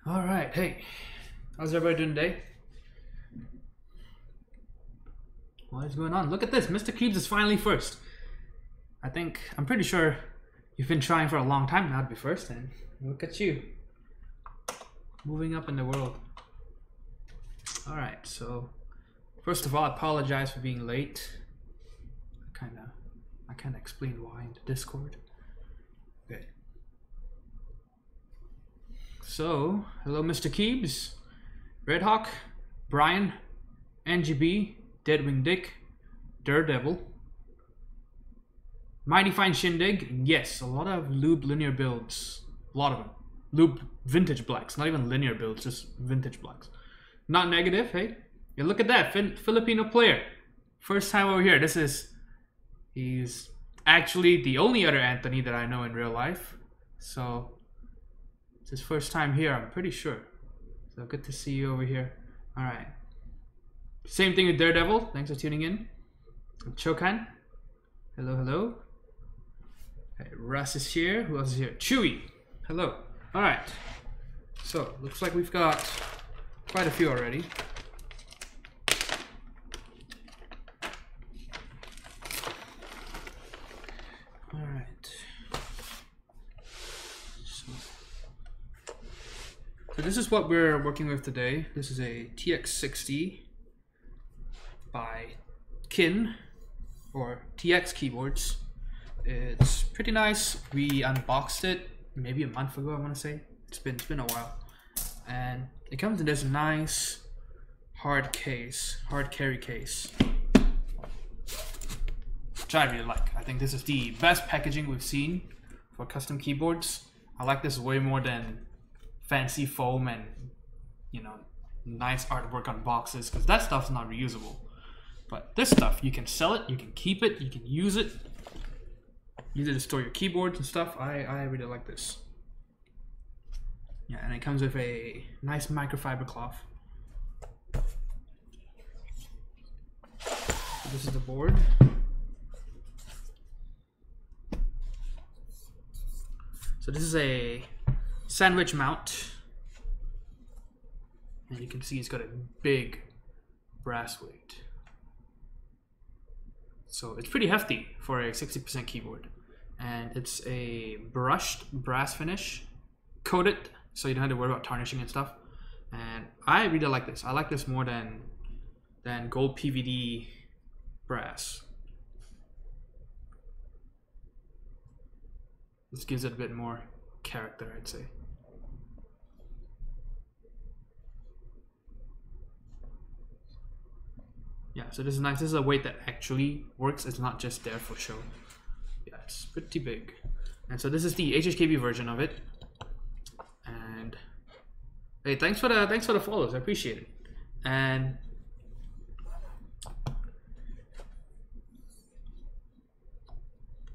All right, hey, how's everybody doing today? What is going on? Look at this, Mr. Cubes is finally first. I'm pretty sure you've been trying for a long time now to be first, and look at you, moving up in the world. All right, so first of all, I apologize for being late. I kind of explained why in the Discord. Okay. So, hello Mr. Keebs, Redhawk, Brian, NGB, Deadwing Dick, Daredevil, Mighty Fine Shindig, yes, a lot of lube linear builds, a lot of them. Lube vintage blacks, not even linear builds, just vintage blacks. Not negative, hey? Yeah, look at that, Filipino player. First time over here, he's actually the only other Anthony that I know in real life. So, it's his first time here, I'm pretty sure. So good to see you over here. All right. Same thing with Daredevil. Thanks for tuning in. Chokan. Hello, hello. Okay, Russ is here. Who else is here? Chewy. Hello. All right. So looks like we've got quite a few already. All right. So this is what we're working with today. This is a TX60 by Kekkon or TX keyboards. It's pretty nice. We unboxed it maybe a month ago, I want to say. It's been a while, and it comes in this nice hard carry case, which I really like. I think this is the best packaging we've seen for custom keyboards. I like this way more than fancy foam and, you know, nice artwork on boxes, because that stuff's not reusable. But this stuff, you can sell it, you can keep it, you can use it to store your keyboards and stuff. I really like this. Yeah, and it comes with a nice microfiber cloth. So this is the board. So this is a sandwich mount, and you can see it's got a big brass weight. So it's pretty hefty for a 60% keyboard, and it's a brushed brass finish, coated, so you don't have to worry about tarnishing and stuff. And I really like this. I like this more than gold PVD brass. This gives it a bit more character, I'd say. Yeah, so this is nice. This is a weight that actually works. It's not just there for show. Yeah, it's pretty big. And so this is the HHKB version of it. And hey, thanks for the follows. I appreciate it. And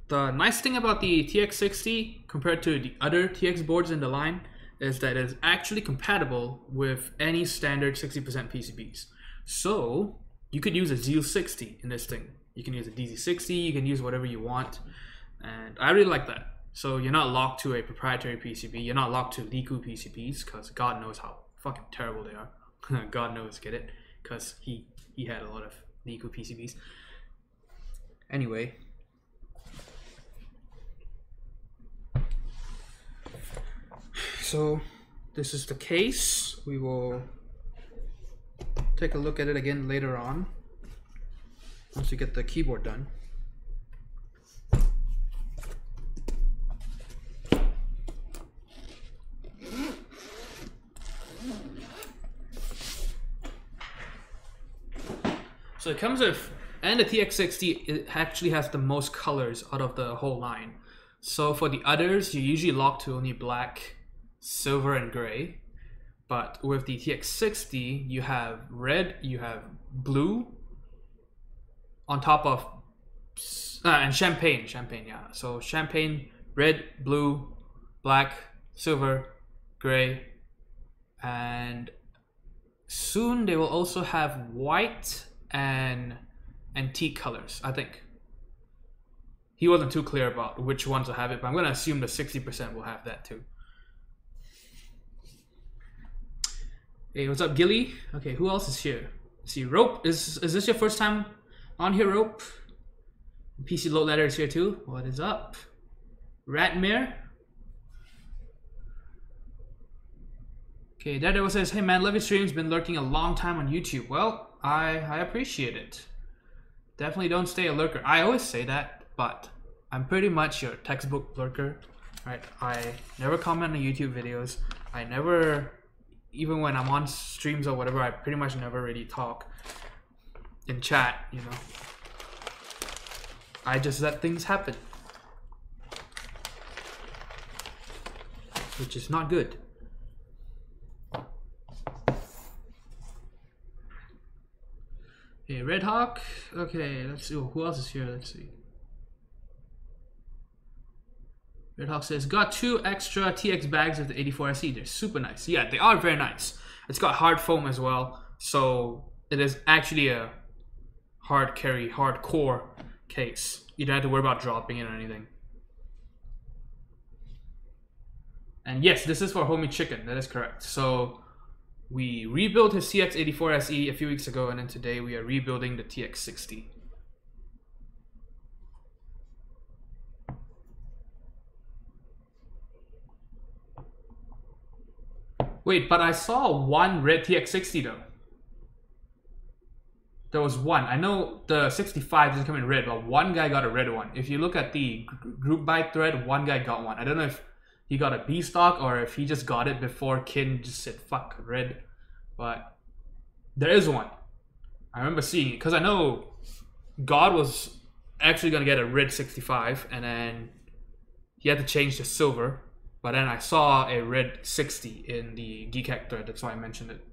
the nice thing about the TX60 compared to the other TX boards in the line is that it's actually compatible with any standard 60% PCBs. So you could use a ZU60 in this thing. You can use a DZ60, you can use whatever you want. And I really like that. So you're not locked to a proprietary PCB. You're not locked to Leeku PCBs, because God knows how fucking terrible they are. God knows, get it? Because he had a lot of Leeku PCBs. Anyway. So this is the case. We will take a look at it again later on once we get the keyboard done. So it comes with, and the TX60, it actually has the most colors out of the whole line. So for the others, you usually lock to only black, silver, and gray. But with the TX60, you have red, you have blue, on top of, and champagne, yeah. So champagne, red, blue, black, silver, gray, and soon they will also have white and antique colors, I think. He wasn't too clear about which ones will have it, but I'm going to assume the 60% will have that too. Hey, what's up, Gilly? Okay, who else is here? Let's see, Rope. Is this your first time on here, Rope? PC Load Letter is here too. What is up? Ratmere. Okay, Daredevil says, hey man, love your streams, been lurking a long time on YouTube. Well, I appreciate it. Definitely don't stay a lurker. I always say that, but I'm pretty much your textbook lurker, right? I never comment on YouTube videos. I never, even when I'm on streams or whatever, I pretty much never really talk in chat, you know. I just let things happen, which is not good. Okay, Red Hawk. Okay, let's see. Who else is here? Let's see. Red Hawk says, got 2 extra TX bags of the 84 SE. They're super nice. Yeah, they are very nice. It's got hard foam as well. So it is actually a hard carry, hardcore case. You don't have to worry about dropping it or anything. And yes, this is for Homie Chicken. That is correct. So we rebuilt his TX84 SE a few weeks ago, and then today we are rebuilding the TX60. Wait, but I saw one red TX60 though. There was one. I know the 65 doesn't come in red, but one guy got a red one. If you look at the group buy thread, one guy got one. I don't know if he got a B stock or if he just got it before Kin just said fuck red, but there is one. I remember seeing it because I know God was actually gonna get a red 65 and then he had to change to silver, but then I saw a red 60 in the Keycap thread. That's why I mentioned it.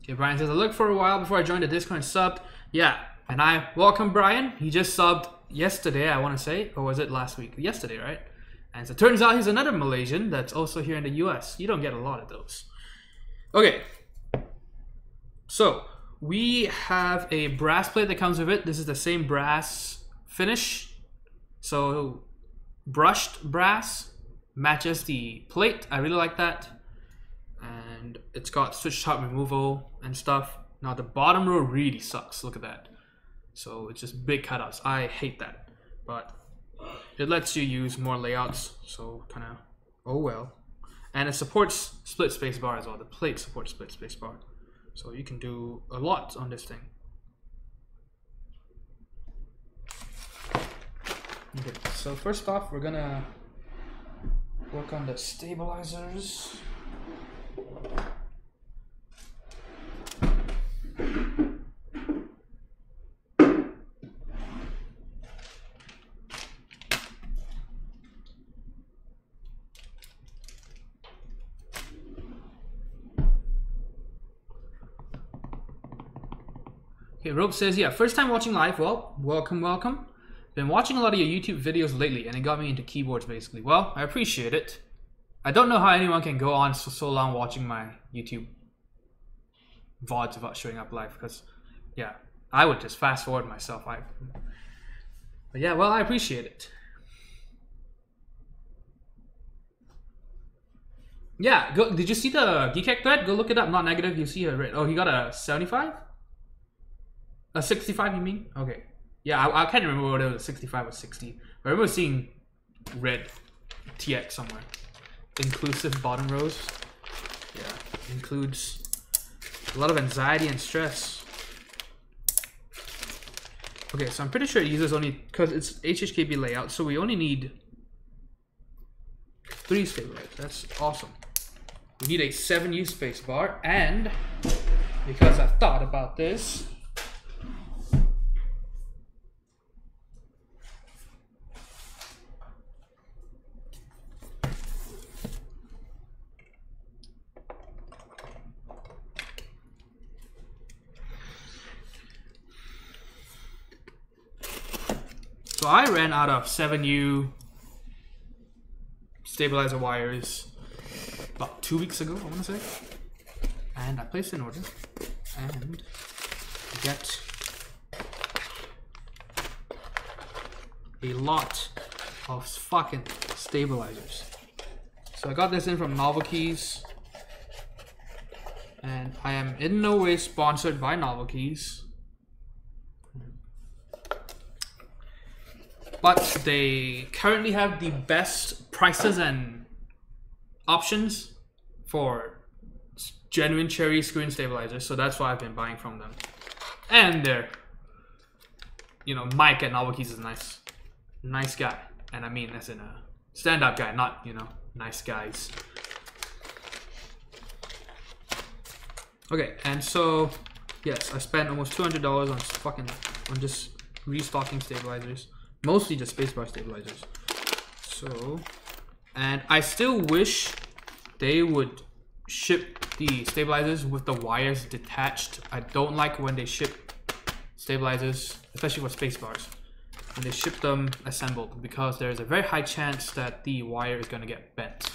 Okay, Brian says, I looked for a while before I joined the Discord and subbed. Yeah, and I welcome Brian. He just subbed yesterday, I want to say, or was it last week? Yesterday, right? And so it turns out he's another Malaysian that's also here in the US. You don't get a lot of those. Okay, so we have a brass plate that comes with it. This is the same brass finish. So brushed brass matches the plate. I really like that. And it's got switch top removal and stuff. Now the bottom row really sucks. Look at that. So it's just big cutouts. I hate that, but it lets you use more layouts. So kind of, oh well. And it supports split space bar as well. The plate supports split space bar, so you can do a lot on this thing. Okay, so first off, we're gonna work on the stabilizers. Okay, Rope says, yeah, first time watching live. Well, welcome, welcome. Been watching a lot of your YouTube videos lately, and it got me into keyboards, basically. Well, I appreciate it. I don't know how anyone can go on so long watching my YouTube VODs without showing up live, because, yeah, I would just fast forward myself. But yeah, well, I appreciate it. Yeah, did you see the Keycap thread? Go look it up. Not negative. You see a red. Oh, he got a 75? A 65, you mean? Okay. Yeah, I can't remember whether it was 65 or 60. But I remember seeing red TX somewhere. Inclusive bottom rows. Yeah, includes a lot of anxiety and stress. Okay, so I'm pretty sure it uses only, because it's HHKB layout, so we only need 3 stabilizers. That's awesome. We need a 7U space bar, and because I thought about this, so I ran out of 7U stabilizer wires about 2 weeks ago, I want to say, and I placed an order, and get a lot of fucking stabilizers. So I got this in from Novelkeys, and I am in no way sponsored by Novelkeys, but they currently have the best prices and options for genuine cherry screw-in stabilizers, so that's why I've been buying from them. And their, you know, Mike at Novelkeys is a nice guy, and I mean as in a stand-up guy, not, you know, nice guys. Okay, and so yes, I spent almost $200 on just restocking stabilizers, mostly just spacebar stabilizers. So, and I still wish they would ship the stabilizers with the wires detached. I don't like when they ship stabilizers, especially for spacebars, when they ship them assembled, because there's a very high chance that the wire is going to get bent.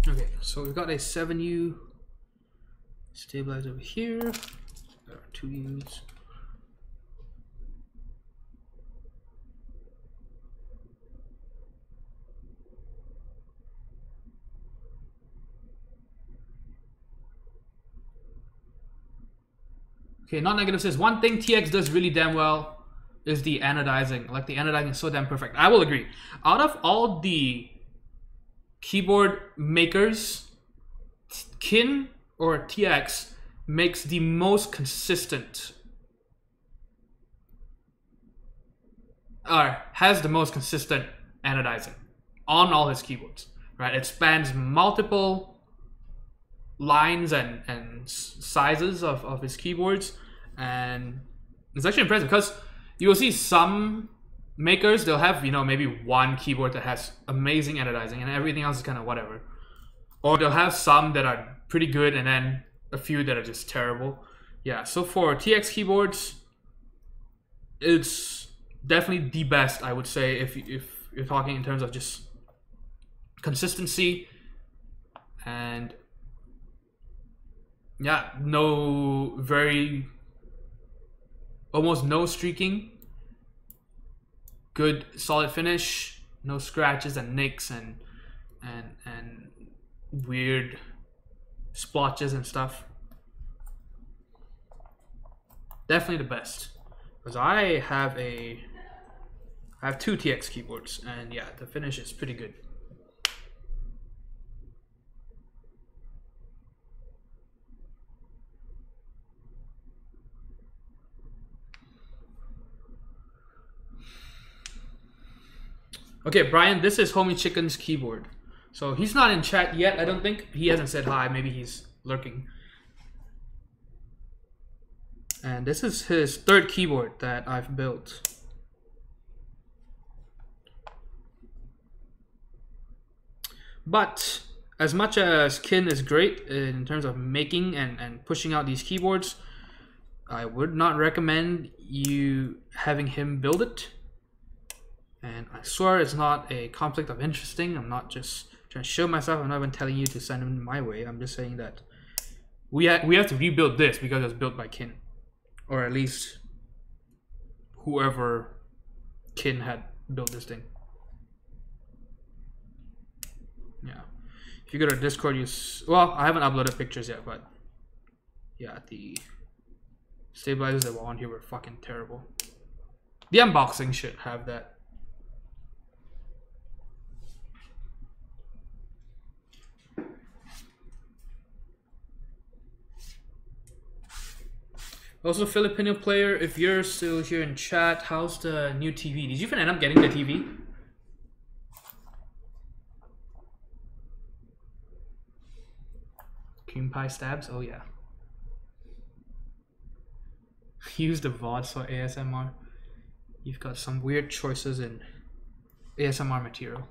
Okay, so we've got a 7U stabilizer over here. There are 2U's. Okay, Not Negative says, one thing TX does really damn well is the anodizing. Like, the anodizing is so damn perfect. I will agree. Out of all the keyboard makers, Kin or TX makes the most consistent, or has the most consistent anodizing on all his keyboards, right? It spans multiple lines and sizes of his keyboards, and it's actually impressive because you will see some makers, they'll have, you know, maybe one keyboard that has amazing anodizing and everything else is kind of whatever, or they'll have some that are pretty good and then a few that are just terrible. Yeah, so for TX keyboards, it's definitely the best, I would say, if you're talking in terms of just consistency and yeah, almost no streaking, good solid finish, no scratches and nicks and weird splotches and stuff. Definitely the best, because I have two TX keyboards, and yeah, the finish is pretty good. Okay, Brian, this is Homie Chicken's keyboard. So he's not in chat yet, I don't think. He hasn't said hi, maybe he's lurking. And this is his third keyboard that I've built. But as much as Kin is great in terms of making and pushing out these keyboards, I would not recommend you having him build it. And I swear it's not a conflict of interest thing. I'm not just trying to show myself. I'm not even telling you to send him my way. I'm just saying that we have to rebuild this because it's built by Kin, or at least whoever Kin had built this thing. Yeah. If you go to Discord, well, I haven't uploaded pictures yet, but yeah, the stabilizers that were on here were fucking terrible. The unboxing should have that. Also, Filipino player, if you're still here in chat, how's the new TV? Did you even end up getting the TV? Cream pie stabs? Oh yeah. Use the VODs for ASMR. You've got some weird choices in ASMR material.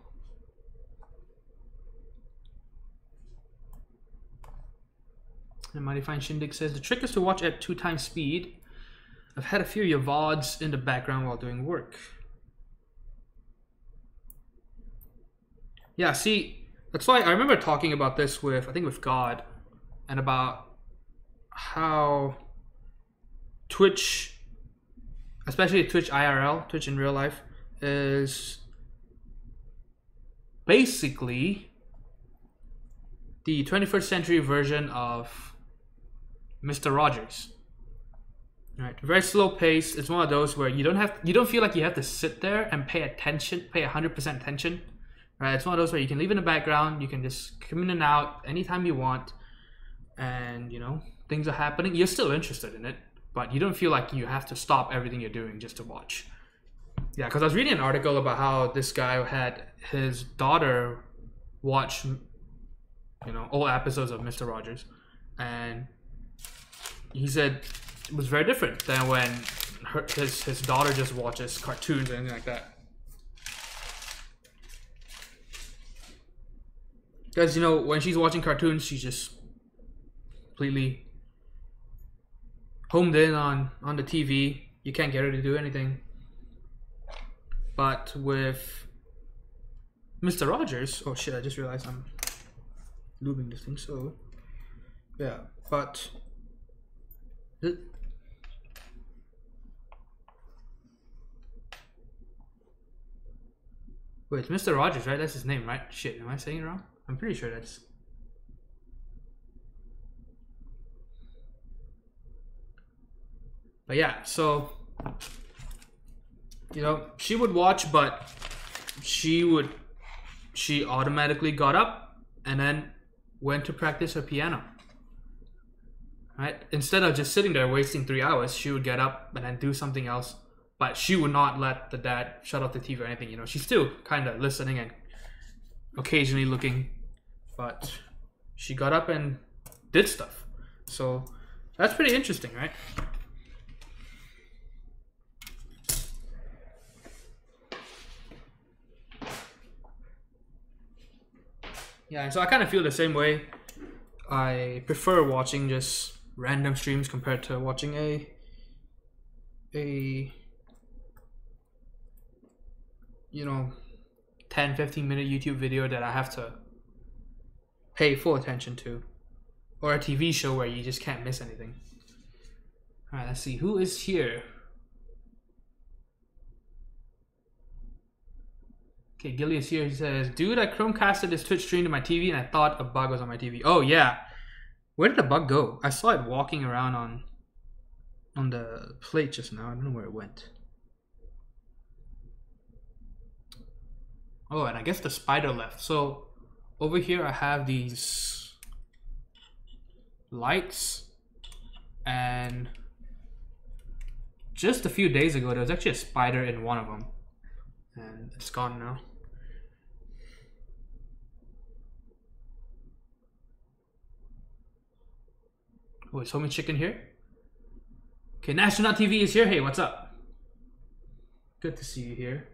And Mighty Fine Shindig says, the trick is to watch at 2x speed. I've had a few of your VODs in the background while doing work. Yeah, see, that's why I remember talking about this with, I think with God, and about how Twitch, especially Twitch IRL, Twitch in real life, is basically the 21st century version of Mr. Rogers. Right, very slow pace. It's one of those where you don't feel like you have to sit there and pay 100% attention. Right, it's one of those where you can leave in the background. You can just come in and out anytime you want, and you know things are happening. You're still interested in it, but you don't feel like you have to stop everything you're doing just to watch. Yeah, because I was reading an article about how this guy had his daughter watch, you know, old episodes of Mr. Rogers, and he said it was very different than when his daughter just watches cartoons or anything like that. Because, you know, when she's watching cartoons, she's just completely homed in on the TV. You can't get her to do anything. But with Mr. Rogers, oh shit, I just realized I'm lubing this thing, so yeah, but wait, it's Mr. Rogers, right? That's his name, right? Shit, am I saying it wrong? I'm pretty sure that's... But yeah, so, you know, she would watch, but she automatically got up and then went to practice her piano. Right? Instead of just sitting there wasting 3 hours, she would get up and then do something else. But she would not let the dad shut off the TV or anything. You know, she's still kind of listening and occasionally looking, but she got up and did stuff. So that's pretty interesting, right? Yeah, and so I kind of feel the same way. I prefer watching just random streams compared to watching a you know 10-15 minute YouTube video that I have to pay full attention to, or a TV show where you just can't miss anything. All right, let's see who is here. Okay, Gilly is here. He says, dude, I Chromecasted this Twitch stream to my TV and I thought a bug was on my TV. Oh yeah, where did the bug go? I saw it walking around on the plate just now. I don't know where it went. Oh, and I guess the spider left. So over here I have these lights, and just a few days ago there was actually a spider in one of them, and it's gone now. Oh, is Homie Chicken here? Okay, National TV is here. Hey, what's up? Good to see you here.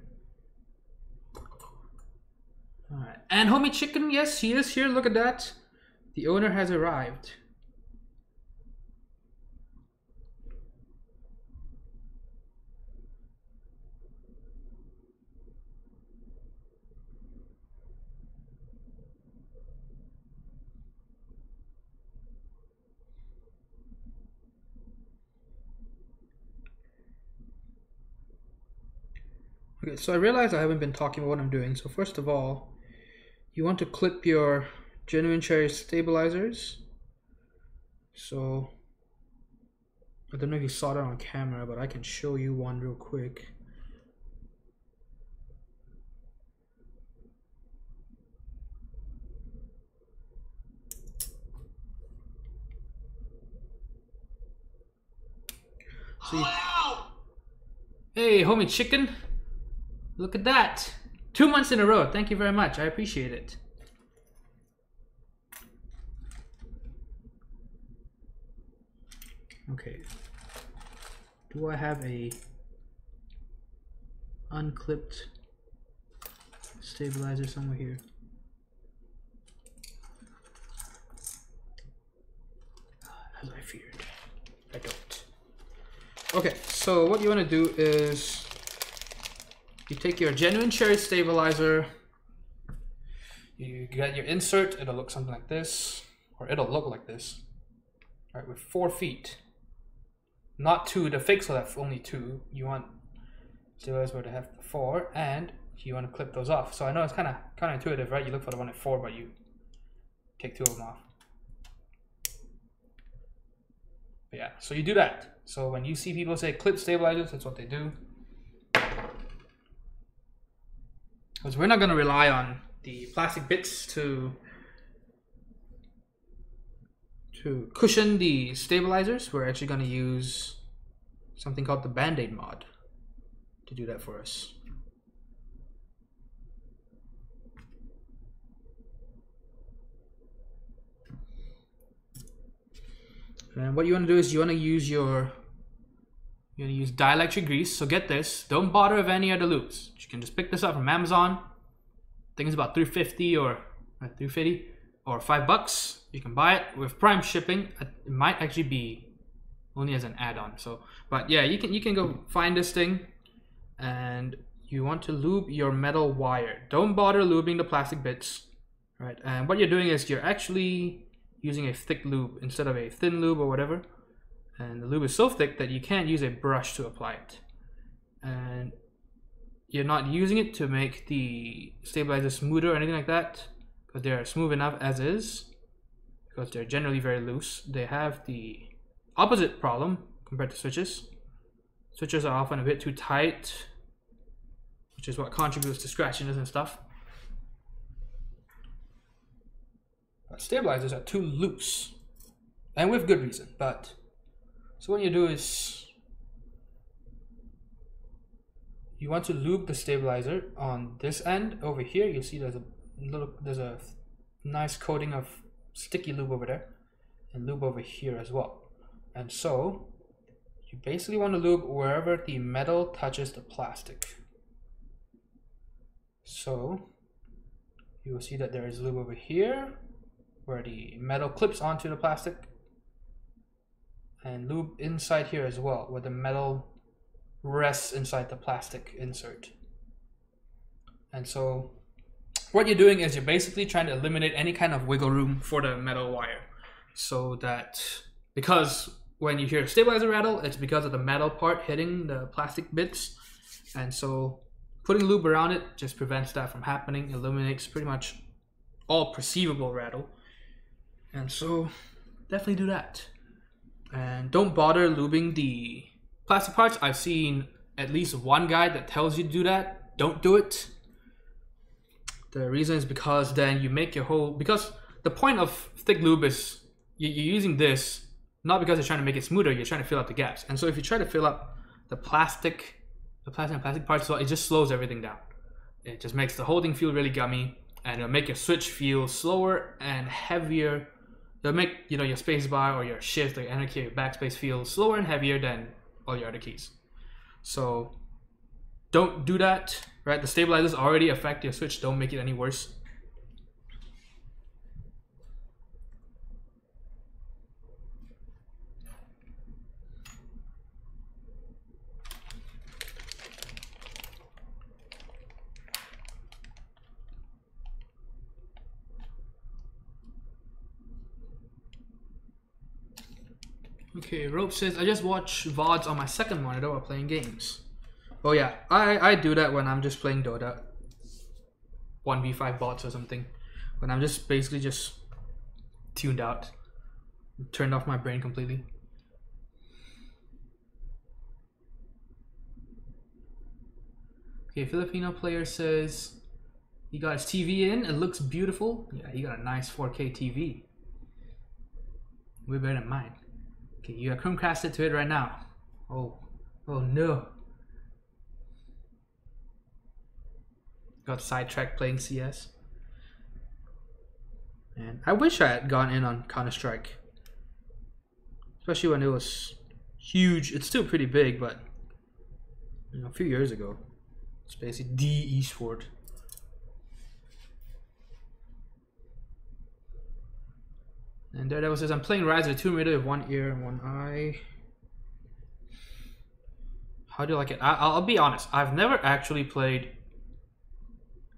Alright, and Homie Chicken, yes, he is here. Look at that. The owner has arrived. Okay, so I realize I haven't been talking about what I'm doing. So first of all, you want to clip your genuine cherry stabilizers. So I don't know if you saw that on camera, but I can show you one real quick. See? Hey, Homie Chicken. Look at that. 2 months in a row. Thank you very much. I appreciate it. Okay. Do I have a unclipped stabilizer somewhere here? As I feared. I don't. Okay, so what you want to do is you take your genuine cherry stabilizer, you get your insert, it'll look something like this. or it'll look like this, right? With 4 feet, not 2. The fakes will have only 2. You want stabilizers where they have 4, and you want to clip those off. So I know it's kind of counterintuitive, right? You look for the one at 4, but you take 2 of them off. But yeah, so you do that. So when you see people say clip stabilizers, that's what they do. Because we're not going to rely on the plastic bits to cushion the stabilizers. We're actually going to use something called the bandaid mod to do that for us. And what you want to do is you want to use dielectric grease. So get this, don't bother with any other lubes. You can just pick this up from Amazon. I think it's about $3.50 or $3.50 or $5. You can buy it with Prime shipping. It might actually be only as an add-on. So, but yeah, you can go find this thing, and you want to lube your metal wire. Don't bother lubing the plastic bits, right? And what you're doing is you're actually using a thick lube instead of a thin lube or whatever. And the lube is so thick that you can't use a brush to apply it. And you're not using it to make the stabilizer smoother or anything like that, because they're smooth enough as is, because they're generally very loose. They have the opposite problem compared to switches. Switches are often a bit too tight, which is what contributes to scratchiness and stuff. But stabilizers are too loose, and with good reason. But so what you do is you want to lube the stabilizer on this end over here. You'll see there's a nice coating of sticky lube over there, and lube over here as well. And so you basically want to lube wherever the metal touches the plastic. So you will see that there is lube over here where the metal clips onto the plastic, and lube inside here as well where the metal rests inside the plastic insert. And so what you're doing is you're basically trying to eliminate any kind of wiggle room for the metal wire, so that, because when you hear a stabilizer rattle, it's because of the metal part hitting the plastic bits, and so putting lube around it just prevents that from happening, eliminates pretty much all perceivable rattle. And so definitely do that. And don't bother lubing the plastic parts. I've seen at least one guy that tells you to do that. Don't do it. The reason is because then you make your whole, because the point of thick lube is you're using this not because you're trying to make it smoother, you're trying to fill up the gaps. And so if you try to fill up the plastic parts, so it just slows everything down. It just makes the whole thing feel really gummy, and it'll make your switch feel slower and heavier. It'll make, you know, your space bar or your shift or your enter key or your backspace feel slower and heavier than all your other keys. So don't do that, right? The stabilizers already affect your switch. Don't make it any worse. Okay, Rope says, I just watch VODs on my second monitor while playing games. Oh yeah, I do that when I'm just playing Dota. 1v5 bots or something. When I'm just basically just tuned out. Turned off my brain completely. Okay, Filipino player says, he got his TV in, it looks beautiful. Yeah, he got a nice 4K TV. Way better than mine. Okay, you are Chromecasted to it right now. Oh no. Got sidetracked playing CS. And I wish I had gone in on Counter-Strike. Especially when it was huge. It's still pretty big, but you know, a few years ago, it's basically the esport. And Daredevil says, I'm playing Rise of the Tomb Raider with one ear and one eye. How do you like it? I'll be honest, I've never actually played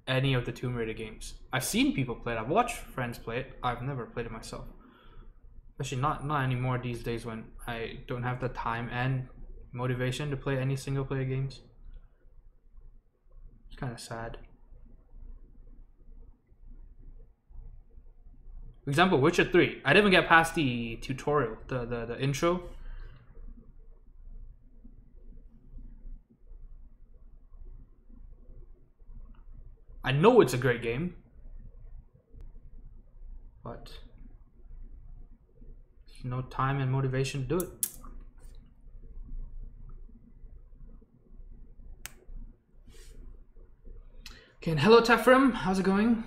any of the Tomb Raider games. I've seen people play it, I've watched friends play it, I've never played it myself. Especially not anymore these days when I don't have the time and motivation to play any single player games. It's kind of sad. For example, Witcher 3. I didn't even get past the tutorial, the intro. I know it's a great game, but there's no time and motivation to do it. Okay, and hello Tefrim, how's it going?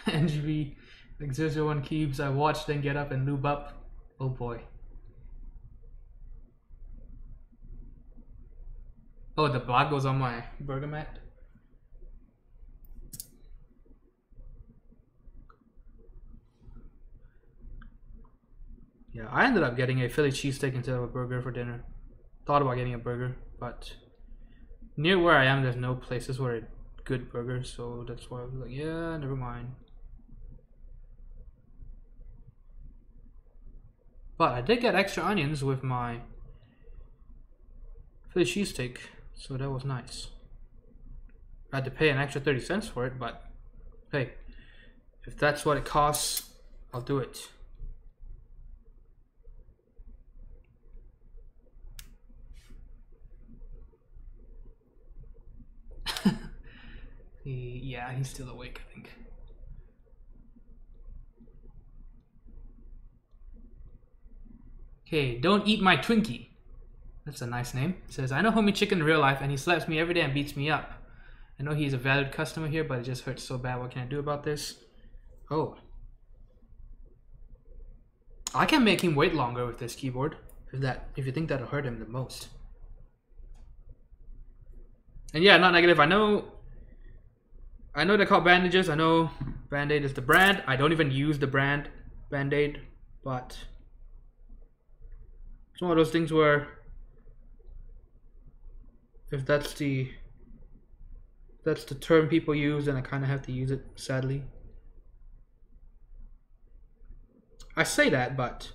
NGB, like 001 cubes, I watch, then get up and lube up. Oh boy. Oh, the block goes on my burger mat. Yeah, I ended up getting a Philly cheesesteak instead of a burger for dinner. Thought about getting a burger, but near where I am, there's no places where it's good burgers, so that's why I was like, yeah, never mind. But I did get extra onions with my Philly cheesesteak, so that was nice. I had to pay an extra 30 cents for it, but hey, if that's what it costs, I'll do it. Yeah, he's still awake, I think. Okay, don't eat my Twinkie. That's a nice name. It says, I know homie chicken in real life and he slaps me every day and beats me up. I know he's a valued customer here, but it just hurts so bad. What can I do about this? Oh. I can make him wait longer with this keyboard. If you think that'll hurt him the most. And yeah, not negative. I know they're called bandages. I know Band-Aid is the brand. I don't even use the brand Band-Aid, but it's one of those things where if that's the term people use, then I kind of have to use it, sadly. I say that, but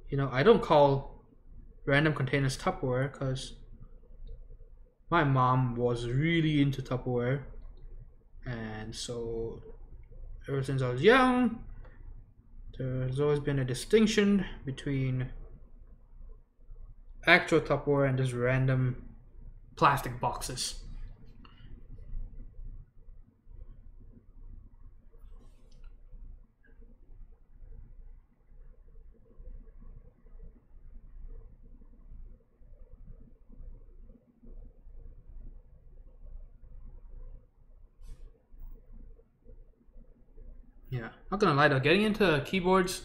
you know, I don't call random containers Tupperware because my mom was really into Tupperware, and so ever since I was young, there's always been a distinction between actual Tupperware and just random plastic boxes. Yeah, not gonna lie though, getting into keyboards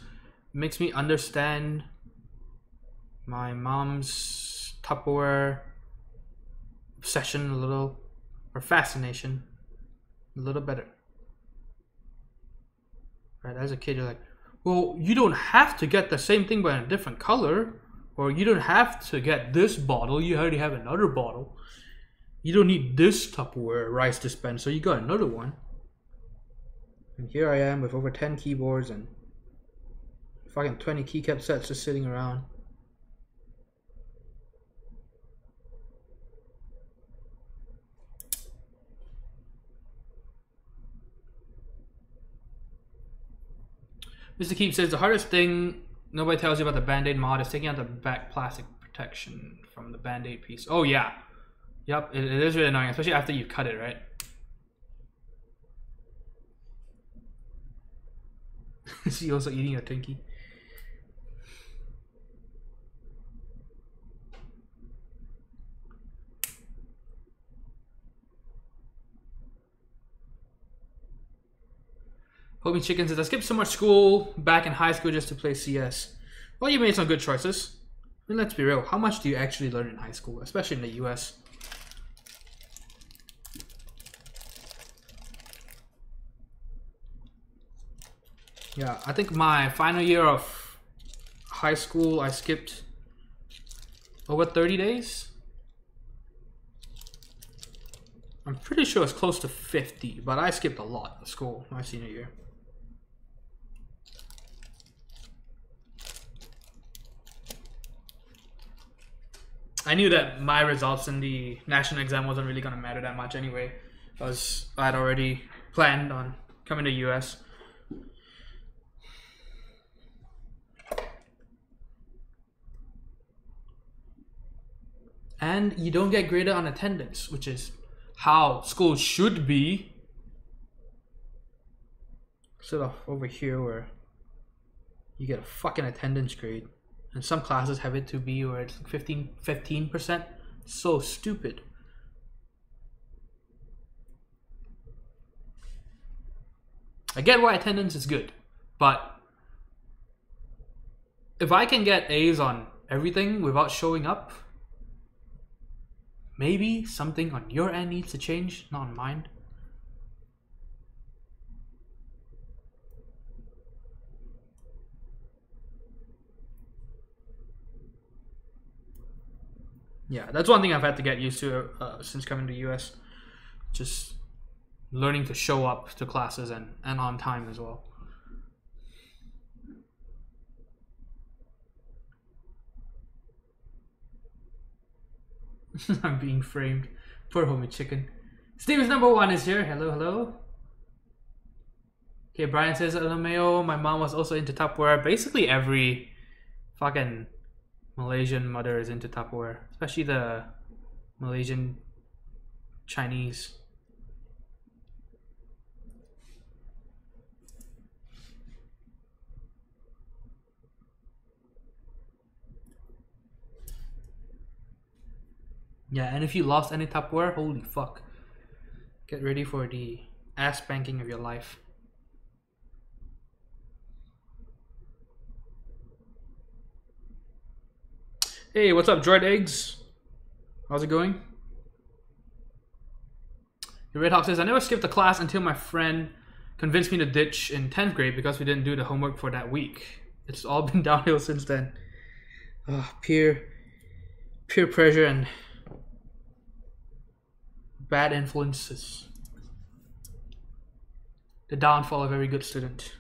makes me understand my mom's Tupperware obsession a little, or fascination a little better. Right, as a kid you're like, well, you don't have to get the same thing but in a different color, or you don't have to get this bottle, you already have another bottle. You don't need this Tupperware rice dispenser, you got another one. And here I am with over 10 keyboards and fucking 20 keycap sets just sitting around. Mr. Keep says the hardest thing nobody tells you about the Band-Aid mod is taking out the back plastic protection from the Band-Aid piece. Oh yeah. Yep, it is really annoying, especially after you cut it, right? Is she also eating a Twinkie? Homie Chicken says, I skipped so much school back in high school just to play CS. Well, you made some good choices. I mean, let's be real. How much do you actually learn in high school, especially in the US? Yeah, I think my final year of high school, I skipped over 30 days. I'm pretty sure it's close to 50, but I skipped a lot of school my senior year. I knew that my results in the national exam wasn't really going to matter that much anyway, because I'd already planned on coming to US. And you don't get graded on attendance, which is how school should be. Instead of over here where you get a fucking attendance grade. And some classes have it to be where it's 15%. So stupid. I get why attendance is good, but if I can get A's on everything without showing up, maybe something on your end needs to change, not on mine. Yeah, that's one thing I've had to get used to since coming to US. Just learning to show up to classes and on time as well. I'm being framed. Poor homie chicken. Steven's #1 is here. Hello, hello. Okay, Brian says, LMAO, my mom was also into Tupperware. Basically every fucking Malaysian mother is into Tupperware, especially the Malaysian Chinese. Yeah, and if you lost any Tupperware, holy fuck. Get ready for the ass spanking of your life. Hey, what's up, Droid Eggs? How's it going? The Red Hawk says, I never skipped a class until my friend convinced me to ditch in 10th grade because we didn't do the homework for that week. It's all been downhill since then. Peer pressure and bad influences. The downfall of every good student.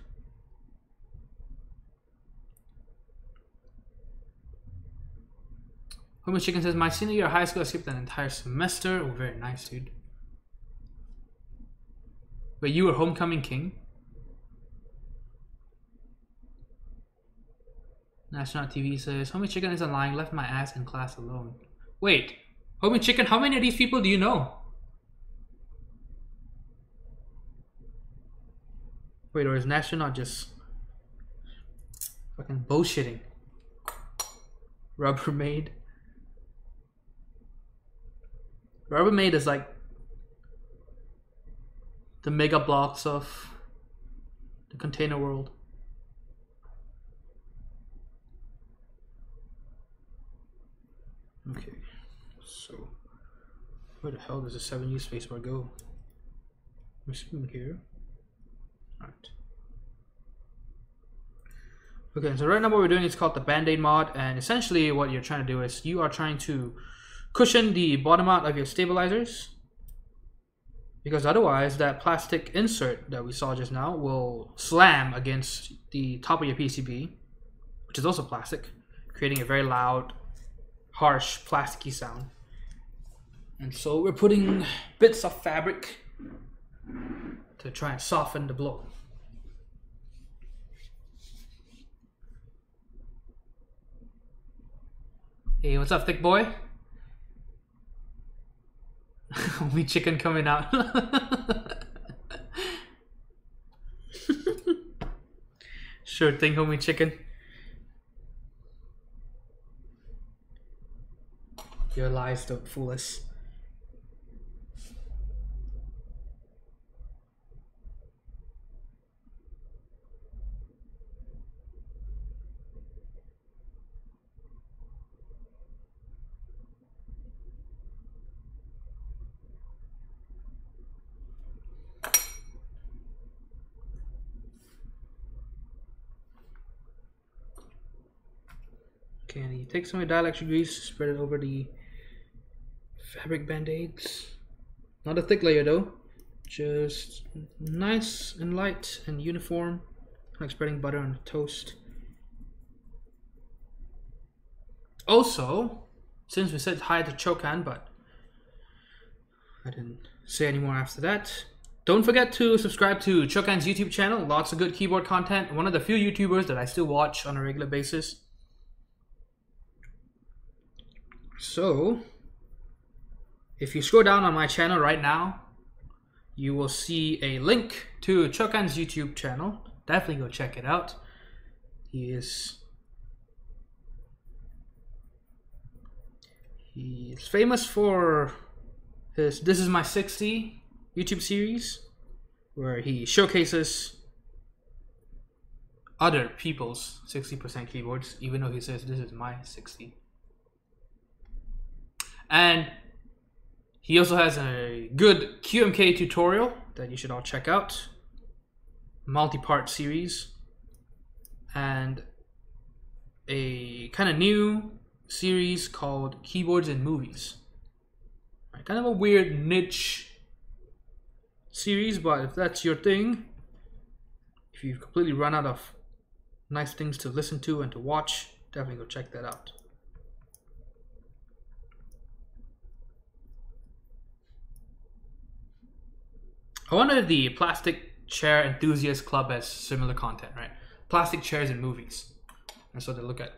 Homer Chicken says, my senior year of high school I skipped an entire semester. Oh, very nice, dude. Wait, you were homecoming king? National TV says, Homie Chicken isn't lying, left my ass in class alone. Wait, Homie Chicken, how many of these people do you know? Wait, or is National not just fucking bullshitting? Rubbermaid. Rubbermaid is like the mega blocks of the container world. Okay, so where the hell does the 7U spacebar go? I'm assuming here. Alright. Okay, so right now what we're doing is called the bandaid mod, and essentially what you're trying to do is you are trying to cushion the bottom out of your stabilizers, because otherwise that plastic insert that we saw just now will slam against the top of your PCB, which is also plastic, creating a very loud, harsh, plasticky sound. And so we're putting bits of fabric to try and soften the blow. Hey, what's up, thick boy? Homie Chicken coming out. Sure thing, Homie Chicken. Your lies don't fool us. Okay, and you take some of your dielectric grease, spread it over the fabric band-aids. Not a thick layer though, just nice and light and uniform, like spreading butter on toast. Also, since we said hi to Chokan, but I didn't say any more after that, don't forget to subscribe to Chokan's YouTube channel. Lots of good keyboard content. One of the few YouTubers that I still watch on a regular basis. So, if you scroll down on my channel right now, you will see a link to Chokan's YouTube channel. Definitely go check it out. He's famous for his This Is My 60 YouTube series, where he showcases other people's 60% keyboards, even though he says this is my 60. And he also has a good GMK tutorial that you should all check out. Multi-part series. And a kind of new series called Keyboards in Movies. Kind of a weird niche series, but if that's your thing, if you've completely run out of nice things to listen to and to watch, definitely go check that out. I wonder if the Plastic Chair Enthusiast Club has similar content, right? Plastic chairs in movies. And so they look at,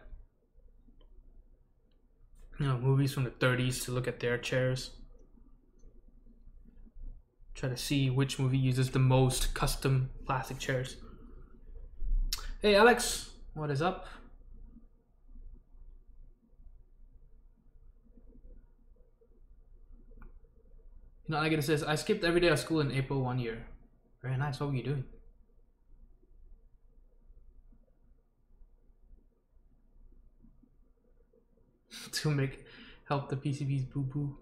you know, movies from the 30s to look at their chairs. Try to see which movie uses the most custom plastic chairs. Hey Alex, what is up? You know, like it says, I skipped every day of school in April 1 year. Very nice. What were you doing? To help the PCBs boo boo.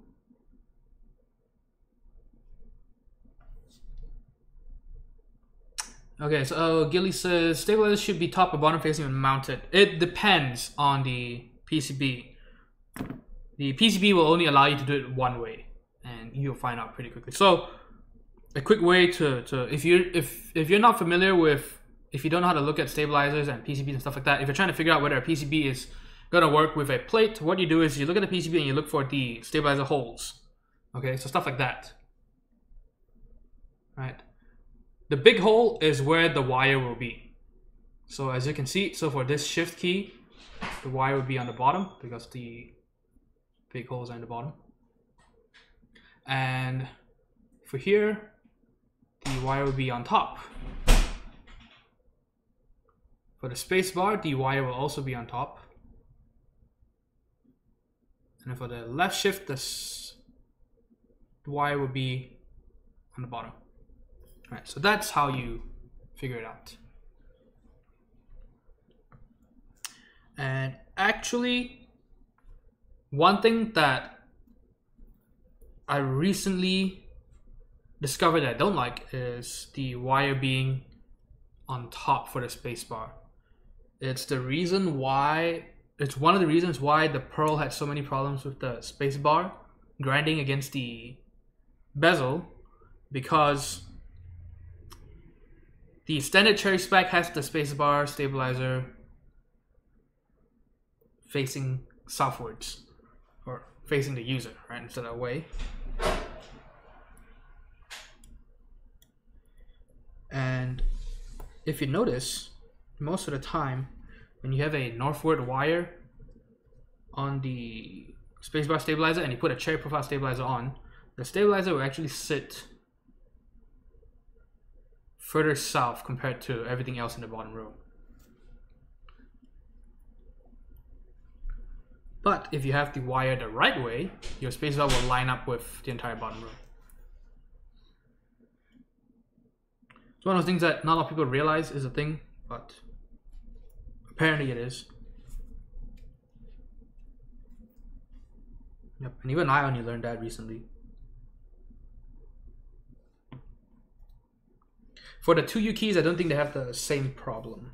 Okay, so Gilly says stabilizers should be top or bottom facing when mounted. It depends on the PCB. The PCB will only allow you to do it one way, and you'll find out pretty quickly. So, a quick way to if you're not familiar with, if you don't know how to look at stabilizers and PCBs and stuff like that, if you're trying to figure out whether a PCB is gonna work with a plate, what you do is you look at the PCB and you look for the stabilizer holes. Okay, so stuff like that. Right. The big hole is where the wire will be. So as you can see, so for this shift key, the wire will be on the bottom because the big holes are in the bottom. And for here, the wire will be on top. For the space bar, the wire will also be on top. And for the left shift, the wire will be on the bottom. Right, so that's how you figure it out. And actually, one thing that I recently discovered that I don't like is the wire being on top for the spacebar. It's the reason why, it's one of the reasons why the Pearl had so many problems with the spacebar grinding against the bezel, because the standard cherry spec has the spacebar stabilizer facing southwards, or facing the user, right, instead of away. And if you notice, most of the time, when you have a northward wire on the spacebar stabilizer and you put a cherry profile stabilizer on, the stabilizer will actually sit further south compared to everything else in the bottom row. But if you have the wire the right way, your spacebar will line up with the entire bottom row. It's one of those things that not a lot of people realize is a thing, but apparently it is. Yep, and even I only learned that recently. For the 2U keys, I don't think they have the same problem.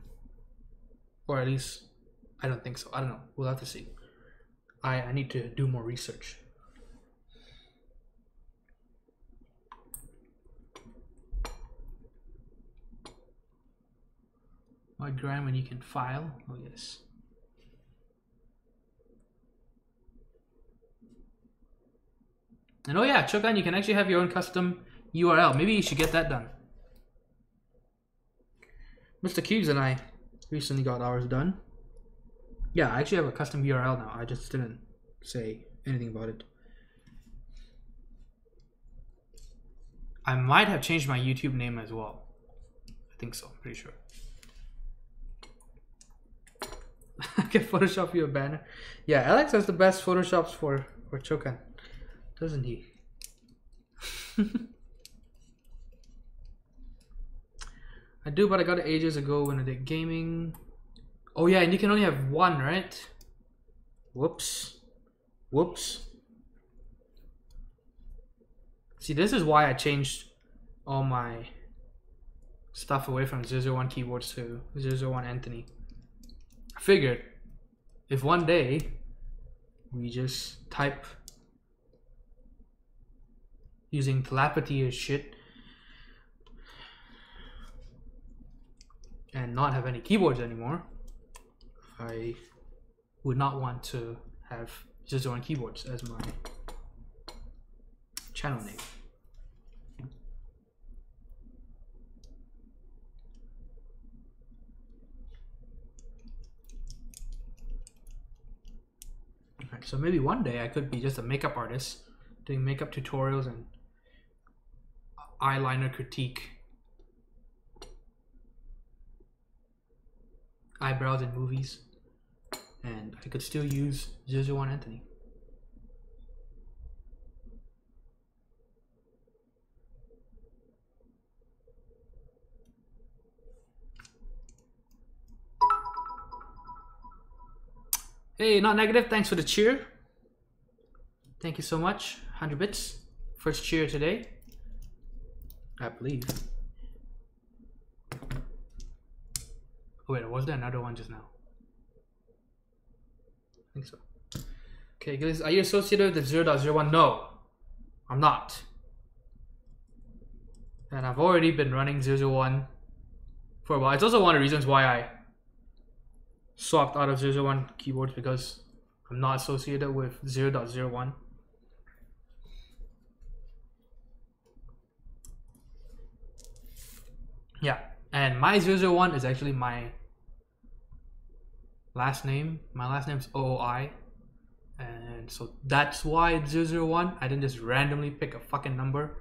Or at least, I don't think so. I don't know. We'll have to see. I need to do more research. Why grind when you can file? Oh yes. And oh yeah, Kekkon, you can actually have your own custom URL. Maybe you should get that done. Mr. Cubes and I recently got ours done. Yeah, I actually have a custom URL now. I just didn't say anything about it. I might have changed my YouTube name as well. I think so, pretty sure. I can Photoshop you a banner. Yeah, Alex has the best Photoshops for Kekkon, doesn't he? I do, but I got it ages ago when I did gaming. Oh yeah, and you can only have one, right? Whoops. Whoops. See, this is why I changed all my stuff away from 001 keyboards to 001 Anthony. I figured if one day we just type using telepathy or shit and not have any keyboards anymore, I would not want to have 001 keyboards as my channel name. Alright, so maybe one day I could be just a makeup artist doing makeup tutorials and eyeliner critique, eyebrows in movies, and I could still use 001 Anthony. Hey, not negative, thanks for the cheer. Thank you so much. 100 bits. First cheer today, I believe. Oh wait, was there another one just now? I think so. Okay, guys, are you associated with the 0.01? No, I'm not. And I've already been running 0.01 for a while. It's also one of the reasons why I swapped out of 0.01 keyboards, because I'm not associated with 0.01. Yeah, and my 001 is actually my last name. My last name is OOI, and so that's why it's 001. I didn't just randomly pick a fucking number.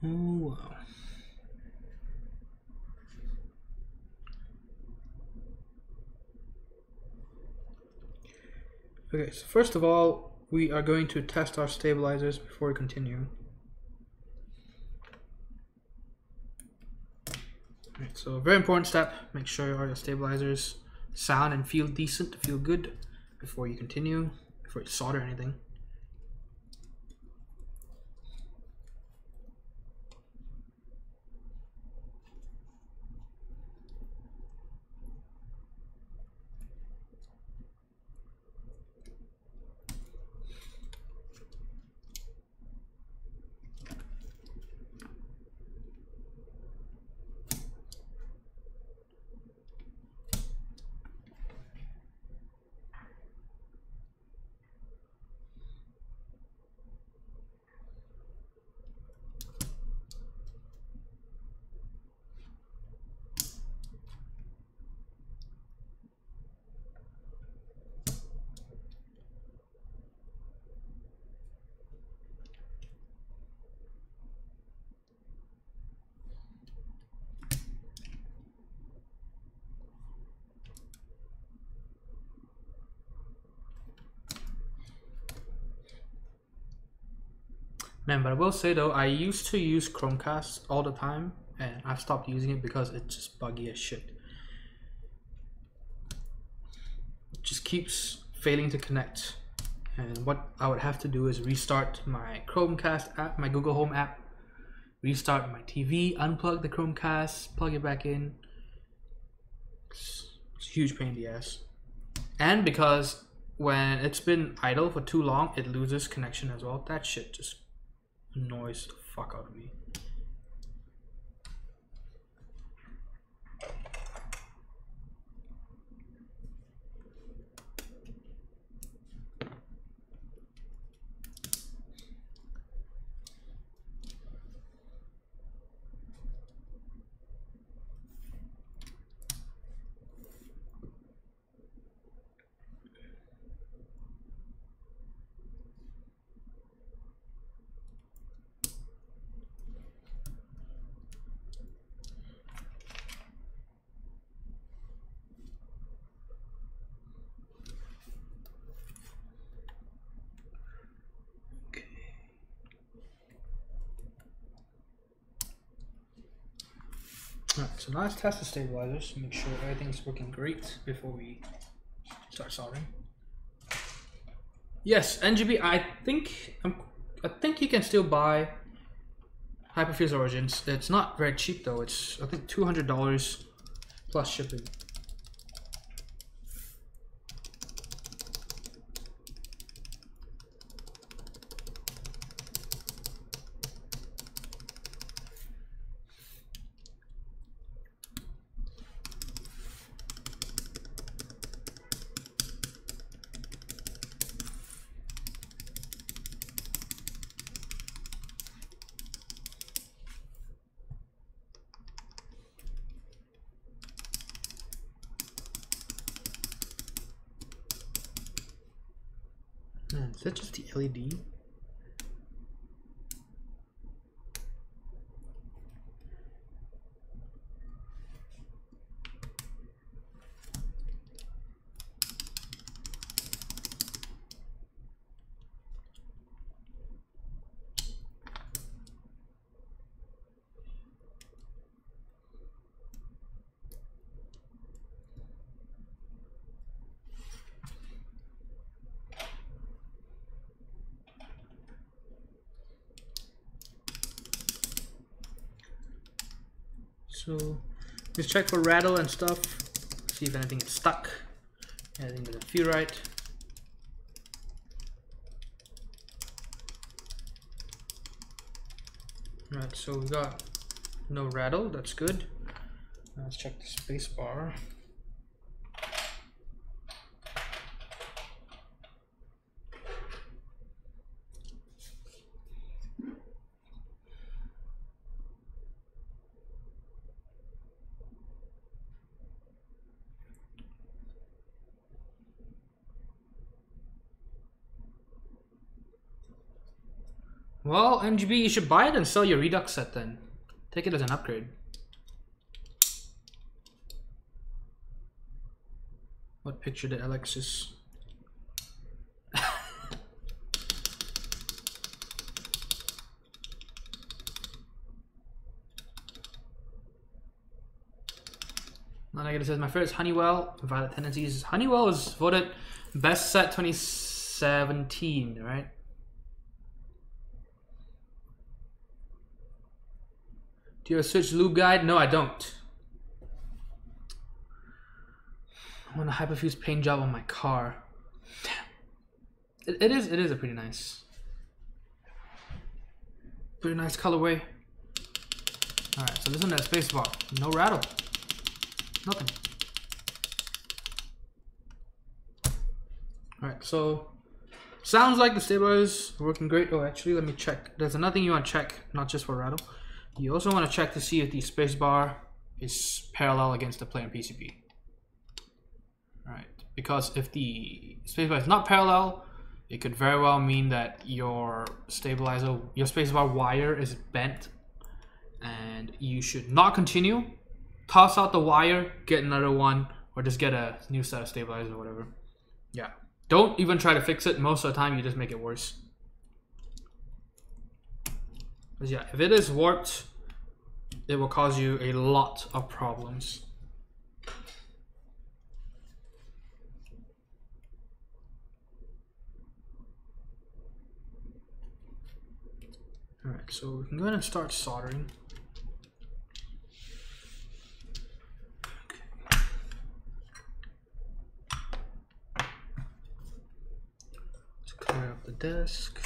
Oh, wow. Okay, so first of all, we are going to test our stabilizers before we continue. Alright, so very important step, make sure your stabilizers sound and feel decent, feel good before you continue, before you solder anything. Man, but I will say though, I used to use Chromecast all the time, and I've stopped using it because it's just buggy as shit. It just keeps failing to connect And what I would have to do is restart my Chromecast app, my Google Home app, restart my TV, unplug the Chromecast, plug it back in. It's a huge pain in the ass. And because when it's been idle for too long, it loses connection as well. That shit just annoys the fuck out of me. Alright, so now let's test the stabilizers to make sure everything's working great before we start soldering. Yes, NGB. I think you can still buy Hyperfuse Origins. It's not very cheap though. It's I think $200 plus shipping. Is that just the LED? So just check for rattle and stuff, see if anything is stuck, anything doesn't feel right. Alright, so we got no rattle, that's good. Now let's check the space bar. Well, NGB, you should buy it and sell your Redux set then. Take it as an upgrade. What picture did Alexis? Non-negative says, my favorite is Honeywell. Violet Tendencies. Honeywell was voted best set 2017, right? Do you have a Switch lube guide? No, I don't. I want a Hyperfuse paint job on my car. It is a pretty nice colorway. Alright, so listen to that space bar. No rattle. Nothing. Alright, so sounds like the stabilizers are working great. Oh, actually, let me check. There's another thing you want to check, not just for rattle. You also want to check to see if the spacebar is parallel against the plain PCB. Alright, because if the spacebar is not parallel, it could very well mean that your spacebar wire is bent, and you should not continue. Toss out the wire, get another one, or just get a new set of stabilizers or whatever. Yeah, don't even try to fix it. Most of the time, you just make it worse. Because yeah, if it is warped, it will cause you a lot of problems. Alright, so we can go ahead and start soldering. Let's clear up the desk.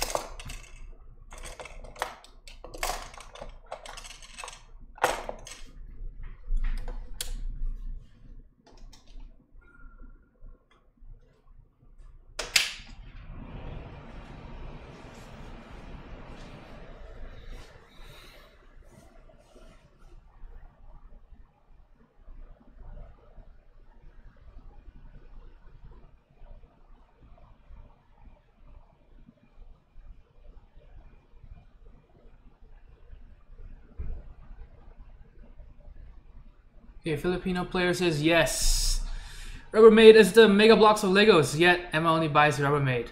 Okay, Filipino player says yes. Rubbermaid is the mega blocks of Legos, yet Emma only buys Rubbermaid.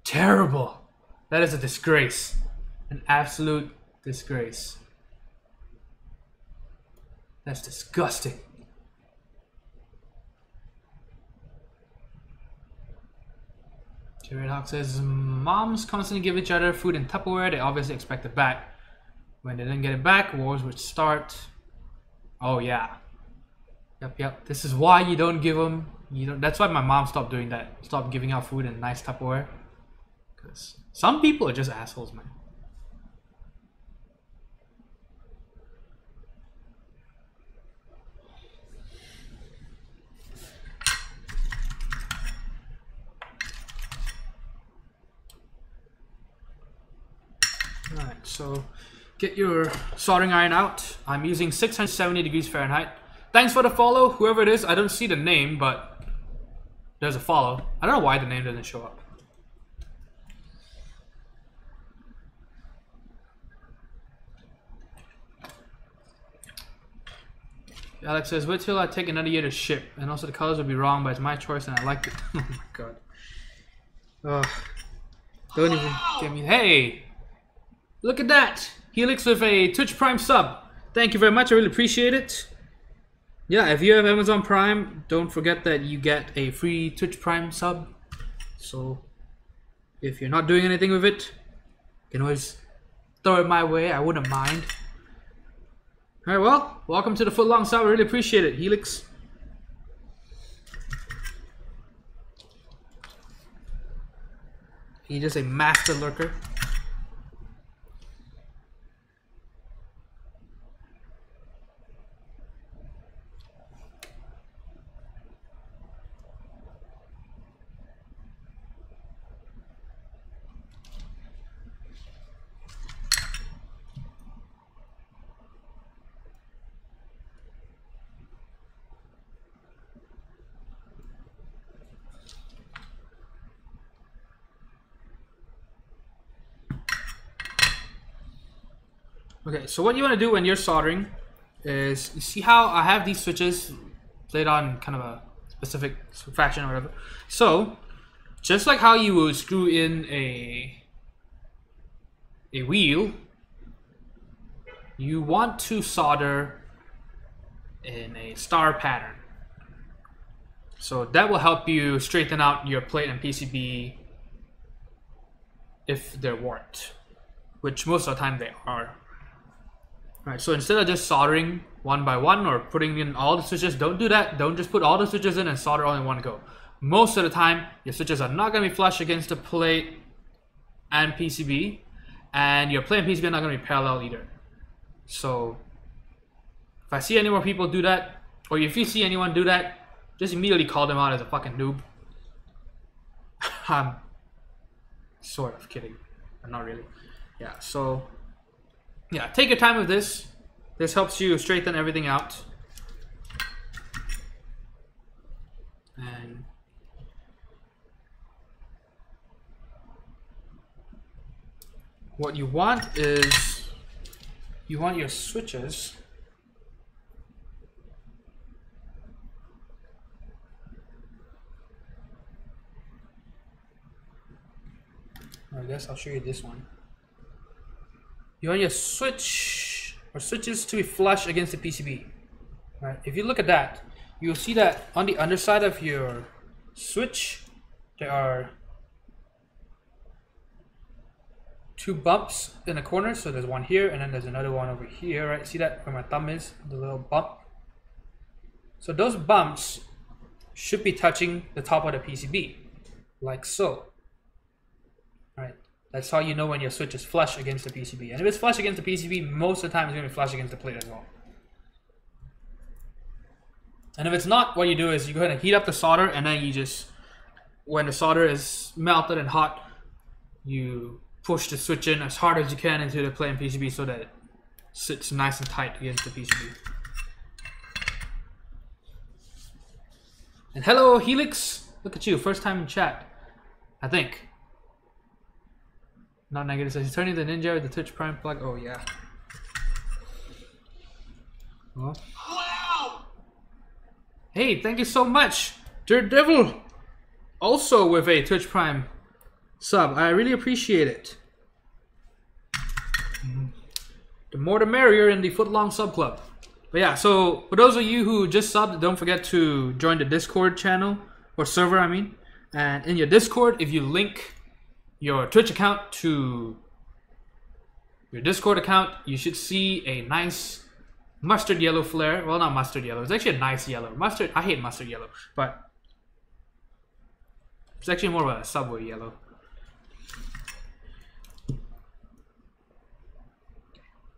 Terrible. That is a disgrace. An absolute disgrace. That's disgusting. Jared Hawk says moms constantly give each other food in Tupperware. They obviously expect it back. When they didn't get it back, wars would start. Oh yeah. Yep. This is why you don't give them. That's why my mom stopped doing that. Stopped giving out food in nice Tupperware. Because some people are just assholes, man. Alright, so get your soldering iron out. I'm using 670 degrees Fahrenheit. Thanks for the follow, whoever it is. I don't see the name, but there's a follow. I don't know why the name doesn't show up. Alex says, wait till I take another year to ship. And also the colors will be wrong, but it's my choice and I like it. Oh my god. Ugh. Don't even get me. Hey! Look at that! Helix with a Twitch Prime sub. Thank you very much, I really appreciate it. Yeah, if you have Amazon Prime, don't forget that you get a free Twitch Prime sub. So, if you're not doing anything with it, you can always throw it my way, I wouldn't mind. Alright, well, welcome to the footlong sub, I really appreciate it, Helix. He's just a master lurker. Okay, so what you want to do when you're soldering is, you see how I have these switches laid on kind of a specific fashion or whatever. So, just like how you would screw in a wheel, you want to solder in a star pattern. So that will help you straighten out your plate and PCB if they're warped, which most of the time they are. Alright, so instead of just soldering one by one or putting in all the switches, don't do that. Don't just put all the switches in and solder all in one go. Most of the time, your switches are not going to be flush against the plate and PCB, and your plate and PCB are not going to be parallel either. So, if I see any more people do that, or if you see anyone do that, just immediately call them out as a fucking noob. I'm sort of kidding, but not really. Yeah, so yeah, take your time with this. This helps you straighten everything out. And what you want is, you want your switches I guess I'll show you this one. You want your switch or switches to be flush against the PCB. Right? If you look at that, you'll see that on the underside of your switch, there are two bumps in the corner. So there's one here, and then there's another one over here, right? See that where my thumb is? The little bump. So those bumps should be touching the top of the PCB, like so. Right? That's how you know when your switch is flush against the PCB. And if it's flush against the PCB, most of the time it's going to be flush against the plate as well. And if it's not, what you do is you go ahead and heat up the solder, and then you just, when the solder is melted and hot, you push the switch in as hard as you can into the plate and PCB so that it sits nice and tight against the PCB. And hello, Helix. Look at you, first time in chat, I think. Not negative, says he's turning the Ninja with the Twitch Prime plug. Oh, yeah. Well. Wow! Hey, thank you so much, Daredevil. Also with a Twitch Prime sub. I really appreciate it. The more the merrier in the Footlong Sub Club. But yeah, so for those of you who just subbed, don't forget to join the Discord channel, or server, I mean. And in your Discord, if you link your Twitch account to your Discord account, you should see a nice mustard yellow flare. Well, not mustard yellow. It's actually a nice yellow. Mustard, I hate mustard yellow, but it's actually more of a Subway yellow.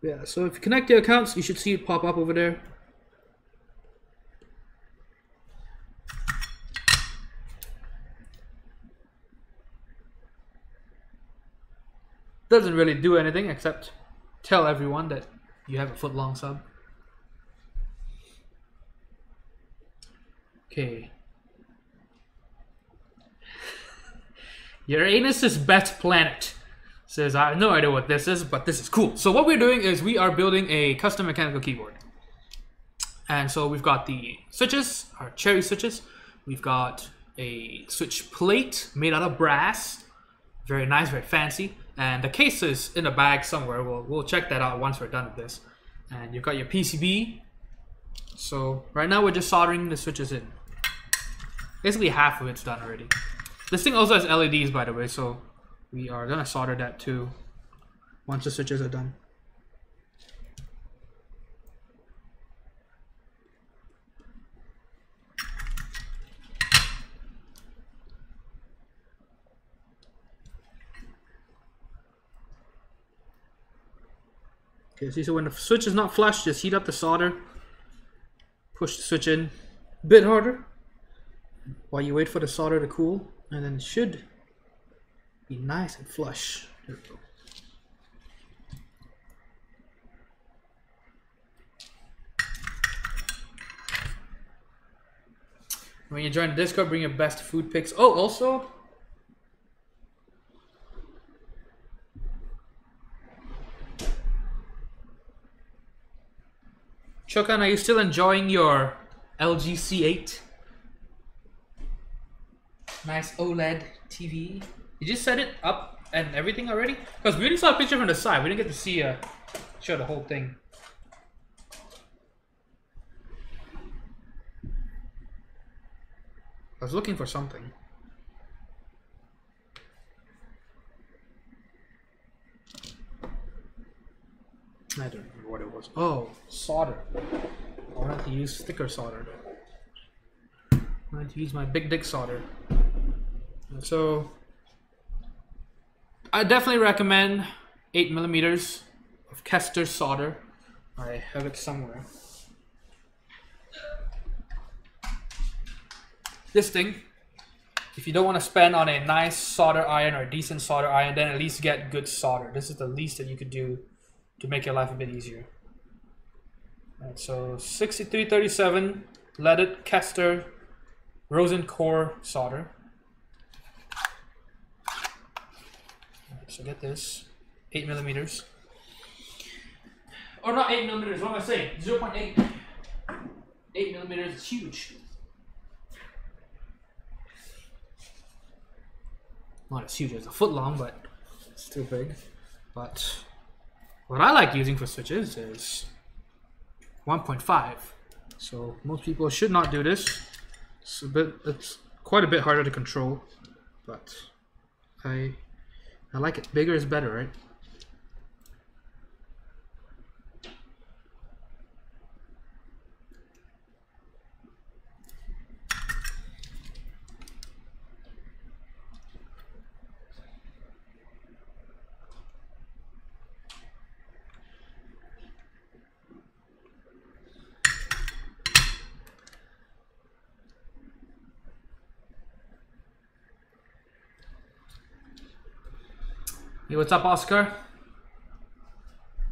Yeah, so if you connect your accounts, you should see it pop up over there. Doesn't really do anything except tell everyone that you have a foot-long sub. Okay. Uranus's best planet says, I have no idea what this is, but this is cool. So what we're doing is we are building a custom mechanical keyboard. And so we've got the switches, our cherry switches. We've got a switch plate made out of brass. Very nice, very fancy. And the case is in the bag somewhere. We'll check that out once we're done with this. And you've got your PCB. So right now we're just soldering the switches in. Basically half of it's done already. This thing also has LEDs, by the way, so we are gonna solder that too once the switches are done. Okay, see, so when the switch is not flush, just heat up the solder, push the switch in a bit harder while you wait for the solder to cool, and then it should be nice and flush. There we go. When you join the Discord, bring your best food pics. Oh, also, Kekkon, are you still enjoying your LG C8? Nice OLED TV. You just set it up and everything already? Because we only saw a picture from the side. We didn't get to see show the whole thing. I was looking for something. I don't remember what it was. Oh, solder. I wanted to use thicker solder though. I wanted to use my big dick solder. So I definitely recommend 8mm of Kester solder. I have it somewhere. This thing, if you don't want to spend on a nice solder iron or a decent solder iron, then at least get good solder. This is the least that you could do to make your life a bit easier. Alright, so 6337 leaded Kester Rosen core solder. Alright, so get this, 8mm. Or not 8mm, what am I saying? 0.8. 8mm is huge. Not as huge as a foot long, but it's still big. But what I like using for switches is 1.5. So most people should not do this. It's quite a bit harder to control, but I like it. Bigger is better, right? Hey, what's up, Oscar?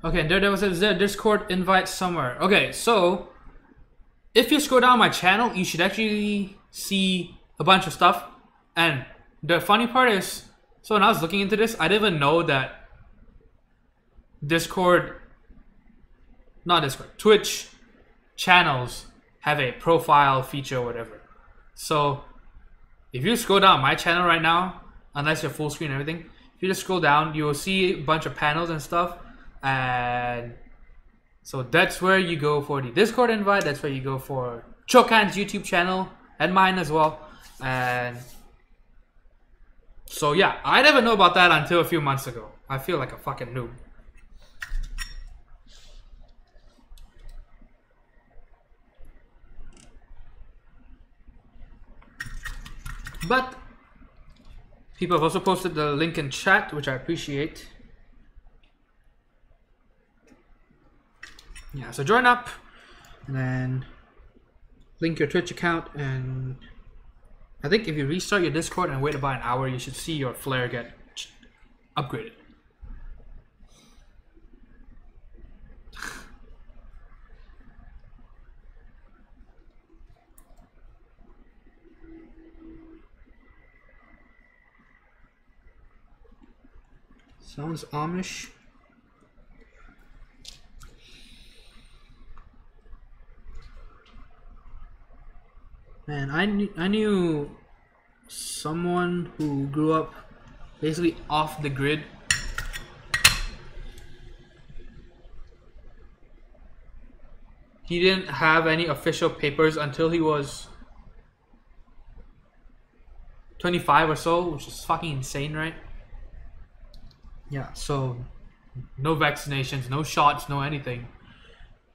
Okay, there was a Discord invite somewhere. Okay, so if you scroll down my channel, you should actually see a bunch of stuff. And the funny part is, so when I was looking into this, I didn't even know that Twitch channels have a profile feature or whatever. So if you scroll down my channel right now, unless you're full screen and everything, if you just scroll down, you will see a bunch of panels and stuff. And so that's where you go for the Discord invite. That's where you go for Chokan's YouTube channel and mine as well. And so yeah, I never know about that until a few months ago. I feel like a fucking noob. But people have also posted the link in chat, which I appreciate. Yeah, so join up and then link your Twitch account, and I think if you restart your Discord and wait about an hour, you should see your flare get upgraded. Sounds Amish. Man, I knew someone who grew up basically off the grid. He didn't have any official papers until he was 25 or so, which is fucking insane, right? Yeah, so no vaccinations, no shots, no anything.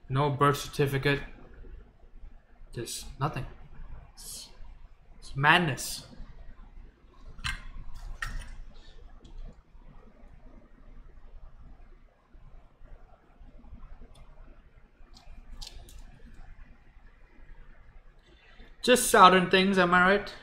No birth certificate. Just nothing. It's madness. Just southern things, am I right?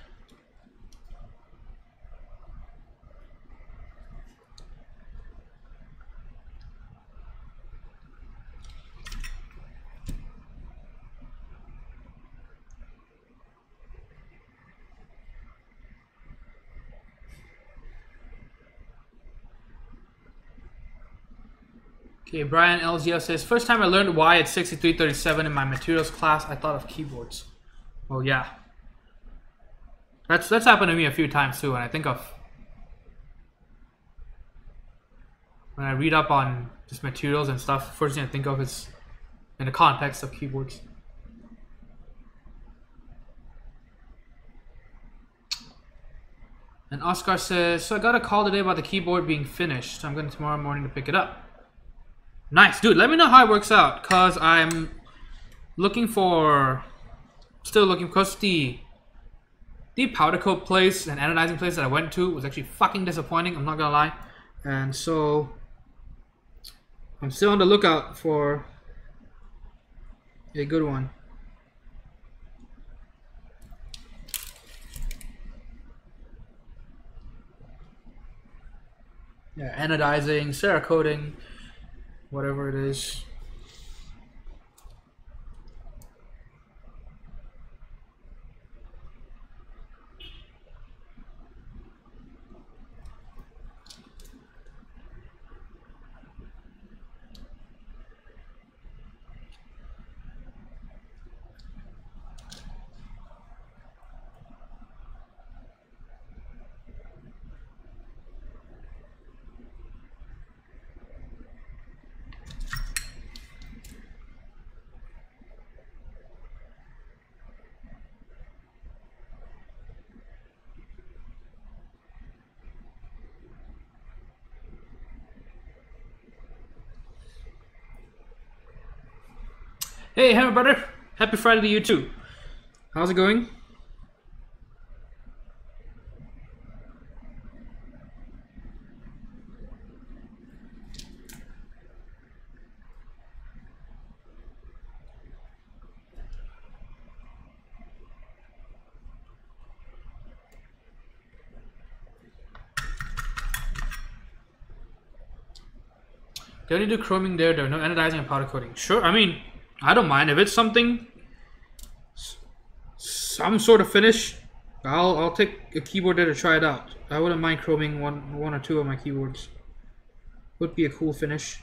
Okay, Brian LGL says, first time I learned why it's 6337 in my materials class, I thought of keyboards. Well, yeah. That's happened to me a few times too, and I think of when I read up on just materials and stuff, first thing I think of is in the context of keyboards. And Oscar says, so I got a call today about the keyboard being finished. So I'm going tomorrow morning to pick it up. Nice, dude. Let me know how it works out, cause I'm looking for, still looking, cause the powder coat place and anodizing place that I went to was actually fucking disappointing. I'm not gonna lie, and so I'm still on the lookout for a good one. Yeah, anodizing, cerakoting, whatever it is. Hey, Hammer Brother! Happy Friday to you too. How's it going? They only do chroming there. There are no anodizing and powder coating. Sure, I mean, I don't mind if it's something, some sort of finish. I'll take a keyboard there to try it out. I wouldn't mind chroming one or two of my keyboards. Would be a cool finish.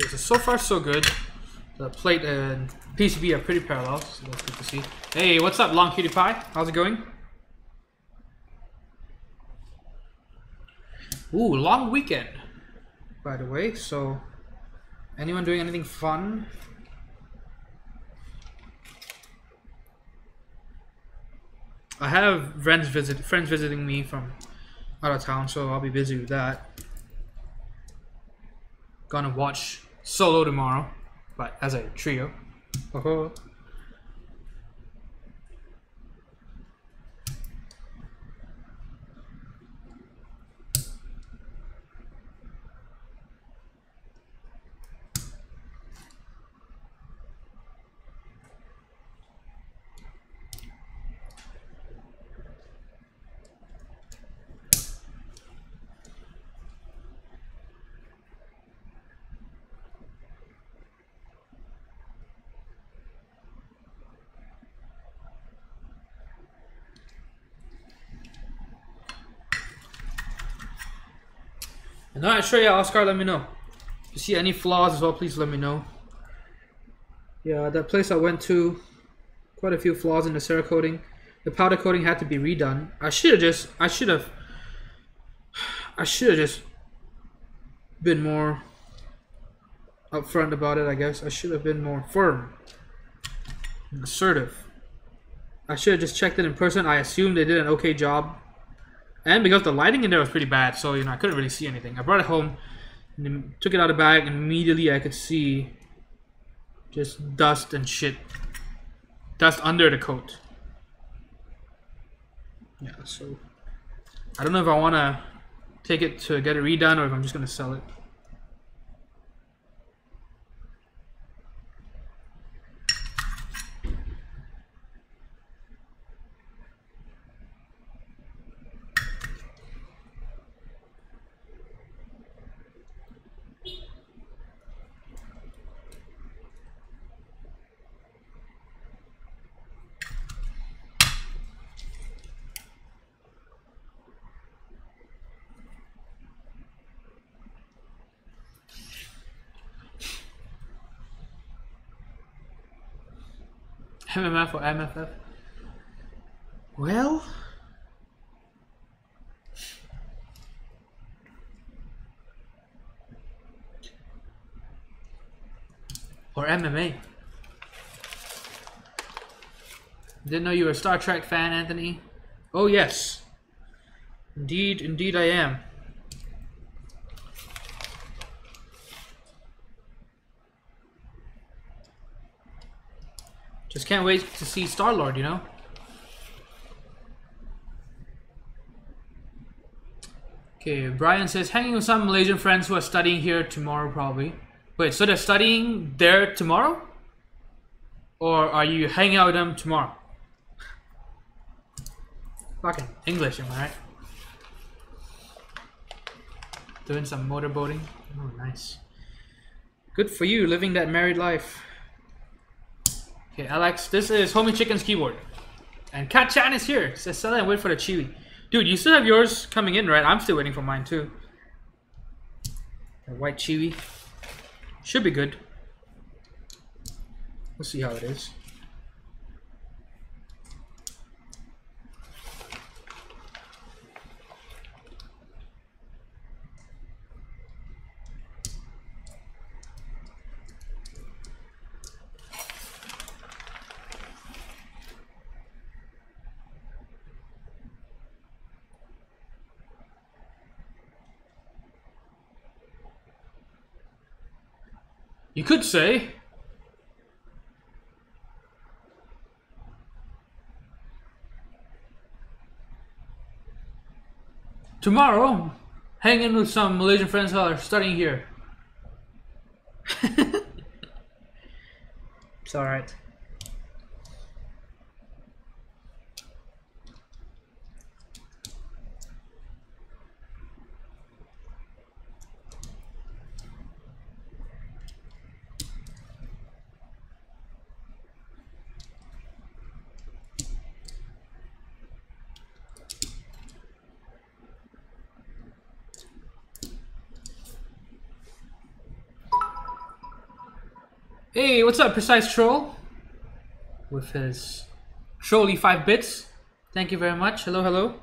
Okay, so far so good. The plate and PCB are pretty parallel, so that's good to see. Hey, what's up, Long Cutie Pie? How's it going? Ooh, long weekend, by the way. So, anyone doing anything fun? I have friends visiting me from out of town, so I'll be busy with that. Gonna watch Solo tomorrow, but as a trio. Alright, sure, yeah, Oscar, let me know. If you see any flaws as well, please let me know. Yeah, that place I went to, quite a few flaws in the Cerakoting. The powder coating had to be redone. I should have just been more upfront about it, I guess. I should have been more firm and assertive. I should have just checked it in person. I assumed they did an okay job. And because the lighting in there was pretty bad, so I couldn't really see anything. I brought it home, and then took it out of the bag, and immediately I could see just dust and shit. Dust under the coat. Yeah, so I don't know if I want to take it to get it redone or if I'm just going to sell it. MMF or MFF? Well, or MMA. Didn't know you were a Star Trek fan, Anthony. Oh yes, indeed I am. Just can't wait to see Star-Lord, you know? Okay, Brian says, hanging with some Malaysian friends who are studying here tomorrow, probably. Wait, so they're studying there tomorrow? Or are you hanging out with them tomorrow? Fucking English, am I right? Doing some motorboating. Oh, nice. Good for you, living that married life. Okay, Alex, this is Homie Chicken's keyboard. And Cat Chan is here. Says sell it and wait for the Chiwi. Dude, you still have yours coming in, right? I'm still waiting for mine too. The white Chiwi. Should be good. We'll see how it is. You could say tomorrow, hang in with some Malaysian friends who are studying here. It's alright. Hey, what's up, Precise Troll? With his trolly 5 bits. Thank you very much. Hello, hello.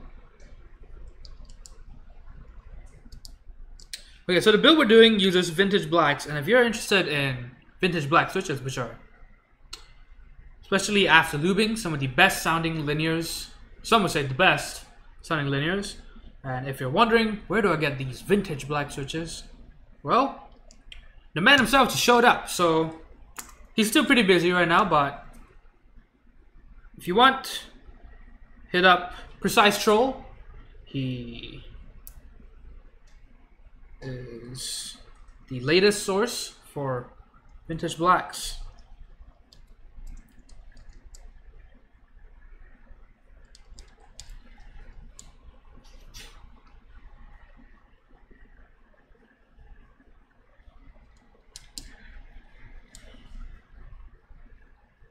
Okay, so the build we're doing uses vintage blacks, and if you're interested in vintage black switches, which are, especially after lubing, some of the best sounding linears, some would say the best sounding linears, and if you're wondering, where do I get these vintage black switches? Well, the man himself just showed up, so he's still pretty busy right now, but if you want, hit up Precise Troll. He is the latest source for vintage blacks.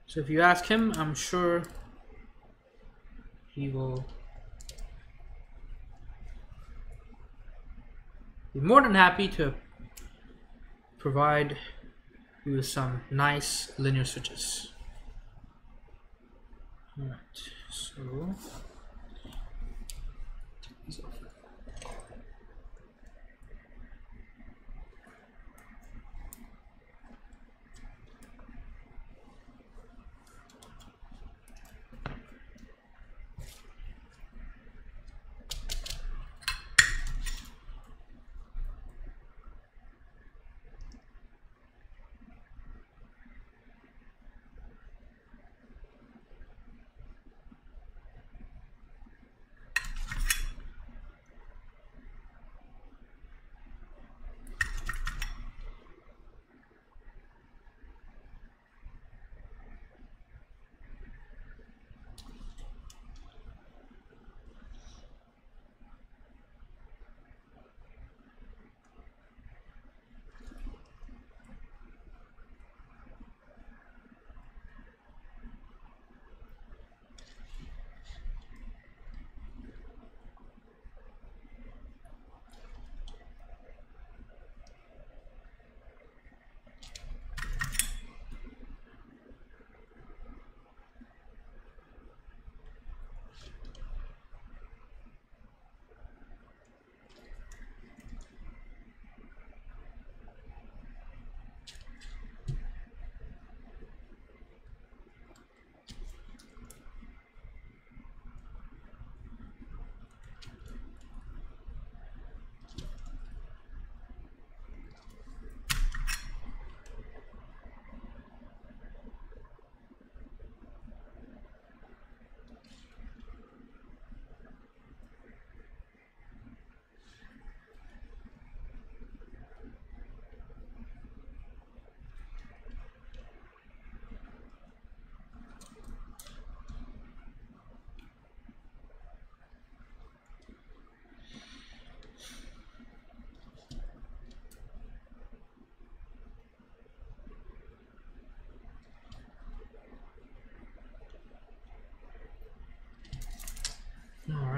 So if you ask him, I'm sure he will be more than happy to provide you with some nice linear switches. Alright, so take these off.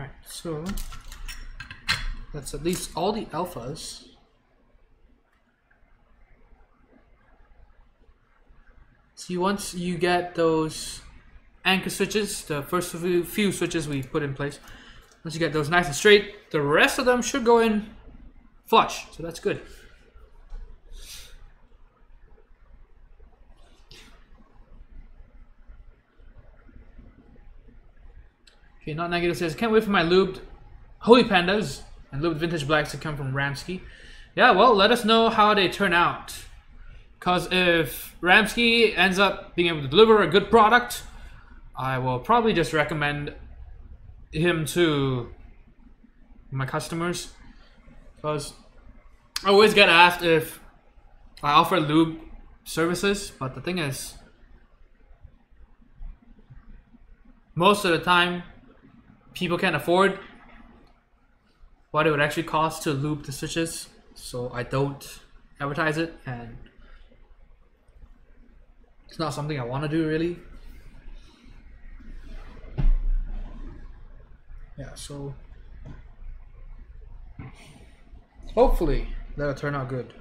Alright, so that's at least all the alphas. See, once you get those anchor switches, the first few switches we put in place, once you get those nice and straight, the rest of them should go in flush, so that's good. Okay, Not Negative says, can't wait for my lubed Holy Pandas and lubed vintage blacks to come from Ramsky. Yeah, well, let us know how they turn out. Because if Ramsky ends up being able to deliver a good product, I will probably just recommend him to my customers. Because I always get asked if I offer lube services, but the thing is, most of the time, people can't afford what it would actually cost to lube the switches, so I don't advertise it, and it's not something I want to do really. Yeah, so hopefully that'll turn out good.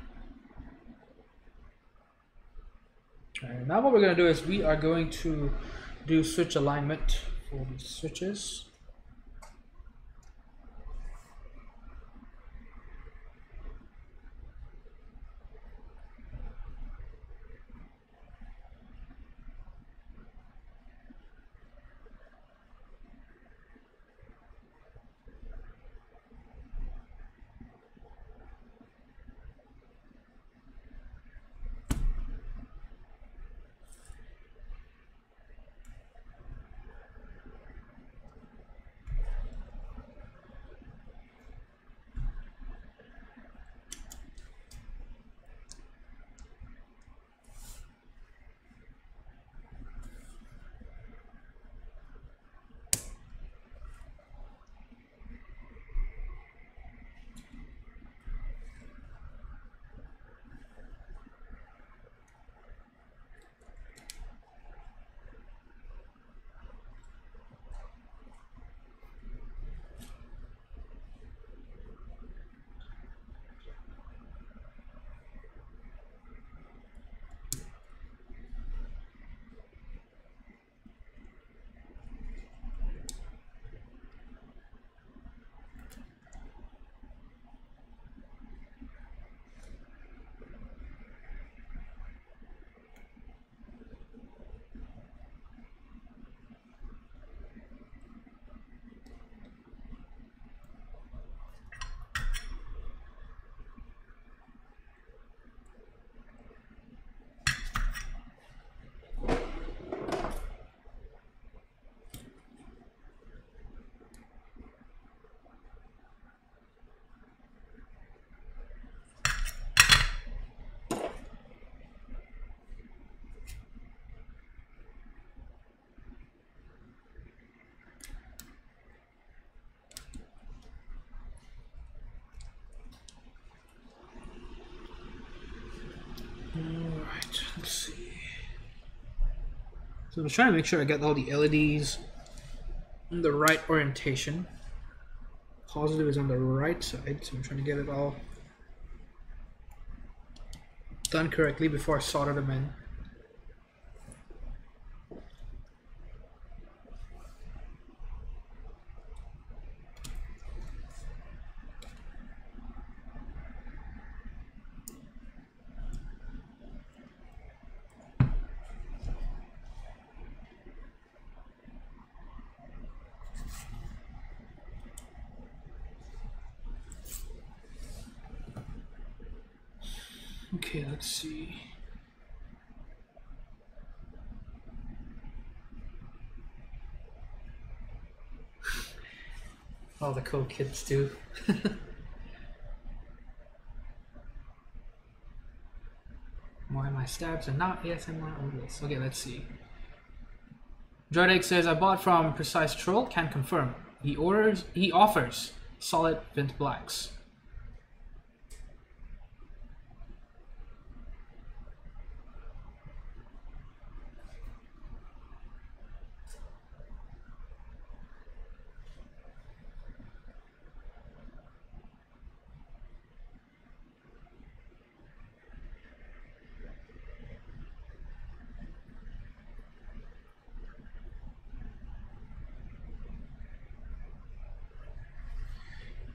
Alright, now what we're going to do is we are going to do switch alignment for the switches. Alright, let's see. So I'm trying to make sure I get all the LEDs in the right orientation. Positive is on the right side, so I'm trying to get it all done correctly before I solder them in. Okay, let's see. All the cool kids do. Why my stabs are not ASMR on this. Okay, let's see. Droidic says, I bought from Precise Troll, can confirm. He offers solid Vint Blacks.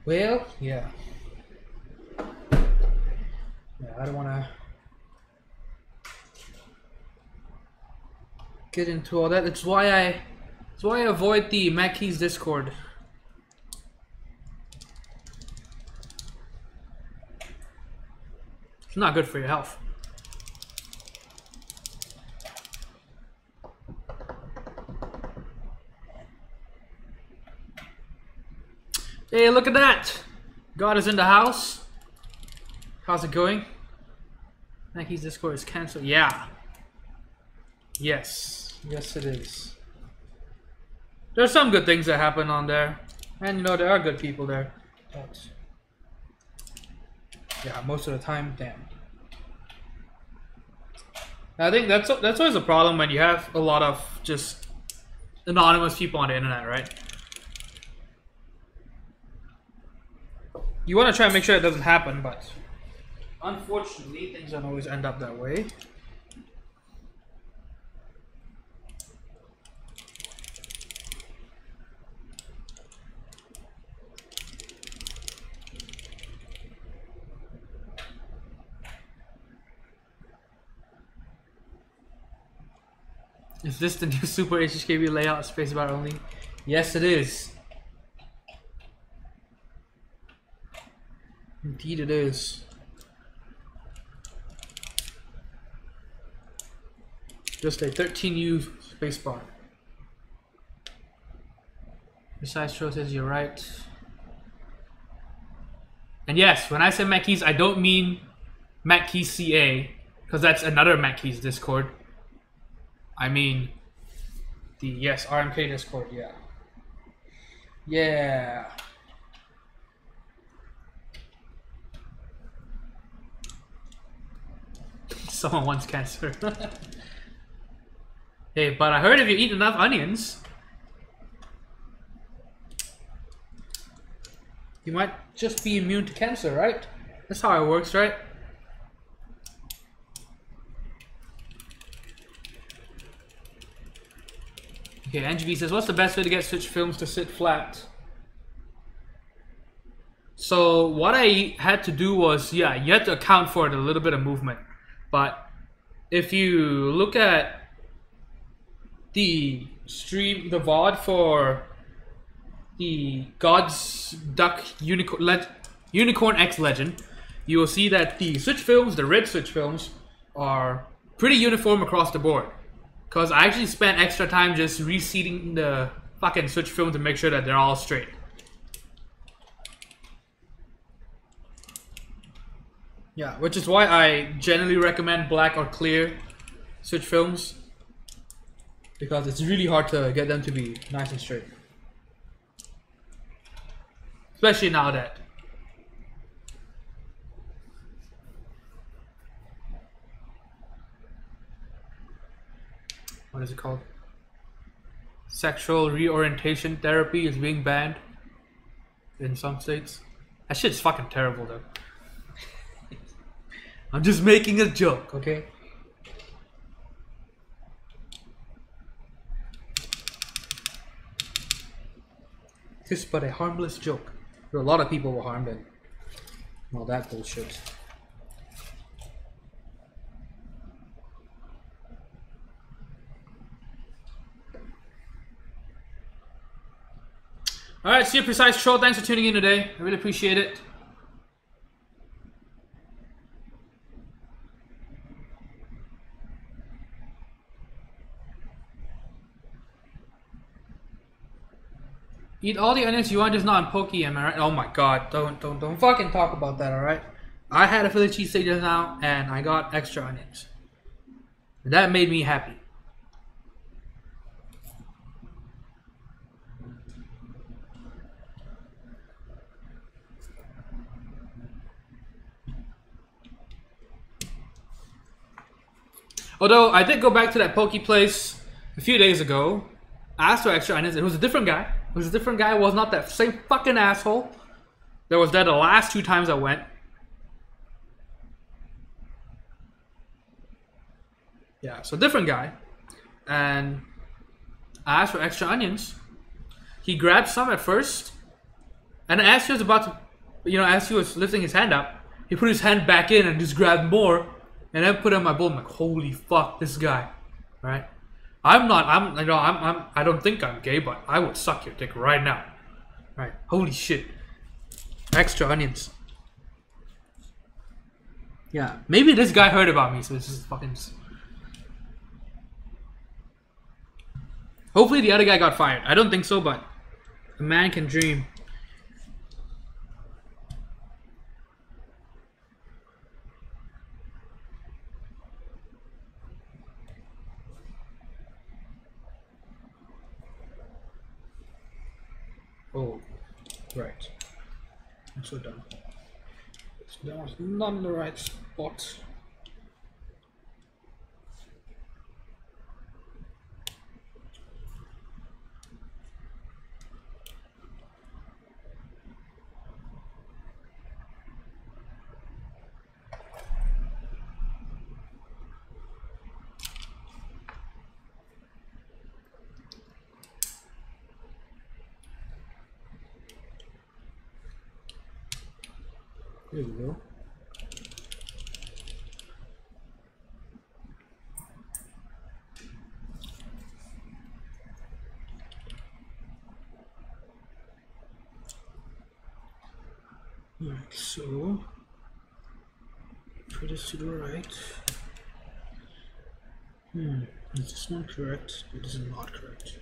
Well, yeah. Yeah, I don't want to get into all that. It's why I avoid the Mackeys Discord. It's not good for your health. Hey, look at that! God is in the house. How's it going? Mackeys Discord is cancelled. Yeah. Yes. Yes, it is. There's some good things that happen on there. And you know, there are good people there. But yeah, most of the time, damn. I think that's always a problem when you have a lot of just anonymous people on the internet, right? You want to try and make sure it doesn't happen, but unfortunately, things don't always end up that way. Is this the new Super HHKB layout, spacebar only? Yes, it is. Indeed it is. Just a 13U spacebar. Besides, Tro says you're right. And yes, when I say Mackeys, I don't mean Mackeys CA, because that's another Mackeys Discord. I mean the, yes, RMK Discord, yeah. Yeah. Someone wants cancer. Hey, but I heard if you eat enough onions, you might just be immune to cancer, right? That's how it works, right? Okay, NGV says, what's the best way to get switch films to sit flat? So what I had to do was, yeah, you had to account for it, a little bit of movement. But if you look at the stream, the VOD for the God's Duck Unicorn X Legend, you will see that the switch films, the red switch films, are pretty uniform across the board. Because I actually spent extra time just reseating the fucking switch film to make sure that they're all straight. Yeah, which is why I generally recommend black or clear switch films. Because it's really hard to get them to be nice and straight. Especially now that what is it called? Sexual reorientation therapy is being banned in some states. That shit's fucking terrible though. I'm just making a joke, okay? Just but a harmless joke. There are a lot of people were harmed in all that bullshit. Alright, see you, Precise Troll. Thanks for tuning in today. I really appreciate it. Eat all the onions you want, just not on Pokey, am I right? Oh my god, don't fucking talk about that, alright? I had a Philly cheesesteak just now, and I got extra onions. And that made me happy. Although, I did go back to that Pokey place a few days ago. I asked for extra onions. It was a different guy. It was a different guy. It was not that same fucking asshole that was there the last 2 times I went. Yeah, so different guy. And I asked for extra onions. He grabbed some at first. And as he was about to, as he was lifting his hand up, he put his hand back in and just grabbed more, and then put it on my bowl. I'm like, holy fuck, this guy, right? I don't think I'm gay, but I would suck your dick right now, right? Holy shit, extra onions. Yeah, maybe this guy heard about me, so this is fucking. Hopefully the other guy got fired. I don't think so, but a man can dream. Oh, right. I'm so dumb. That was not in the right spot. There we go. Alright, so put this to the right. Is this one correct? It is not correct.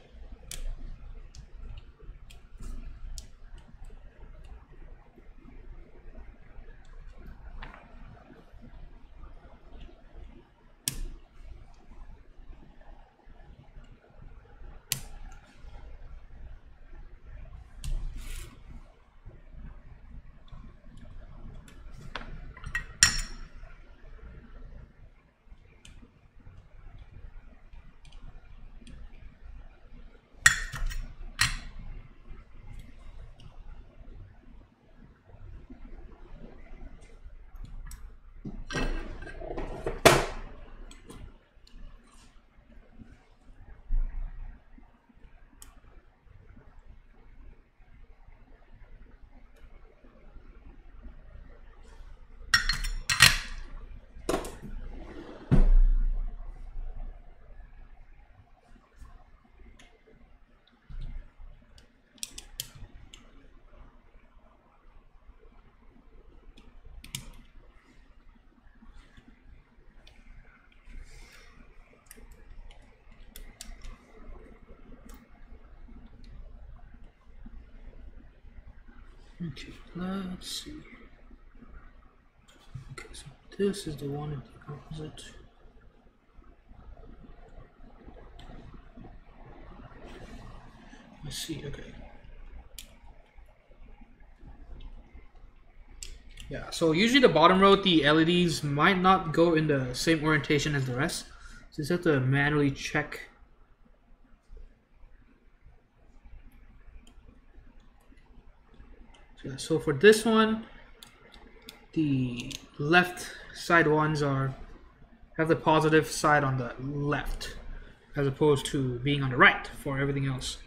Okay, let's see. Okay, so this is the one in the opposite. Let's see, okay. Yeah, so usually the bottom row, the LEDs might not go in the same orientation as the rest. So you just have to manually check. So for this one, the left side ones have the positive side on the left, as opposed to being on the right for everything else.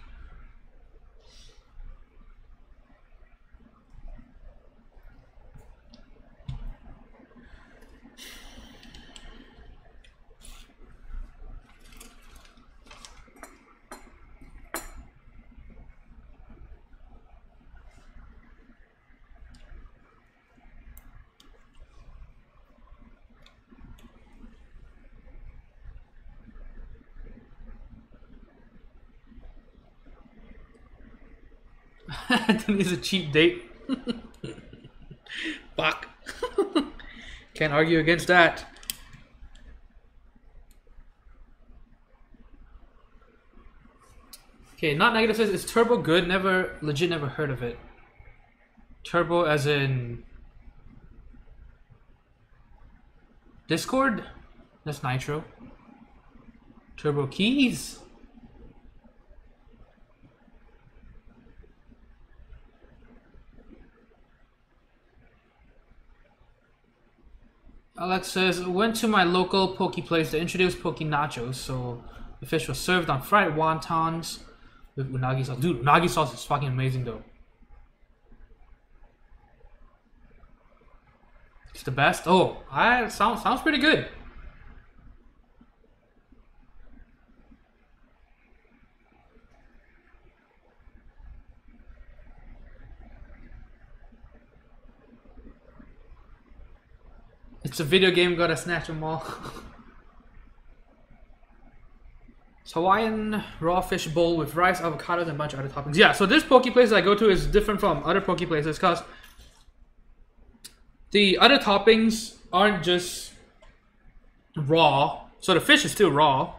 Anthony is a cheap date. Fuck. Can't argue against that. Okay, not negative says, is turbo good? Never heard of it. Turbo as in Discord? That's Nitro. Turbo keys? Alex says, went to my local poke place to introduce poke nachos. So the fish was served on fried wontons with unagi sauce. Dude, unagi sauce is fucking amazing though. It's the best. Oh, sounds pretty good. It's a video game, gotta snatch them all. It's Hawaiian raw fish bowl with rice, avocados, and a bunch of other toppings. Yeah, so this poke place I go to is different from other poke places because the other toppings aren't just raw. So the fish is still raw.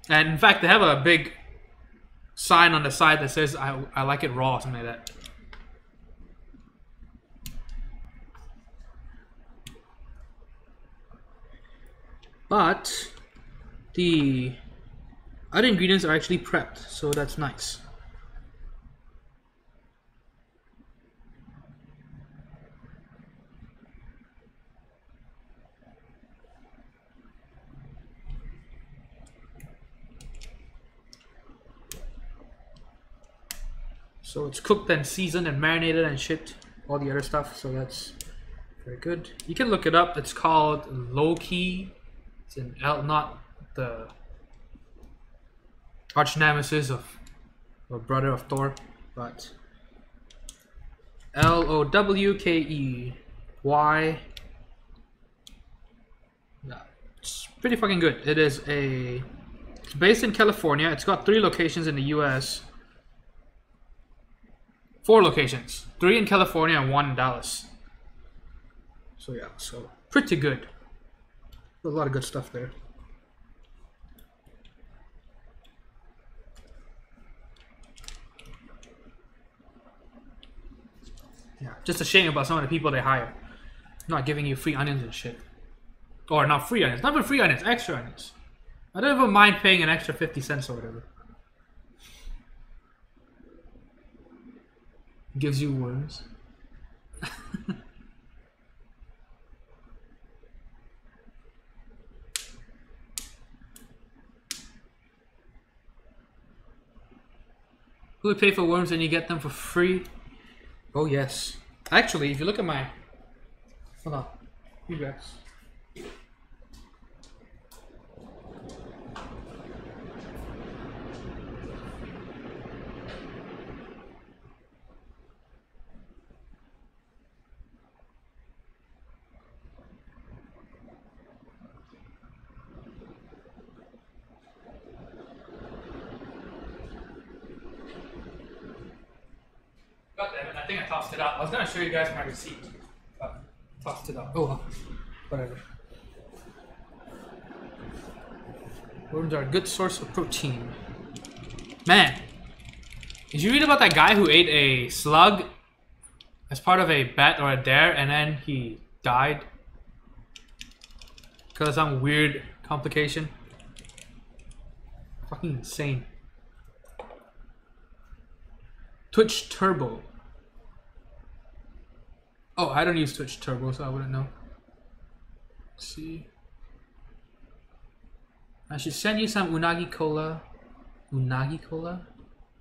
And in fact, they have a big sign on the side that says, I like it raw, something like that. But the other ingredients are actually prepped, so that's nice. So it's cooked and seasoned and marinated and shipped, all the other stuff, so that's very good. You can look it up. It's called Loki. It's an L, not the arch nemesis of or brother of Thor, but Lowkey. Yeah, it's pretty fucking good. It's based in California. It's got 3 locations in the US. 4 locations. 3 in California and 1 in Dallas. So yeah, so pretty good. A lot of good stuff there. Yeah, just a shame about some of the people they hire. Not giving you free onions and shit. Or not free onions, not even free onions, extra onions. I don't even mind paying an extra 50 cents or whatever. Gives you worms. Who would pay for worms and you get them for free? Oh yes. Actually, if you look at my... Hold on. You guys. God damn it, I think I tossed it out. I was gonna show you guys my receipt, but tossed it out. Oh well, whatever. Worms are a good source of protein. Man, did you read about that guy who ate a slug as part of a bet or a dare and then he died? Because of some weird complication? Fucking insane. Twitch Turbo. Oh, I don't use Twitch Turbo, so I wouldn't know. Let's see. I should send you some unagi cola. Unagi cola?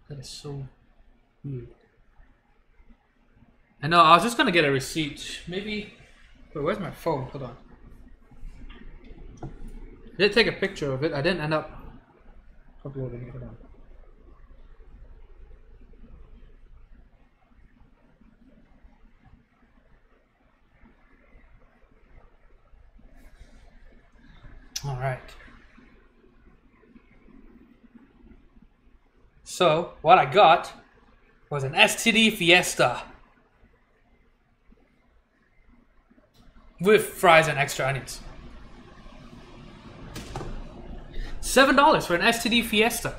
That is so weird. I know, I was just gonna get a receipt. Maybe. Wait, where's my phone? Hold on. I did take a picture of it. I didn't end up uploading it. Hold on. All right. So what I got was an STD Fiesta with fries and extra onions. $7 for an STD Fiesta.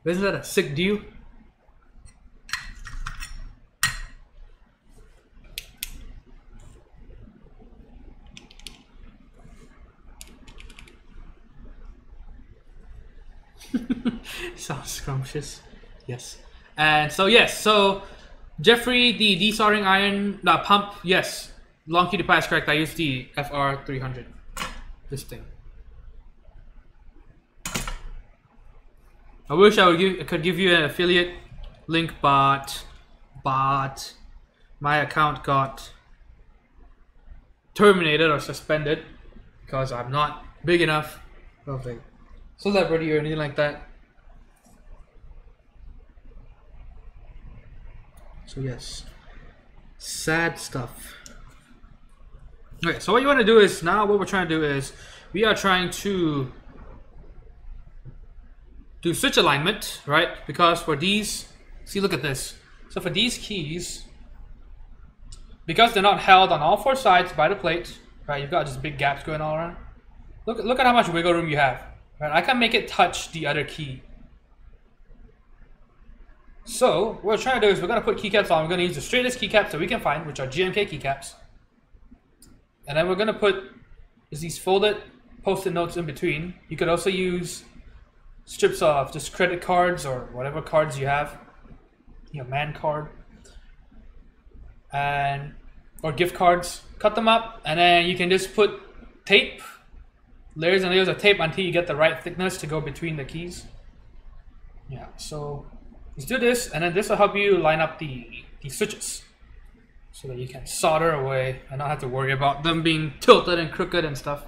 Isn't that a sick deal? Sounds scrumptious. Yes. And so yes, so Jeffrey, the desoldering iron pump, yes. Long key to pass correct. I used the FR300. This thing. I wish I could give you an affiliate link, but my account got terminated or suspended because I'm not big enough of a celebrity or anything like that. So yes, sad stuff. Okay, so what you want to do is, now what we're trying to do is, we are trying to do switch alignment, right? Because for these, see, look at this. So for these keys, because they're not held on all four sides by the plate, right? You've got just big gaps going all around. Look at how much wiggle room you have. Right? I can make it touch the other key. So what we're trying to do is we're going to put keycaps on. We're going to use the straightest keycaps that we can find, which are GMK keycaps. And then we're going to put these folded post-it notes in between. You could also use strips of just credit cards or whatever cards you have. Man card. Or gift cards. Cut them up, and then you can just put tape, layers and layers of tape until you get the right thickness to go between the keys. Yeah, so let's do this, and then this will help you line up the switches so that you can solder away and not have to worry about them being tilted and crooked and stuff.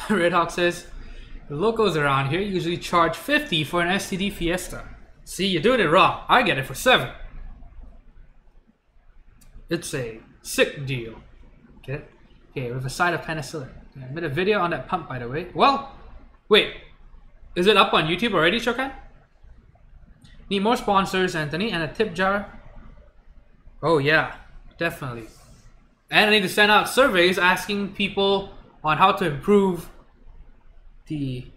Red Hawk says, the locals around here usually charge 50 for an STD Fiesta. See, you're doing it wrong. I get it for 7. It's a sick deal. Get it? Okay, with a side of penicillin. I made a video on that pump, by the way. Well, wait. Is it up on YouTube already, Shokan? Need more sponsors, Anthony, and a tip jar? Oh yeah, definitely. And I need to send out surveys asking people on how to improve the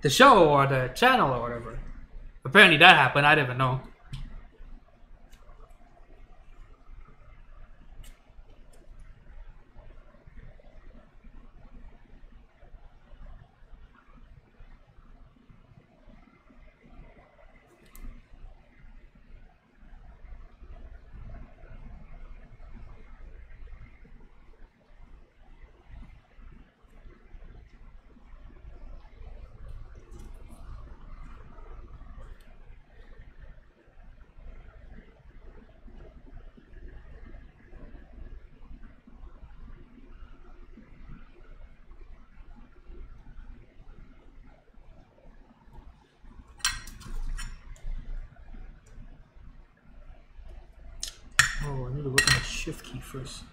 show or the channel or whatever. Apparently that happened, I didn't even know. Oh, I need to work on the shift key first.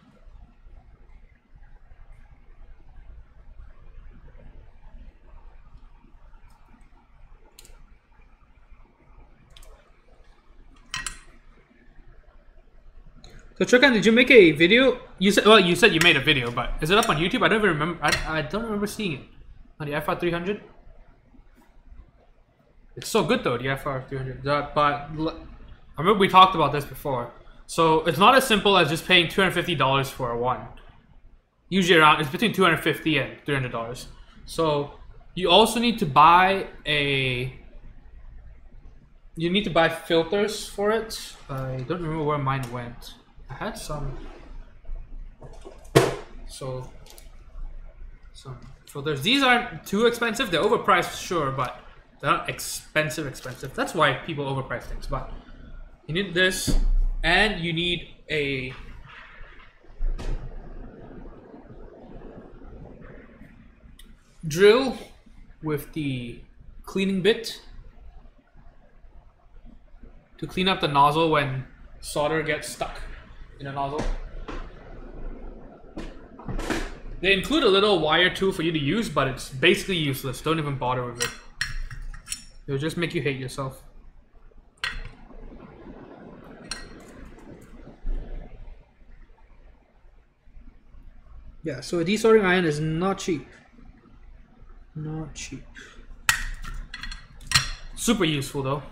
So Chokan, did you make a video? You said, well, you said you made a video, but is it up on YouTube? I don't even remember. I don't remember seeing it on the FR300. It's so good though, the FR300. But I remember we talked about this before. So it's not as simple as just paying $250 for a one. Usually around, it's between $250 and $300. So you also need to buy you need to buy filters for it. I don't remember where mine went. I had some filters. These aren't too expensive. They're overpriced, sure, but they're not expensive. That's why people overprice things. But you need this, and you need a drill with the cleaning bit to clean up the nozzle when solder gets stuck in a nozzle. They include a little wire tool for you to use, but it's basically useless. Don't even bother with it. It'll just make you hate yourself. Yeah, so a desoldering iron is not cheap. Not cheap. Super useful though.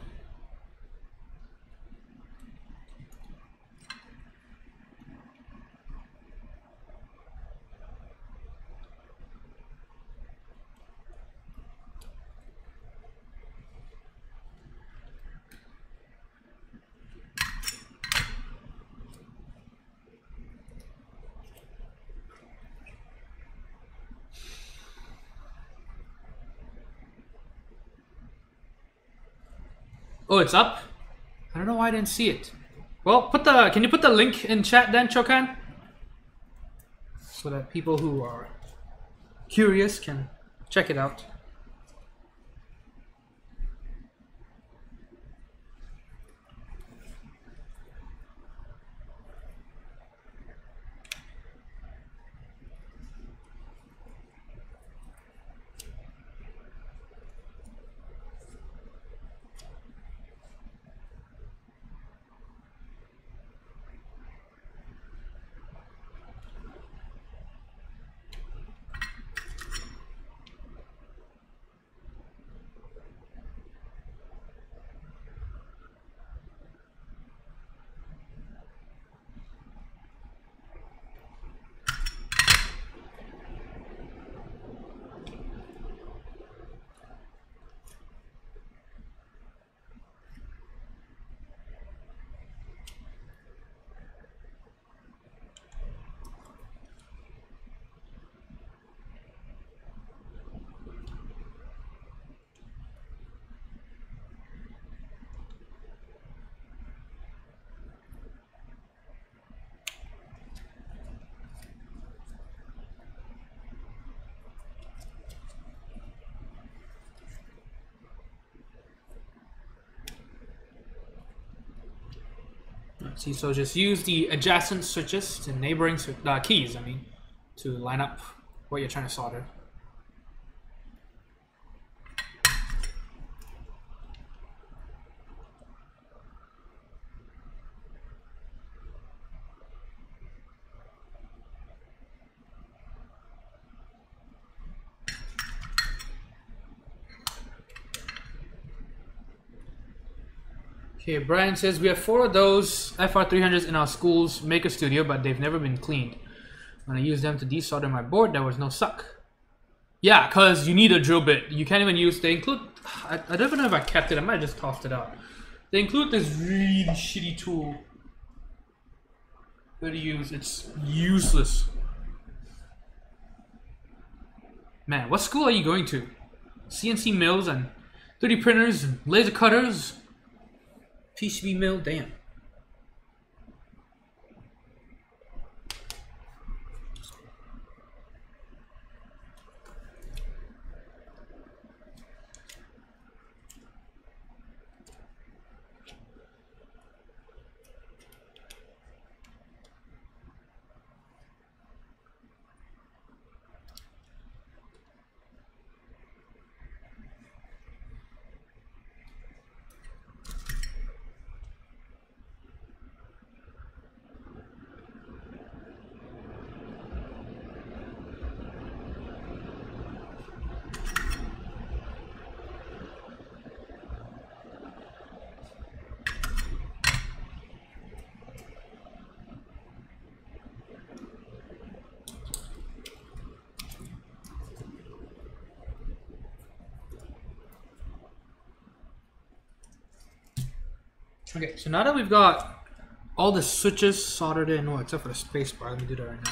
Oh, it's up? I don't know why I didn't see it. Well, can you put the link in chat then, Chokan? So that people who are curious can check it out. See, so just use the adjacent switches to neighboring keys, to line up what you're trying to solder. Okay, Brian says, we have 4 of those FR300s in our school's maker studio, but they've never been cleaned. When I use them to desolder my board, there was no suck. Yeah, because you need a drill bit. You can't even use, they include, I don't even know if I kept it, I might have just tossed it out. They include this really shitty tool that you use. It's useless. Man, what school are you going to? CNC mills and 3D printers and laser cutters? PCB mill, damn. Okay, so now that we've got all the switches soldered in, well, except for the space bar, let me do that right now.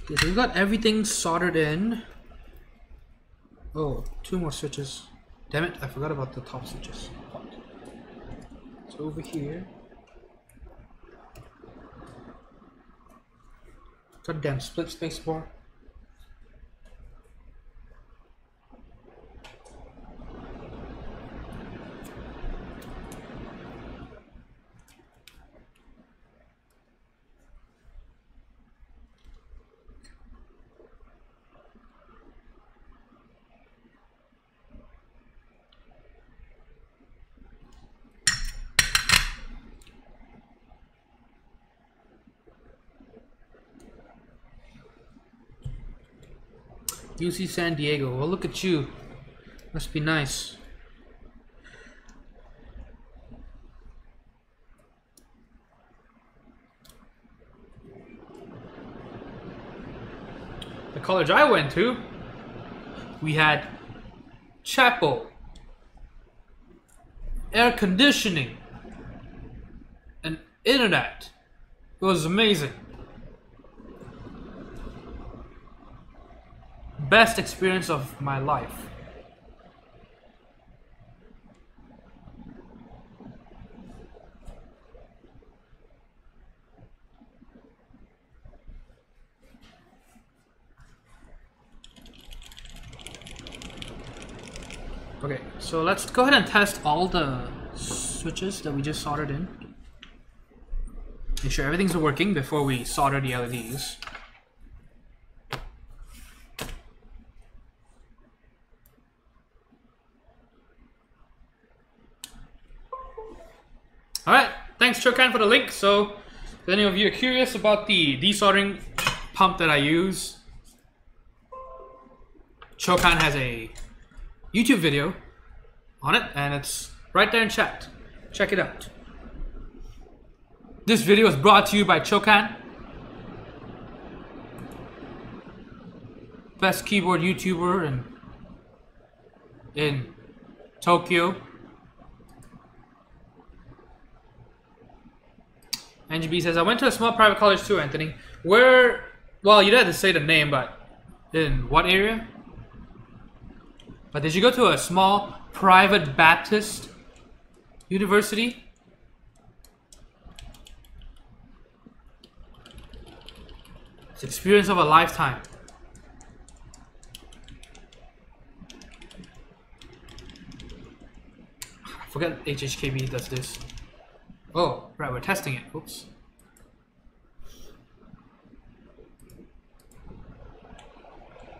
Okay, so we've got everything soldered in. Oh, 2 more switches. Damn it, I forgot about the top switches. So over here. Goddamn split space bar. UC San Diego. Well, look at you. Must be nice. The college I went to, we had chapel, air conditioning, and internet. It was amazing. best experience of my life. Okay, so let's go ahead and test all the switches that we just soldered in. Make sure everything's working before we solder the LEDs. Alright, thanks Kekkon for the link. So, if any of you are curious about the desoldering pump that I use, Kekkon has a YouTube video on it, and it's right there in chat. Check it out. This video is brought to you by Kekkon, best keyboard YouTuber in Tokyo. NGB says, I went to a small private college too, Anthony. Where, well, you don't have to say the name, but in what area? But did you go to a small private Baptist university? It's the experience of a lifetime. I forget HHKB does this. Oh, right, we're testing it. Oops.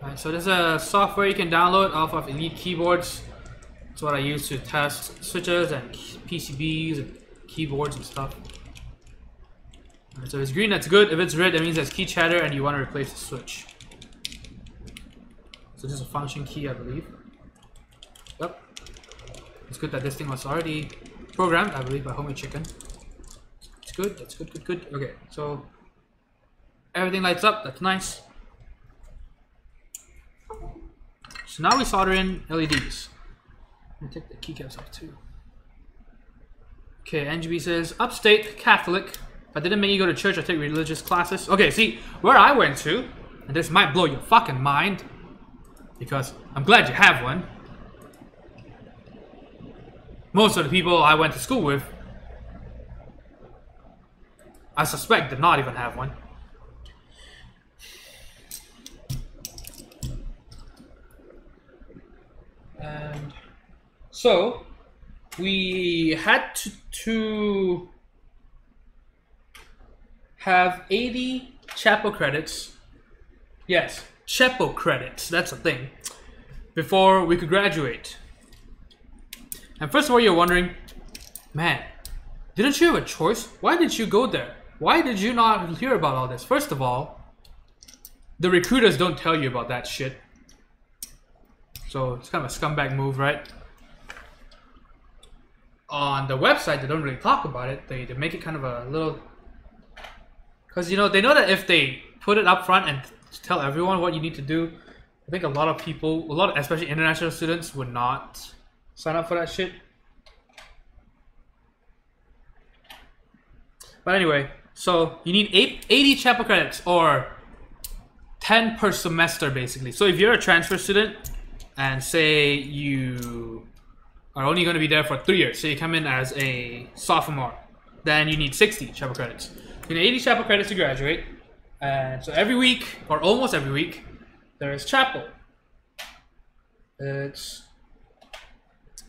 Alright, so there's a software you can download off of Elite Keyboards. That's what I use to test switches and PCBs and keyboards and stuff. Alright, so if it's green, that's good. If it's red, that means there's key chatter and you want to replace the switch. So this is a function key, I believe. Yep. It's good that this thing was already programmed, I believe, by Homemade Chicken. It's good, that's good, good, good. Okay, so everything lights up, that's nice. So now we solder in LEDs. I'm gonna take the keycaps off too. Okay, NGB says, upstate Catholic. I didn't make you go to church or take religious classes. Okay, see, where I went to, and this might blow your fucking mind, because I'm glad you have one. Most of the people I went to school with, I suspect did not even have one. And so we had to have 80 chapel credits. Yes, chapel credits, that's a thing, before we could graduate. And first of all, you're wondering, man, didn't you have a choice? Why did you go there? Why did you not hear about all this? First of all, the recruiters don't tell you about that shit. So it's kind of a scumbag move, right? On the website, they don't really talk about it. They make it kind of a little... Because, you know, they know that if they put it up front and tell everyone what you need to do, I think a lot of people, especially international students, would not sign up for that shit. But anyway, so you need 80 chapel credits, or 10 per semester, basically. So if you're a transfer student, and say you are only going to be there for 3 years, so you come in as a sophomore, then you need 60 chapel credits. You need 80 chapel credits to graduate, and so every week, or almost every week, there is chapel. It's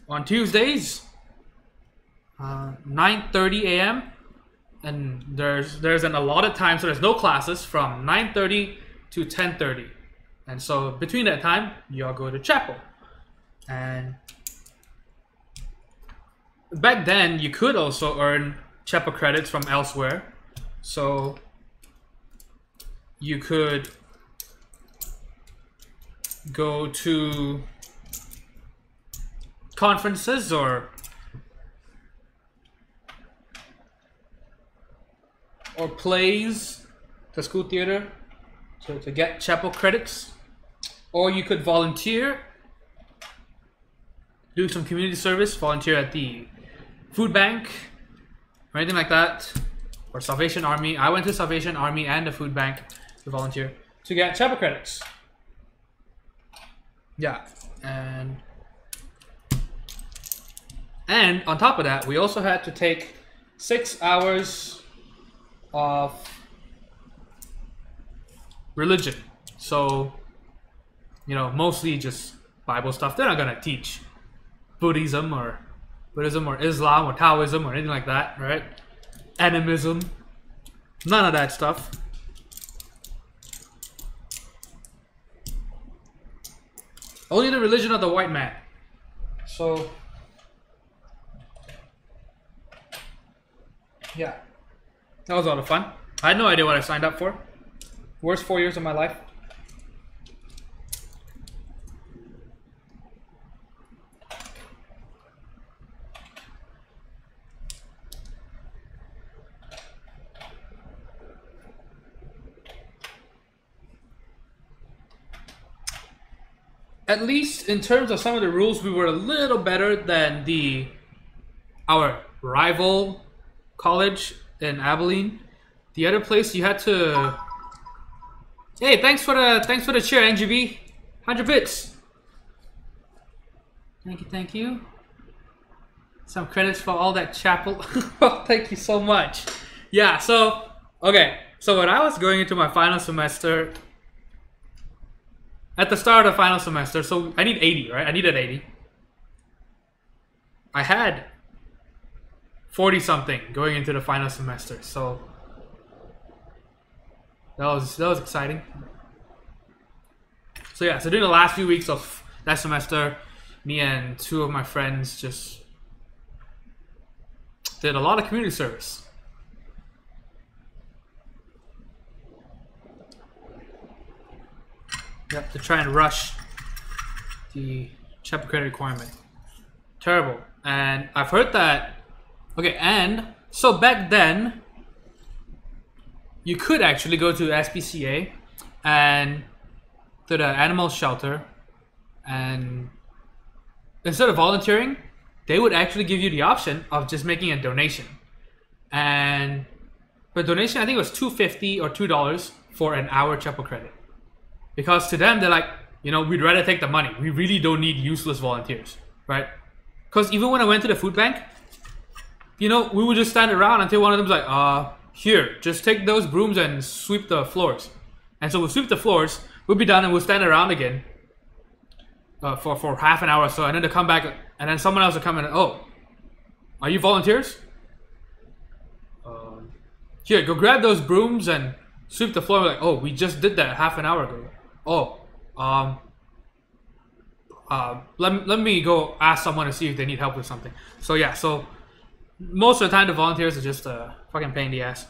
on Tuesdays, 9:30 a.m. and there's an allotted time, so there's no classes from 9:30 to 10:30. And so between that time, you all go to chapel. And back then, you could also earn chapel credits from elsewhere. So you could go to conferences or plays, the school theater, to get chapel credits. Or you could volunteer, do some community service, volunteer at the food bank, or anything like that, or Salvation Army. I went to Salvation Army and the food bank to volunteer to get chapel credits. Yeah, and on top of that, we also had to take 6 hours of religion. So, you know, mostly just Bible stuff. They're not gonna teach Buddhism or Islam or Taoism or anything like that, right? Animism, none of that stuff. Only the religion of the white man. So, yeah, that was a lot of fun. I had no idea what I signed up for. Worst 4 years of my life. At least in terms of some of the rules, we were a little better than our rival college in Abilene. The other place you had to. Hey, thanks for the cheer, NGB. 100 bits. Thank you. Some credits for all that chapel. Oh, thank you so much. Yeah. So okay. So when I was going into my final semester. At the start of the final semester, so I need 80, right? I needed 80. I had 40 something going into the final semester, so that was exciting. So yeah, so during the last few weeks of that semester, me and two of my friends just did a lot of community service. Yep, to try and rush the chapter credit requirement. Terrible. And I've heard that. Okay, and so back then, you could actually go to SPCA and to the animal shelter, and instead of volunteering, they would actually give you the option of just making a donation. And the donation, I think it was $2.50 or $2 for an hour chapel credit. Because to them, they're like, you know, we'd rather take the money. We really don't need useless volunteers, right? Because even when I went to the food bank, you know, we would just stand around until one of them's like, here, just take those brooms and sweep the floors. And so we'll sweep the floors, we'll be done, and we'll stand around again for half an hour or so, and then they'll come back, and then someone else will come in and, oh, are you volunteers? Here, go grab those brooms and sweep the floor. We're like, oh, we just did that half an hour ago. Oh, let me go ask someone to see if they need help with something. So yeah, so most of the time the volunteers are just a fucking pain in the ass.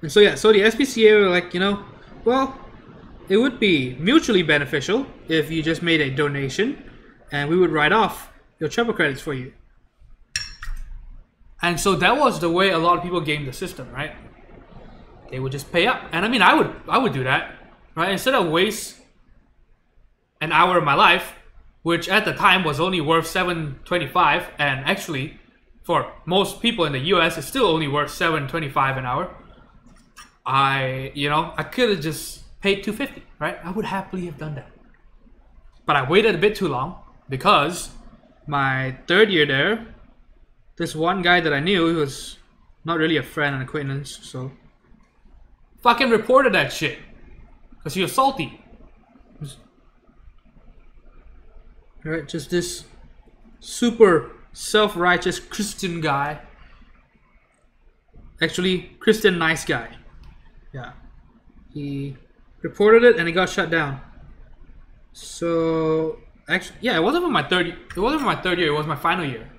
And so yeah, so the SPCA were like, you know, well, it would be mutually beneficial if you just made a donation and we would write off your chapel credits for you. And so that was the way a lot of people gamed the system, right? They would just pay up. And I mean, I would do that, right? Instead of waste an hour of my life, which at the time was only worth $7.25, and actually for most people in the US it's still only worth $7.25 an hour. I could have just paid $2.50, right? I would happily have done that. But I waited a bit too long because my third year there, this one guy that I knew, he was not really a friend, an acquaintance, so fucking reported that shit because he was salty. Right, just this super self-righteous Christian guy. Actually, Christian nice guy. Yeah, he reported it and it got shut down. So actually, yeah, it wasn't for my third. It wasn't for my third year. It was my final year.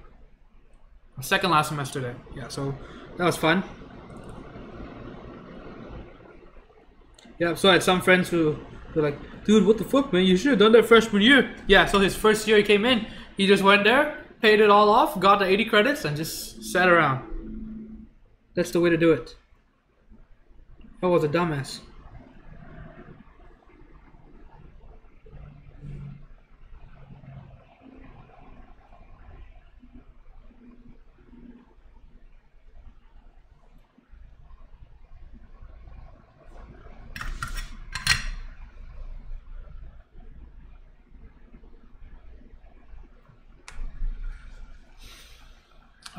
My second last semester there. Yeah, so that was fun. Yeah, so I had some friends who were like, dude, what the fuck, man? You should have done that freshman year. Yeah, so his first year he came in, he just went there, paid it all off, got the 80 credits, and just sat around. That's the way to do it. I was a dumbass.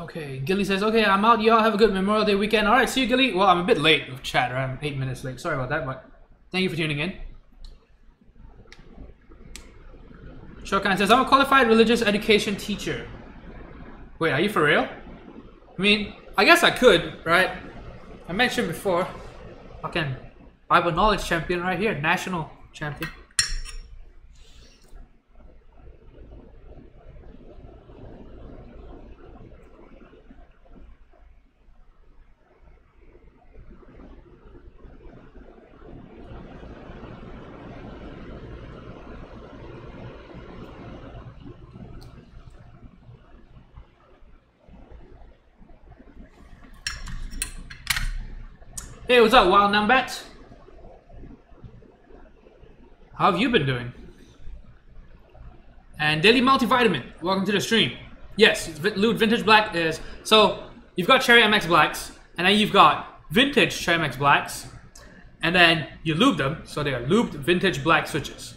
Okay, Gilly says, okay, I'm out. Y'all have a good Memorial Day weekend. All right, see you, Gilly. Well, I'm a bit late with chat, right? I'm 8 minutes late. Sorry about that, but thank you for tuning in. Shokan says, I'm a qualified religious education teacher. Wait, are you for real? I mean, I guess I could, right? I mentioned before, fucking Bible knowledge champion right here, national champion. Hey, what's up, Wild Numbat? How have you been doing? And Daily Multivitamin, welcome to the stream. Yes, Lubed Vintage Black is... So, you've got Cherry MX Blacks, and then you've got Vintage Cherry MX Blacks, and then you lube them, so they are Lubed Vintage Black switches.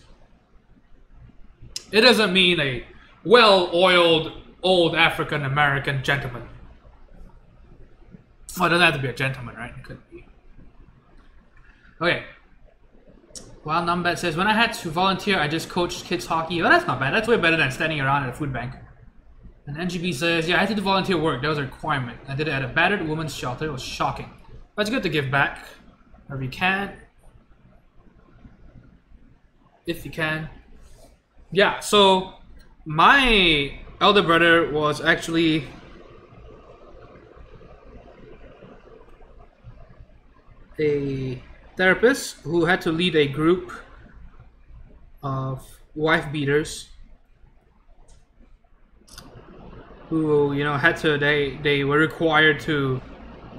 It doesn't mean a well-oiled, old African-American gentleman. Well, it doesn't have to be a gentleman, right? It could be. Okay. Wild Numbat says, when I had to volunteer, I just coached kids hockey. Oh, that's not bad. That's way better than standing around at a food bank. And NGB says, yeah, I had to do volunteer work. That was a requirement. I did it at a battered woman's shelter. It was shocking. But it's good to give back. Wherever you can. If you can. Yeah, so my elder brother was actually a therapist who had to lead a group of wife beaters who, you know, had to, they were required to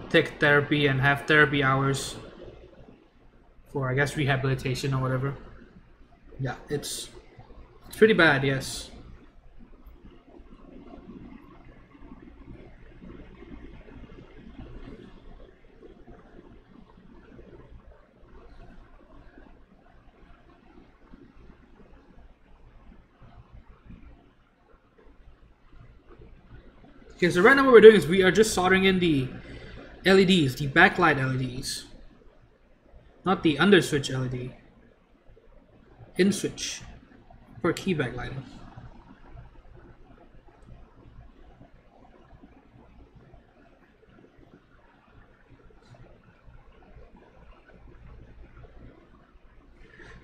take therapy and have therapy hours for, I guess, rehabilitation or whatever. Yeah, it's pretty bad, yes. Okay, so right now what we're doing is we are just soldering in the LEDs, the backlight LEDs. Not the under switch LED. In switch for key backlighting.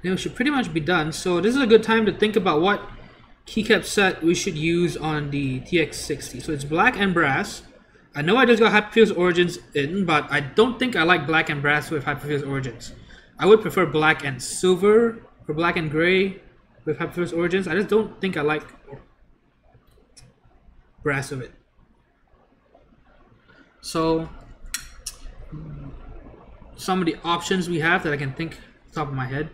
Then we should pretty much be done. So this is a good time to think about what keycap set we should use on the TX60. So it's black and brass. I know I just got hyperfuse origins in, but I don't think I like black and brass with hyperfuse origins. I would prefer black and silver or black and gray with hyperfuse origins. I just don't think I like brass of it. So some of the options we have that I can think off the top of my head.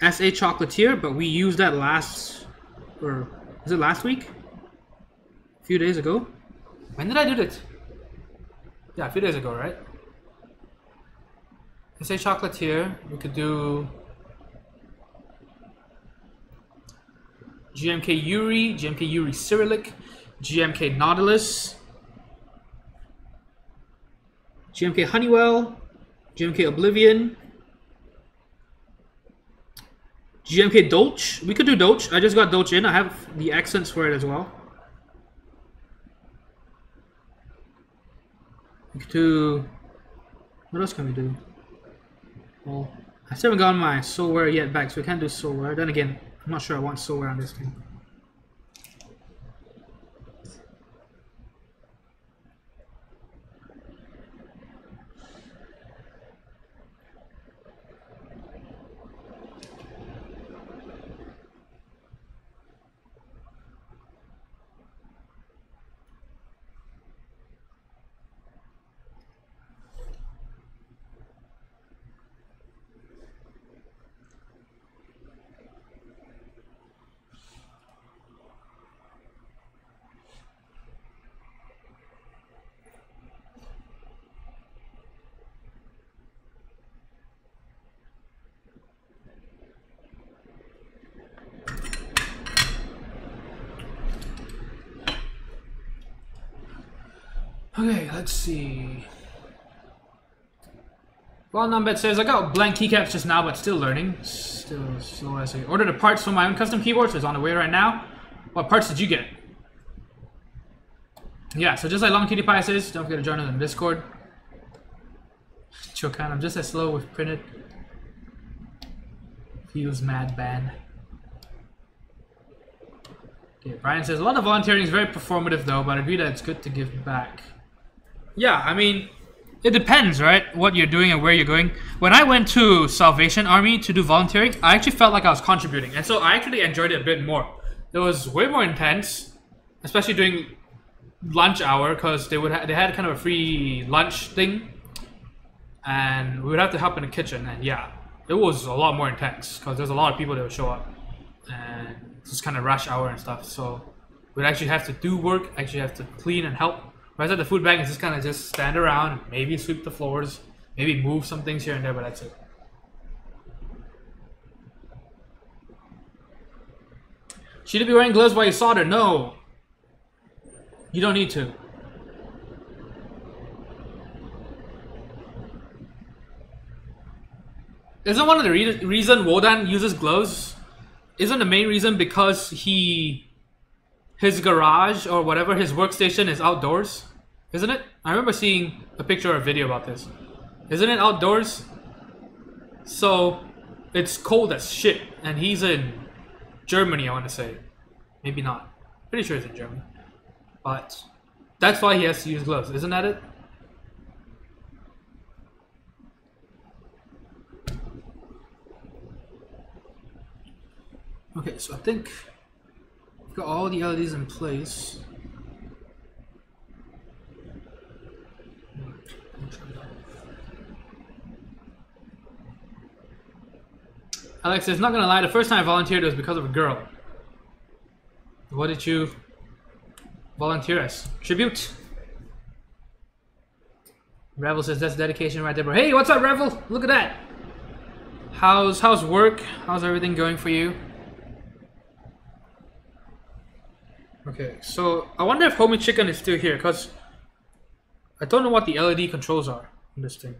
SA Chocolatier, but we used that last, or was it last week? A few days ago? When did I do that? Yeah, a few days ago, right? SA Chocolatier, we could do GMK Yuri, GMK Yuri Cyrillic, GMK Nautilus, GMK Honeywell, GMK Oblivion, GMK Dolch. We could do Dolch. I just got Dolch in. I have the accents for it as well. We could do... What else can we do? Well, I still haven't gotten my Soulware yet back, so we can't do Soulware. Then again, I'm not sure I want Soulware on this thing. Okay, let's see. Well, Numbet says, I got blank keycaps just now, but still learning. Still slow as I ordered the parts for my own custom keyboards. It's on the way right now. What parts did you get? Yeah, so just like Long Cutie Pie says, don't forget to join us on Discord. Chokan, I'm just as slow with printed. Feels mad ban. Okay, Brian says, a lot of volunteering is very performative though, but I agree that it's good to give back. Yeah, I mean, it depends, right? What you're doing and where you're going. When I went to Salvation Army to do volunteering, I actually felt like I was contributing. And so I actually enjoyed it a bit more. It was way more intense, especially during lunch hour, because they had kind of a free lunch thing. And we would have to help in the kitchen. And yeah, it was a lot more intense because there's a lot of people that would show up. And it's just kind of rush hour and stuff. So we'd actually have to do work, actually have to clean and help. Whereas at the food bank, it's just kind of just stand around and maybe sweep the floors, maybe move some things here and there, but that's it. Should you be wearing gloves while you solder? No. You don't need to. Isn't one of the reason Wodan uses gloves? Isn't the main reason because his garage or whatever, his workstation is outdoors? Isn't it? I remember seeing a picture or a video about this. Isn't it outdoors? So it's cold as shit, and he's in Germany, I want to say. Maybe not. Pretty sure he's in Germany. But that's why he has to use gloves. Isn't that it? Okay, so I think we've got all the LEDs in place. Alex says, not gonna lie, the first time I volunteered was because of a girl. What did you volunteer as? Tribute? Revel says, that's dedication right there, bro. Hey, what's up, Revel? Look at that. How's work? How's everything going for you? Okay, so I wonder if Homie Chicken is still here, because I don't know what the LED controls are in this thing.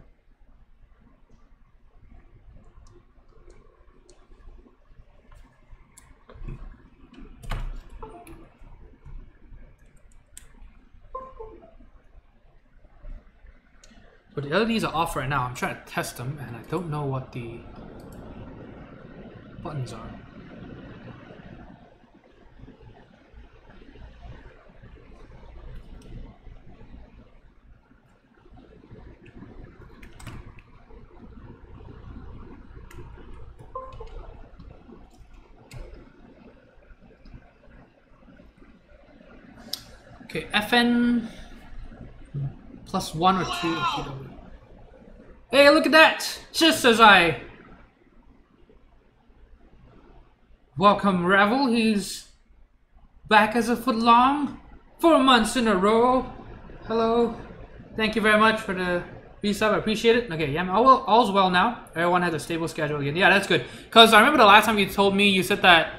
But the LEDs are off right now. I'm trying to test them, and I don't know what the buttons are. Okay, FN plus 1 or 2 PW. Hey, look at that! Just as I welcome Revel, he's back as a foot long, 4 months in a row. Hello, thank you very much for the resub, I appreciate it. Okay, yeah, all's well now. Everyone has a stable schedule again. Yeah, that's good. Because I remember the last time you told me, you said that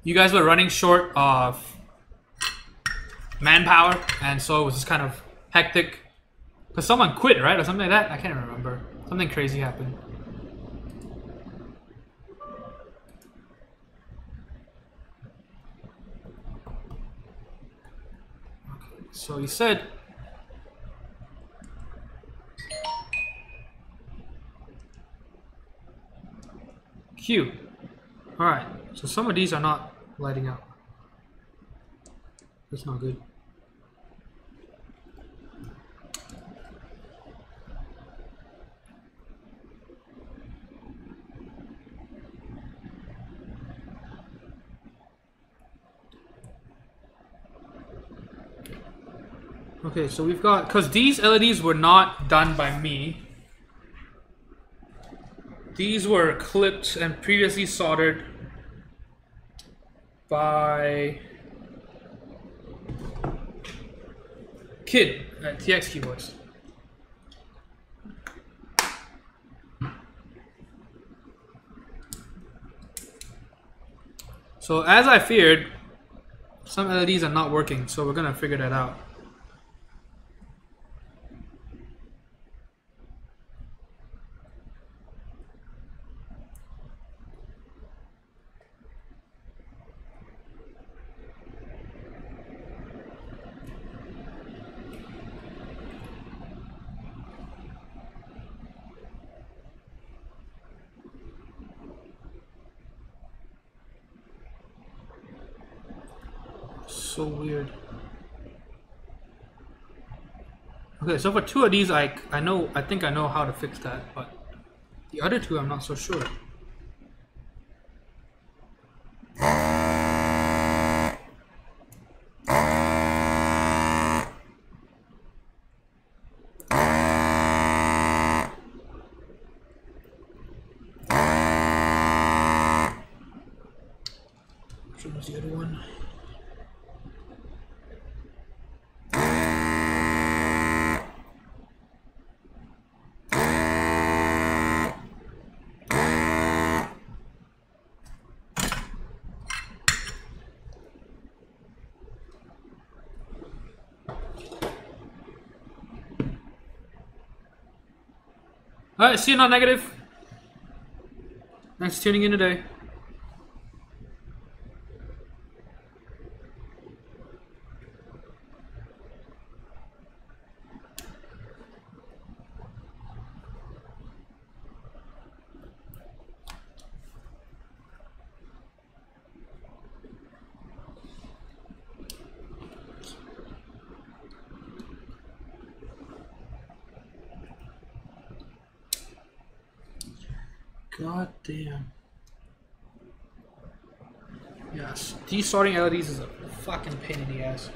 you guys were running short of manpower, and so it was just kind of hectic. Because someone quit, right? Or something like that? I can't remember. Something crazy happened. Okay, so you said Q. Alright, so some of these are not lighting up. That's not good. Okay, so we've got, because these LEDs were not done by me. These were clipped and previously soldered by Kid at TX Keyboards. So as I feared, some LEDs are not working, so we're gonna figure that out. so weird. Okay, so for 2 of these, I think I know how to fix that, but the other 2 I'm not so sure. Which one was the other one? Alright, see you not negative. Thanks for tuning in today. God damn. Yes, desorting LEDs is a fucking pain in the ass.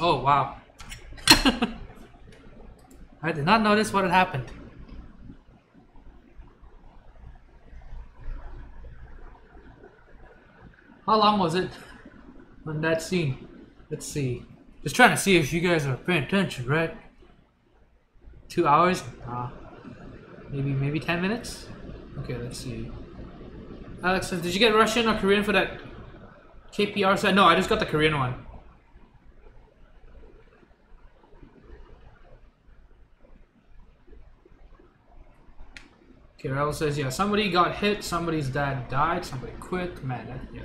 Oh, wow. I did not notice what had happened. How long was it on that scene? Let's see. Just trying to see if you guys are paying attention, right? 2 hours? Maybe 10 minutes? Okay, let's see. Alex, did you get Russian or Korean for that KPR set? No, I just got the Korean one. Okay, Ravel says, yeah, somebody got hit, somebody's dad died, somebody quit. Man, yeah.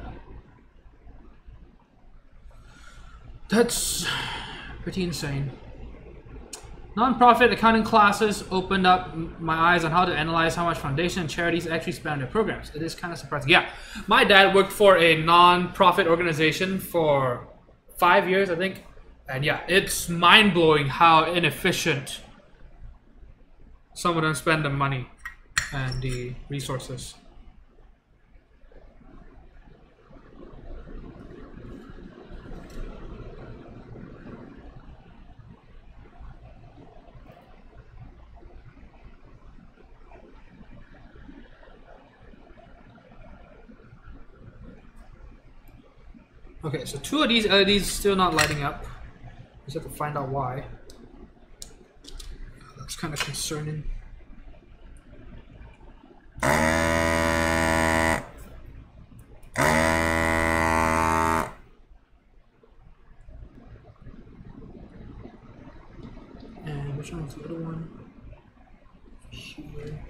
That's pretty insane. Non-profit accounting classes opened up my eyes on how to analyze how much foundation and charities actually spend on their programs. It is kind of surprising. Yeah, my dad worked for a non-profit organization for 5 years, I think. And yeah, it's mind-blowing how inefficient some of them spend the money and the resources. Okay, so 2 of these LEDs still not lighting up. Just have to find out why. That's kind of concerning. And which one was the other one? Here.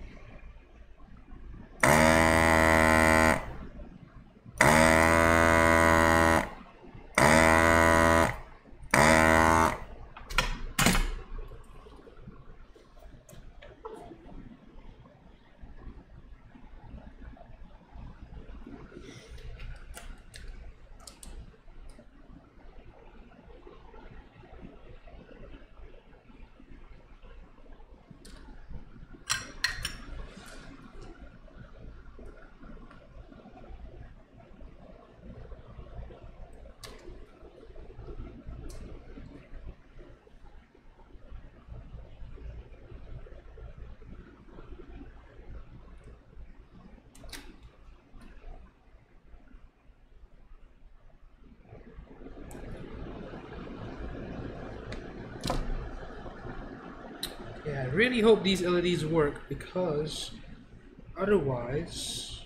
Yeah, I really hope these LEDs work, because otherwise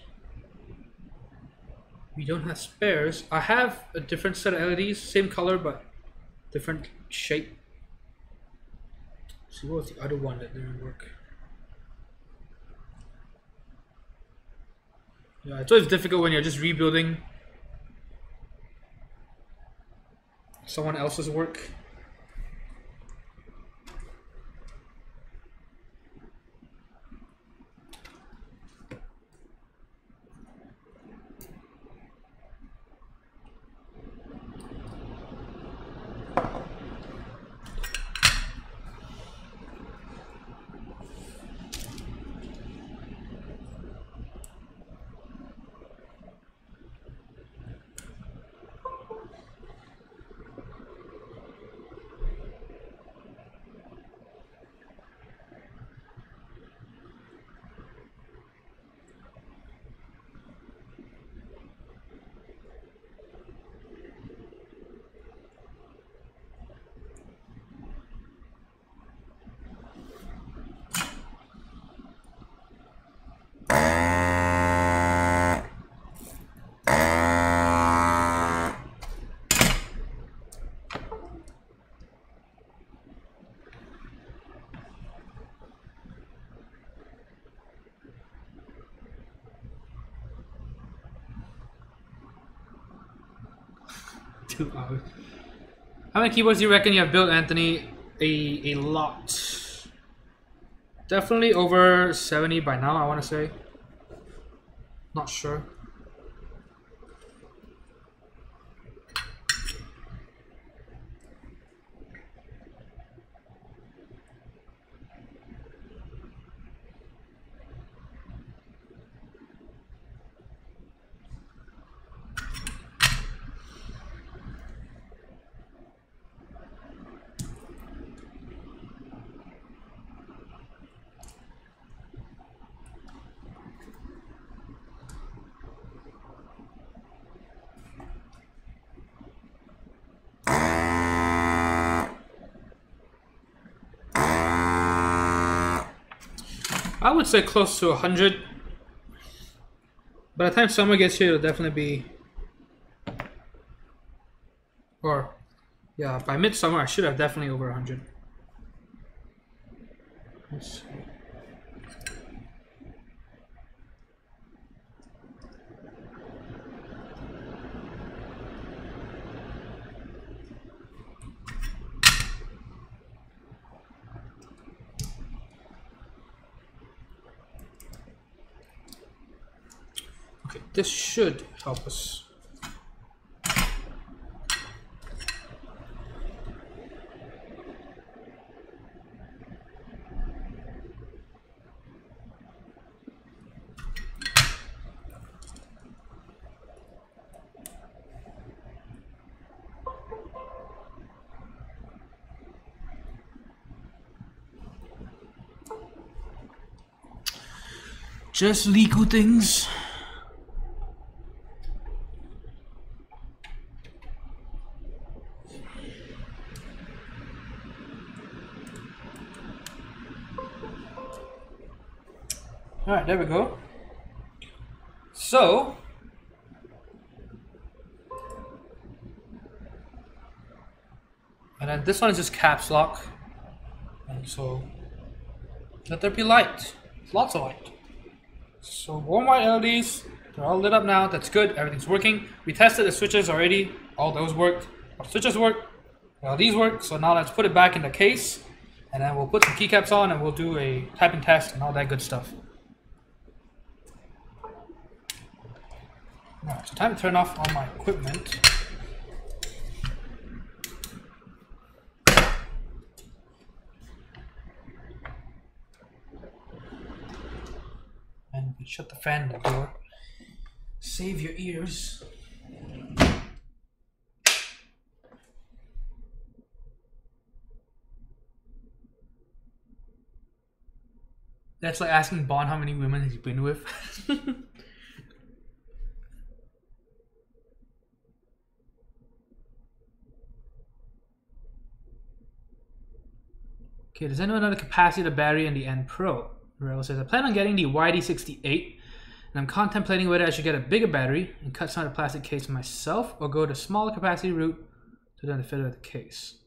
we don't have spares. I have a different set of LEDs, same color but different shape. Let's see, what was the other one that didn't work? Yeah, it's always difficult when you're just rebuilding someone else's work. How many keyboards do you reckon you have built, Anthony? A lot. Definitely over 70 by now, I want to say. Not sure. I would say close to 100. By the time summer gets here, it'll definitely be... Or, yeah, by midsummer, I should have definitely over 100. Let's see. Okay, this should help us. Just Leeku things. Alright, there we go. So, and then this one is just caps lock. And so, let there be light. Lots of light. So, warm white LEDs, they're all lit up now. That's good. Everything's working. We tested the switches already. All those worked. All the switches work. LEDs work. So, now let's put it back in the case. And then we'll put some keycaps on and we'll do a typing test and all that good stuff. Alright, so time to turn off all my equipment. And we shut the fan in the door. Save your ears. That's like asking Bond how many women he's been with. Okay, does anyone know the capacity of the battery in the N Pro? Rail says, I plan on getting the YD68, and I'm contemplating whether I should get a bigger battery and cut some of the plastic case myself, or go the smaller capacity route to then fit with the case.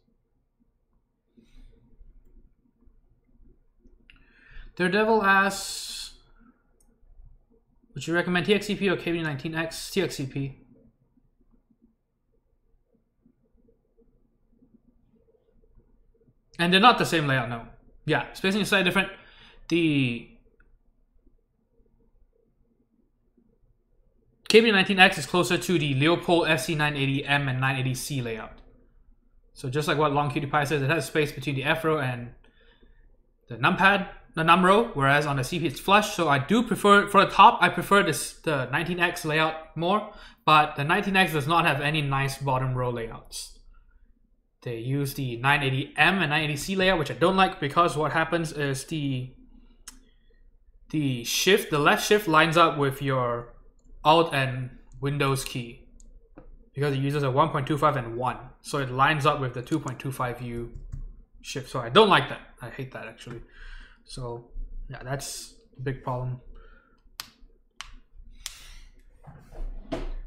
Daredevil asks, would you recommend TXCP or KB19X? TXCP. And they're not the same layout, no. Yeah, spacing is slightly different. The KB19X is closer to the Leopold SC980M and 980C layout. So just like what Long Cutie Pie says, it has space between the F row and the numpad, the num row, whereas on the CP it's flush. So I do prefer, for the top, I prefer the 19X layout more, but the 19X does not have any nice bottom row layouts. They use the 980M and 980C layout, which I don't like, because what happens is the left shift lines up with your Alt and Windows key, because it uses a 1.25 and 1, so it lines up with the 2.25U shift. So I don't like that. I hate that actually. So yeah, that's a big problem.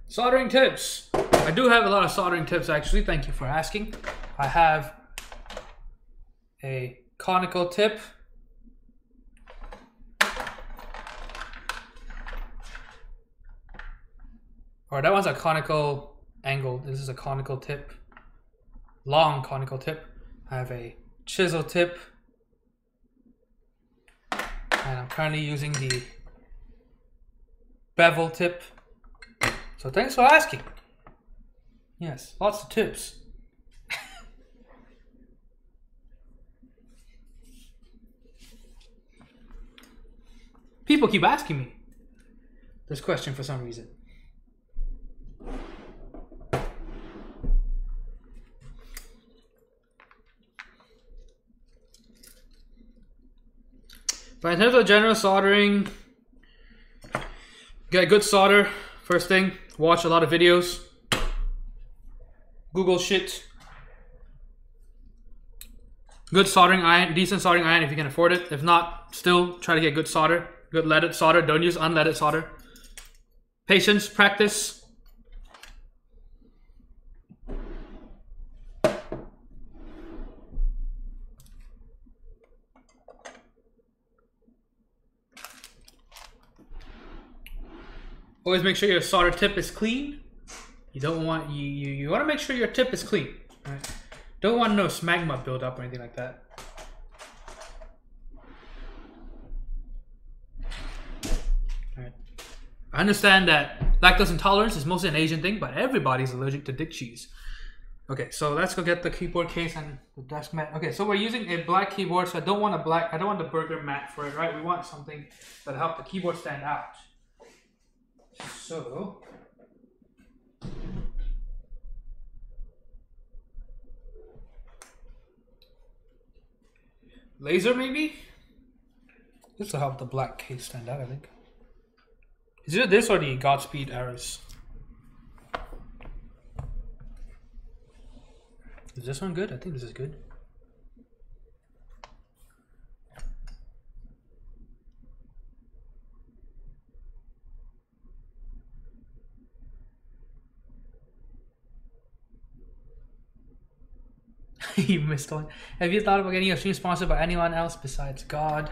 Soldering tips. I do have a lot of soldering tips actually. Thank you for asking. I have a conical tip. Or that one's a conical angle. This is a conical tip. Long conical tip. I have a chisel tip. And I'm currently using the bevel tip. So thanks for asking. Yes, lots of tips. People keep asking me this question for some reason. But in terms of general soldering, get a good solder. First thing, watch a lot of videos. Google shit. Good soldering iron, decent soldering iron if you can afford it. If not, still try to get good solder. Good leaded solder. Don't use unleaded solder. Patience, practice. Always make sure your solder tip is clean. You don't want you want to make sure your tip is clean. Right? Don't want no smegma buildup or anything like that. Right. I understand that lactose intolerance is mostly an Asian thing, but everybody's allergic to dick cheese. Okay, so let's go get the keyboard case and the desk mat. Okay, so we're using a black keyboard, so I don't want the burger mat for it, right? We want something that help the keyboard stand out. So laser maybe? This will help the black case stand out, I think. Is it this or the Godspeed arrows? Is this one good? I think this is good. You missed one. Have you thought about getting your stream sponsored by anyone else besides God?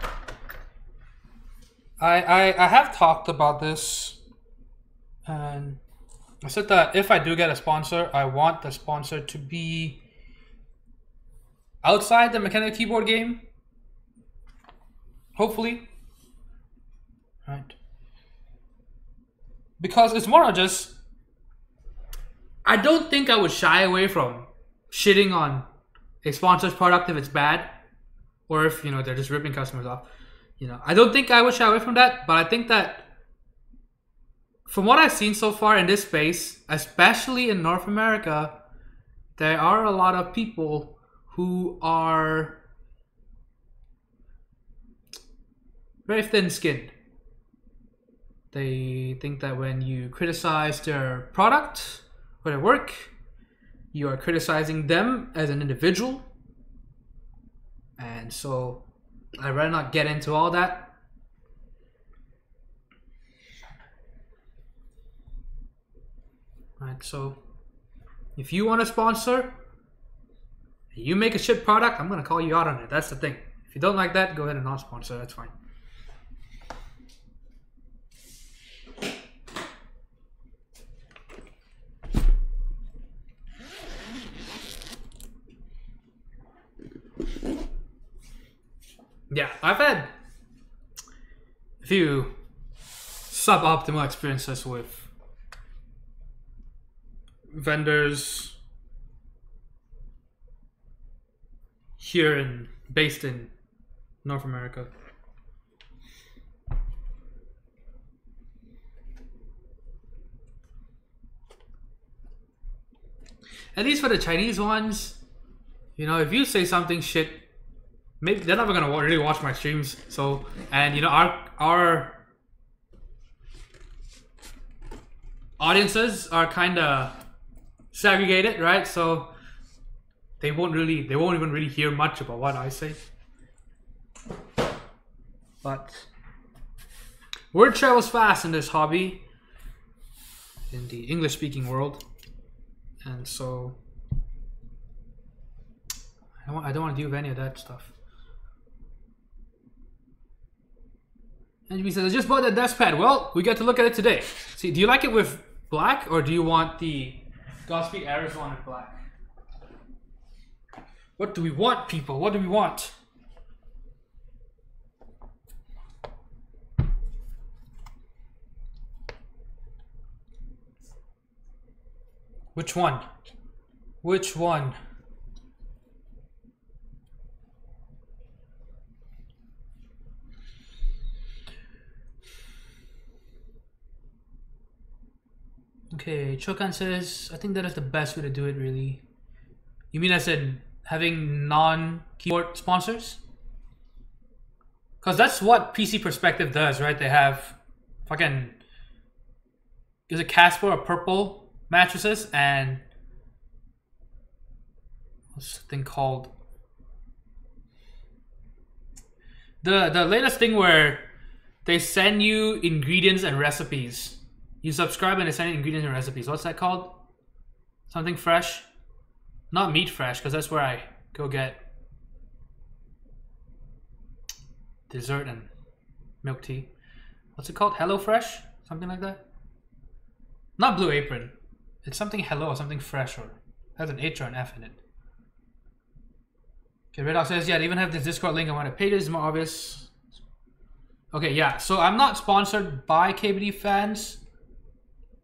I have talked about this, and I said that if I do get a sponsor, I want the sponsor to be outside the mechanical keyboard game. Hopefully. Right. Because it's more of just, I don't think I would shy away from shitting on a sponsor's product if it's bad, or if, you know, they're just ripping customers off. You know, I don't think I would shy away from that, but I think that from what I've seen so far in this space, especially in North America, there are a lot of people who are very thin-skinned. They think that when you criticize their product or their work, you are criticizing them as an individual. And so I'd rather not get into all that. Right, so if you want to sponsor, you make a shit product, I'm gonna call you out on it. That's the thing. If you don't like that, go ahead and not sponsor. That's fine. Yeah, I've had a few suboptimal experiences with vendors here based in North America. At least for the Chinese ones, you know, if you say something shit, maybe they're never gonna really watch my streams. So, and you know, our audiences are kind of segregated, right? So they won't even really hear much about what I say. But word travels fast in this hobby, in the English-speaking world, and so I don't want to deal with any of that stuff. And he says, I just bought that desk pad. Well, we get to look at it today. See, do you like it with black, or do you want the Godspeed Arrows one with black? What do we want, people? What do we want? Which one? Which one? Okay, Chokan says, I think that is the best way to do it, really. You mean as in having non-keyboard sponsors? Because that's what PC Perspective does, right? They have fucking, is it Casper or Purple mattresses, and what's the thing called? The latest thing where they send you ingredients and recipes. You subscribe and they send you ingredients and recipes. What's that called? Something fresh? Not Meat Fresh, because that's where I go get dessert and milk tea. What's it called? Hello Fresh? Something like that? Not Blue Apron. It's something hello or something fresh, or has an H or an F in it. Okay, Red Dog says, yeah, they even have this Discord link on one of the pages. It's more obvious. Okay, yeah. So I'm not sponsored by KBD fans.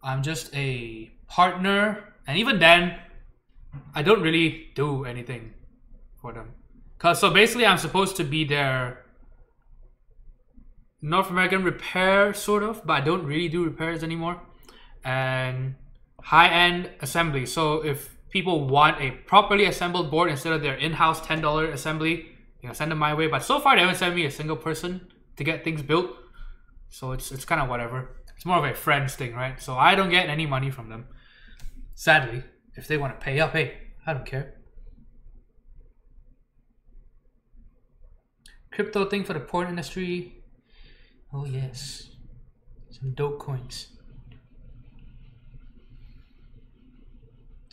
I'm just a partner. And even then, I don't really do anything for them. So basically, I'm supposed to be their North American repair, sort of. But I don't really do repairs anymore. And high-end assembly. So if people want a properly assembled board instead of their in-house $10 assembly, you know, send them my way. But so far they haven't sent me a single person to get things built, so it's kind of whatever. It's more of a friends thing, right? So I don't get any money from them, sadly. If they want to pay up, hey, I don't care. Crypto thing for the porn industry. Oh yes, some dope coins.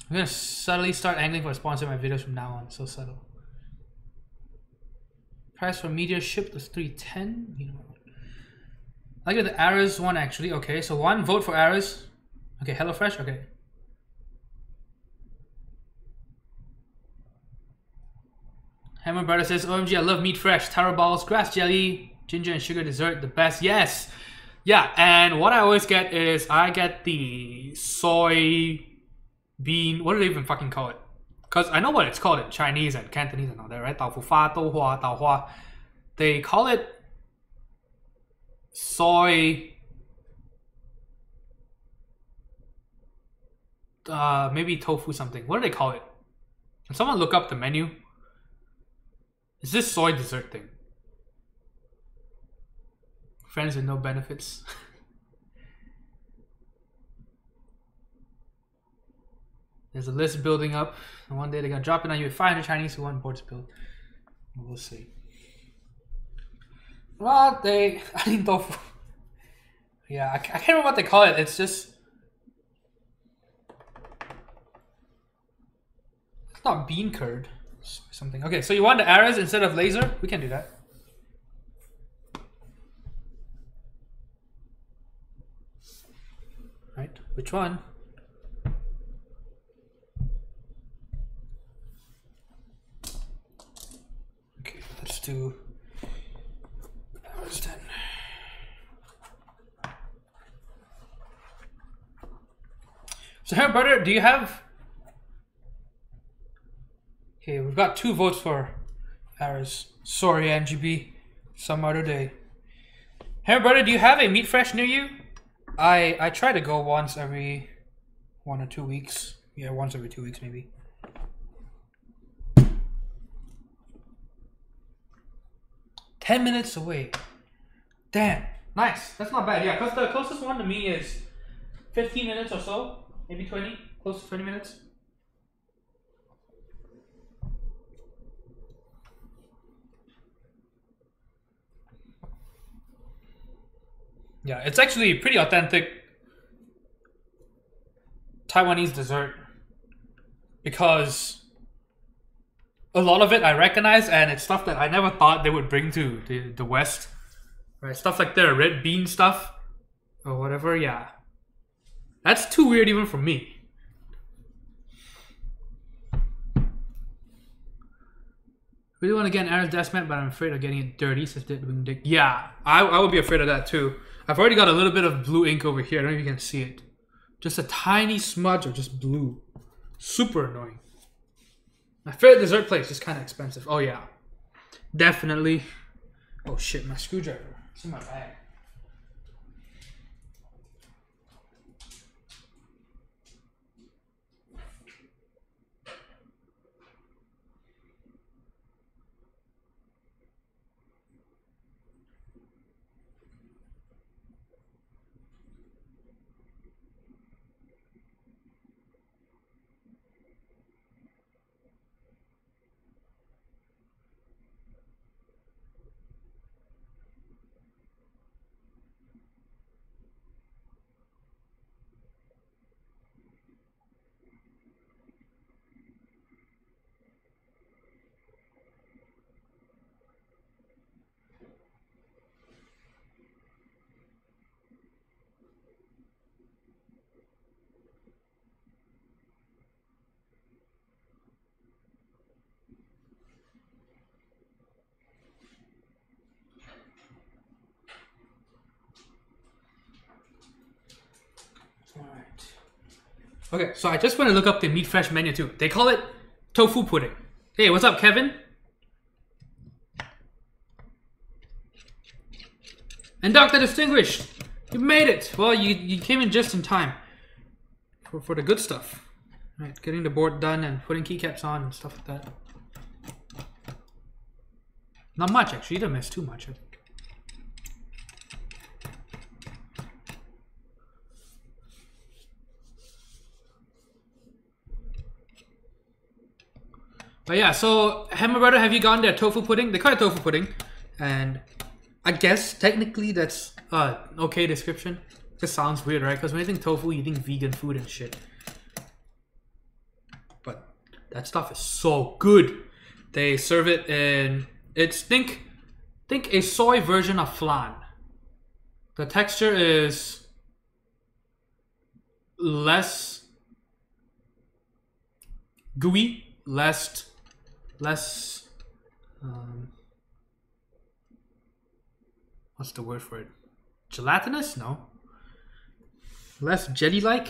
I'm gonna subtly start angling for a sponsor in my videos from now on. So subtle. Price for media shipped was $310. You know, I get the Arrows one actually. Okay, so one vote for Arrows. Okay, HelloFresh. Okay. Hammer Brother says, OMG, I love meat fresh, taro balls, grass jelly, ginger and sugar dessert, the best. Yes. Yeah, and what I always get is I get the soy bean, what do they even fucking call it? Because I know what it's called in Chinese and Cantonese and all that, right? Tao fu fa, dou hua, dao hua. They call it soy, maybe tofu something. What do they call it? Can someone look up the menu? It's this soy dessert thing. Friends with no benefits. There's a list building up, and one day they're gonna drop it on you with 500 Chinese who want boards built. We'll see. Well, I think tofu. Yeah, I can't remember what they call it. It's just, it's not bean curd. It's something. Okay, so you want the arrows instead of laser? We can do that. Right, which one? Okay, let's do arrows then. So here, brother, do you have... Okay, we've got 2 votes for arrows. Sorry, NGB. Some other day. Hey, brother, do you have a Meat Fresh near you? I try to go once every 1 or 2 weeks. Yeah, once every 2 weeks maybe. "10 minutes away." Damn, nice. That's not bad. Yeah, because the closest one to me is 15 minutes or so, maybe 20, close to 20 minutes. Yeah, it's actually pretty authentic Taiwanese dessert because a lot of it I recognize, and it's stuff that I never thought they would bring to the West. Right, stuff like their red bean stuff or whatever. Yeah, that's too weird even for me. Really want to get an Aaron's desk mat, but I'm afraid of getting it dirty. Says Dick. Yeah, I would be afraid of that too. I've already got a little bit of blue ink over here. I don't know if you can see it. Just a tiny smudge of just blue. Super annoying. My favorite dessert place is kind of expensive. Oh yeah, definitely. Oh shit, my screwdriver. It's in my bag. Alright. Okay, so I just want to look up the Meat Fresh menu too. They call it tofu pudding. Hey, what's up, Kevin? And Dr. Distinguished, you made it. Well, you came in just in time for the good stuff. Right, getting the board done and putting keycaps on and stuff like that. Not much actually, you didn't miss too much, I think. But yeah, so Hammer Brother, have you gotten their tofu pudding? They call it tofu pudding, and I guess technically that's okay description. Just sounds weird, right? Because when you think tofu, you think vegan food and shit. But that stuff is so good. They serve it in, it's think a soy version of flan. The texture is less gooey, less what's the word for it? Gelatinous? No. Less jelly-like.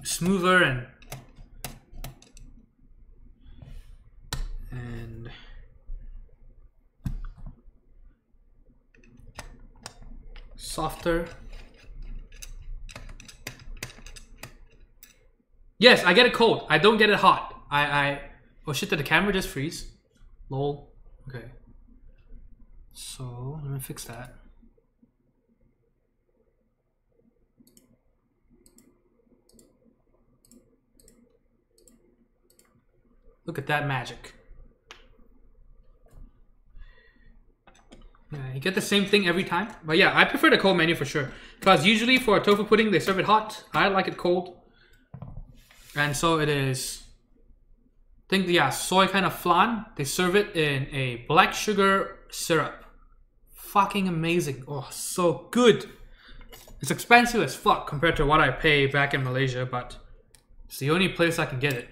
Smoother and softer. Yes, I get it cold. I don't get it hot. Oh shit, did the camera just freeze? Lol. Okay. So, let me fix that. Look at that magic. Yeah, you get the same thing every time. But yeah, I prefer the cold menu for sure. Because usually for a tofu pudding, they serve it hot. I like it cold. And so it is, I think, yeah, soy kind of flan. They serve it in a black sugar syrup. Fucking amazing. Oh, so good. It's expensive as fuck compared to what I pay back in Malaysia, but it's the only place I can get it.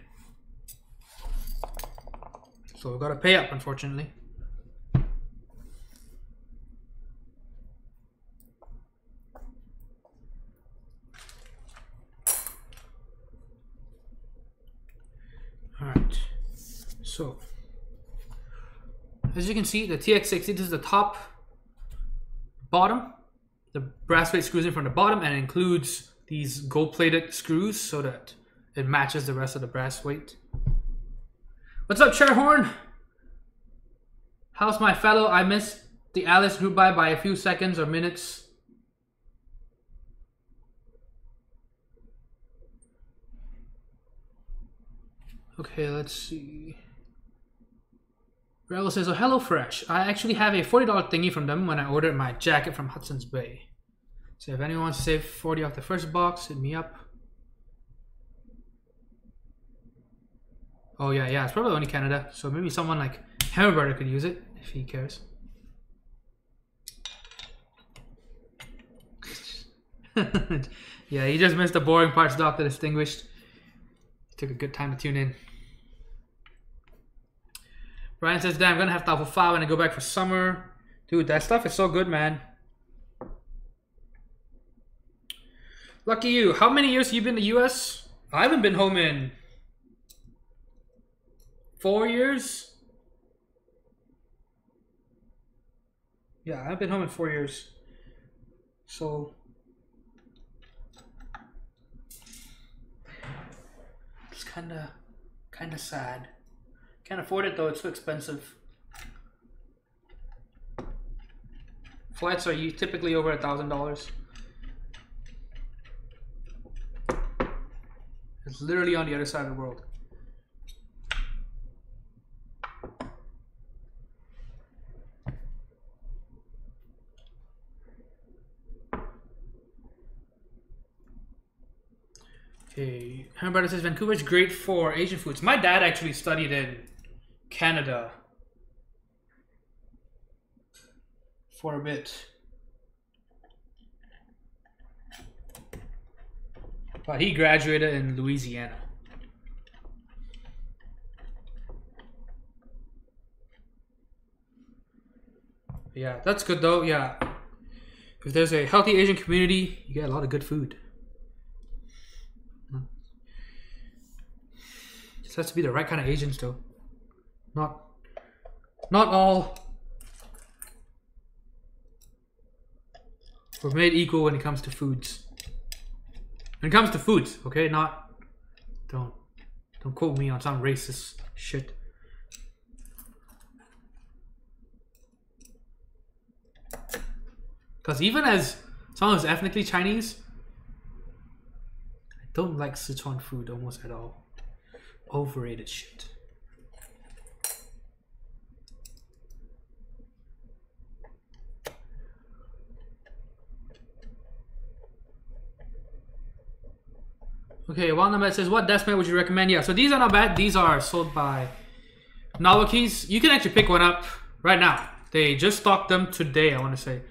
So we've got to pay up, unfortunately. Alright, so as you can see, the TX60, this is the top, bottom. The brass plate screws in from the bottom, and it includes these gold-plated screws so that it matches the rest of the brass weight. What's up, Chairhorn? How's my fellow? I missed the Alice group by a few seconds or minutes. Okay, let's see. Rebel says, oh, HelloFresh. I actually have a $40 thingy from them when I ordered my jacket from Hudson's Bay. So if anyone wants to save 40 off the first box, hit me up. Oh yeah, it's probably only Canada. So maybe someone like Hammerburger could use it, if he cares. Yeah, he just missed the boring parts, Dr. Distinguished. Took a good time to tune in. Brian says, damn, I'm gonna have Tafu Fa when I go back for summer. Dude, that stuff is so good, man. Lucky you. How many years have you been to the US? I haven't been home in 4 years. Yeah, I've been home in 4 years. So it's kinda sad. Can't afford it though, it's too expensive. Flights are typically over $1,000. It's literally on the other side of the world. Okay, Hamburger says Vancouver's great for Asian foods. My dad actually studied in Canada for a bit, but he graduated in Louisiana. Yeah, that's good though. Yeah, if there's a healthy Asian community, you get a lot of good food. Just has to be the right kind of Asians though. Not all. We're made equal when it comes to foods. When it comes to foods, okay? Don't quote me on some racist shit. Because even as someone who's ethnically Chinese, I don't like Sichuan food almost at all. Overrated shit. Okay, Wildnut says, what desk mat would you recommend? Yeah, so these are not bad. These are sold by Novelties. You can actually pick one up right now. They just stocked them today, I want to say.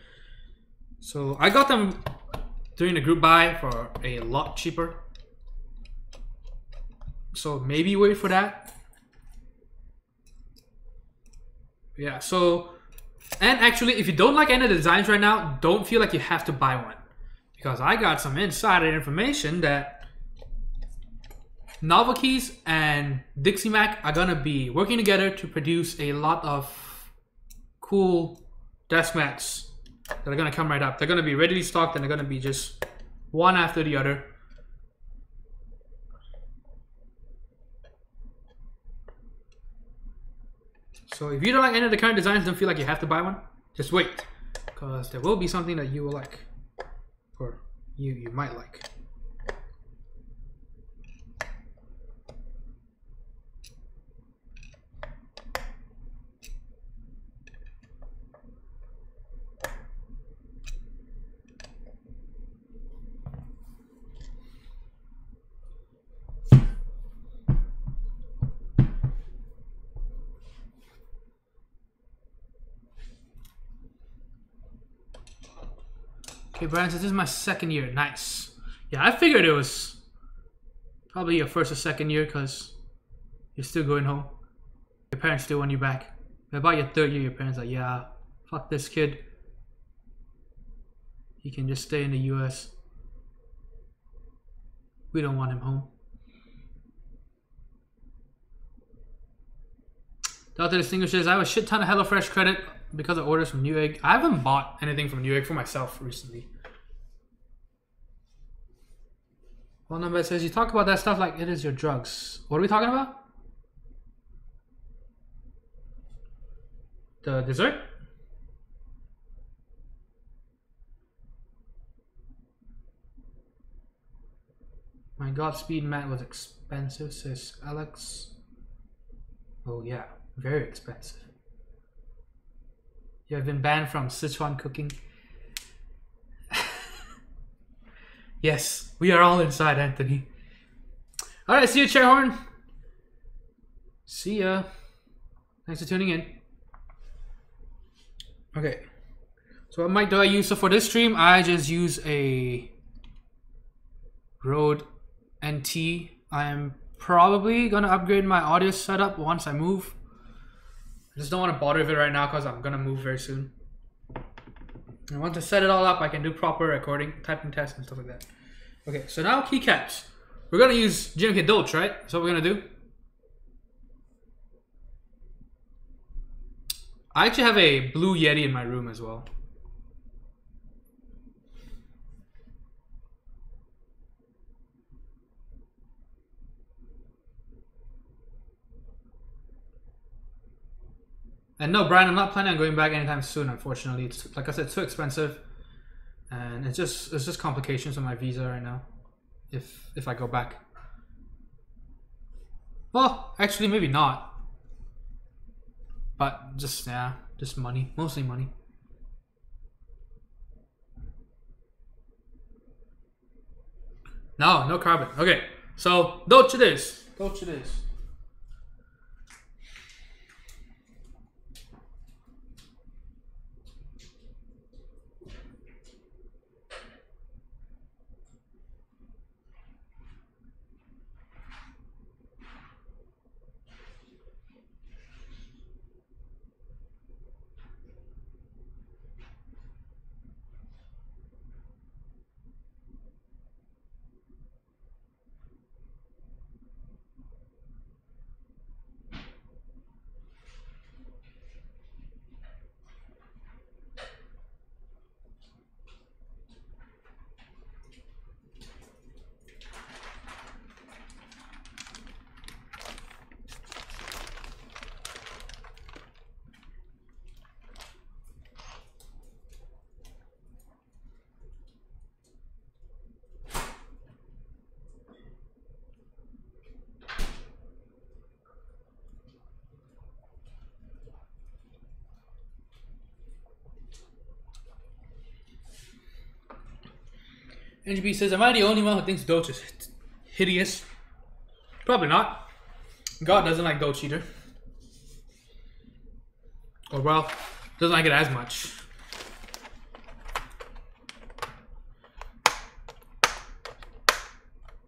So I got them during the group buy for a lot cheaper. So maybe wait for that. Yeah, so, and actually, if you don't like any of the designs right now, don't feel like you have to buy one. Because I got some insider information that Novelties and Dixie Mac are gonna be working together to produce a lot of cool desk mats that are gonna come right up. They're gonna be readily stocked and they're gonna be just one after the other. So if you don't like any of the current designs, don't feel like you have to buy one. Just wait, because there will be something that you will like, or you might like. Okay, Brian says this is my second year. Nice. Yeah, I figured it was probably your first or second year because you're still going home. Your parents still want you back. But about your third year, your parents are like, yeah, fuck this kid. He can just stay in the US. We don't want him home. Delta Distinguishes, I have a shit ton of HelloFresh credit because of orders from Newegg. I haven't bought anything from Newegg for myself recently. Well, number says you talk about that stuff like it is your drugs. What are we talking about? The dessert? My Godspeed mat was expensive, says Alex. Oh yeah, very expensive. You have been banned from Sichuan cooking. Yes, we are all inside, Anthony. Alright, see you, Chairhorn. See ya. Thanks for tuning in. Okay. So what mic do I use? So for this stream, I just use a Rode NT. I am probably gonna upgrade my audio setup once I move. I just don't want to bother with it right now because I'm gonna move very soon. And once I set it all up, I can do proper recording, typing tests and stuff like that. Okay, so now keycaps. We're gonna use GMK Dolch, right? That's what we're gonna do. I actually have a blue Yeti in my room as well. And no, Brian, I'm not planning on going back anytime soon, unfortunately. It's, like I said, too expensive. And it's just complications with my visa right now. If I go back. Well, actually maybe not. But just, yeah, just money. Mostly money. No carbon. Okay, so Dolch it is. Dolch it is. NGB says, am I the only one who thinks Dolch is hideous? Probably not. God doesn't like Dolch either. Or well, doesn't like it as much.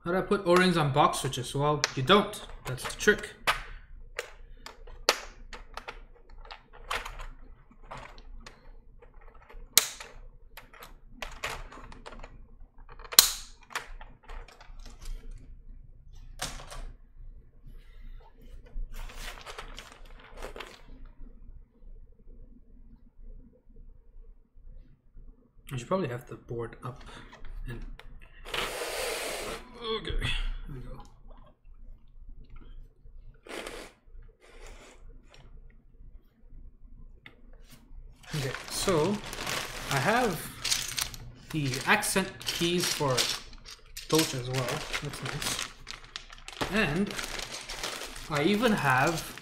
How do I put O-rings on box switches? Well, you don't. That's the trick. I should probably have the board up and okay, here we go. Okay, so I have the accent keys for Dolch as well. That's nice. And I even have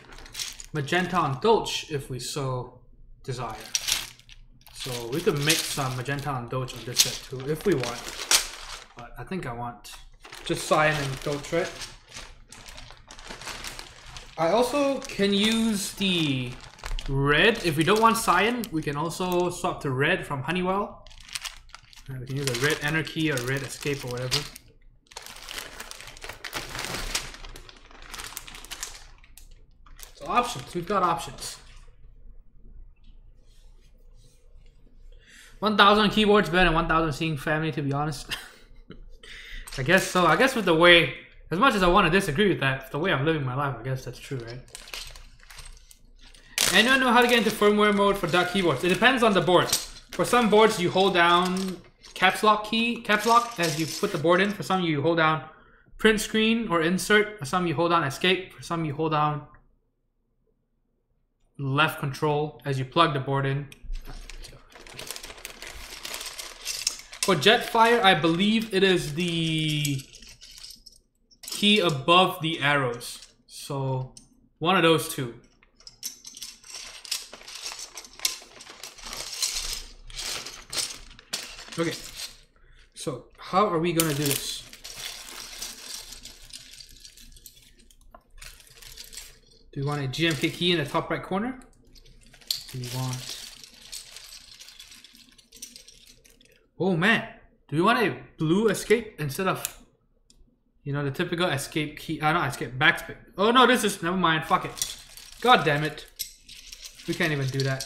magenta on Dolch if we so desire. So we could mix some magenta and Dolch on this set too if we want. But I think I want just cyan and Dolch, right? I also can use the red. If we don't want cyan, we can also swap to red from Honeywell. We can use a red enter key or red escape or whatever. So options, we've got options. 1,000 keyboards better than 1,000 seeing family, to be honest. I guess so. I guess with the way, as much as I want to disagree with that, the way I'm living my life, I guess that's true, right? Anyone know how to get into firmware mode for duck keyboards? It depends on the board. For some boards, you hold down caps lock as you put the board in. For some, you hold down print screen or insert. For some, you hold down escape. For some, you hold down left control as you plug the board in. For Jetfire, I believe it is the key above the arrows. So one of those two. Okay, so how are we gonna do this? Do we want a GMK key in the top right corner? Do we want... Oh man, do we want a blue escape instead of, you know, the typical escape key? Not escape, backspace. Oh no, this is, never mind, fuck it. God damn it. We can't even do that.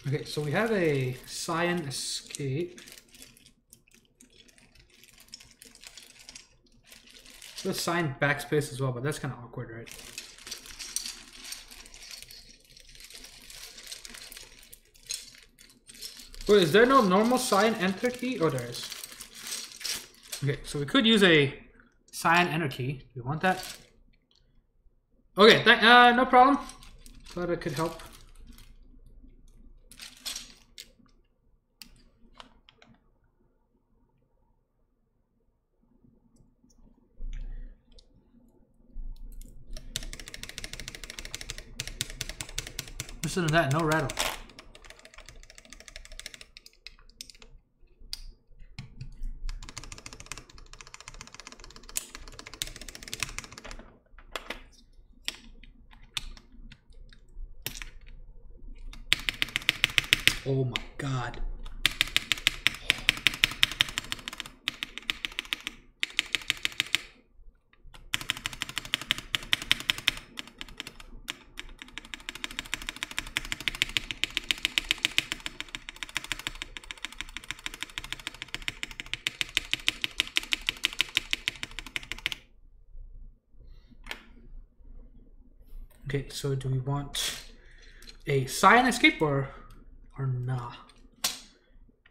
Okay, so we have a cyan escape. There's cyan backspace as well, but that's kind of awkward, right? Wait, is there no normal cyan enter key? Oh, there is. Okay, so we could use a cyan enter key. Do you want that? Okay, no problem. Thought it could help. Listen to that, no rattle. Oh my God. Okay, so do we want a cyan escape or nah?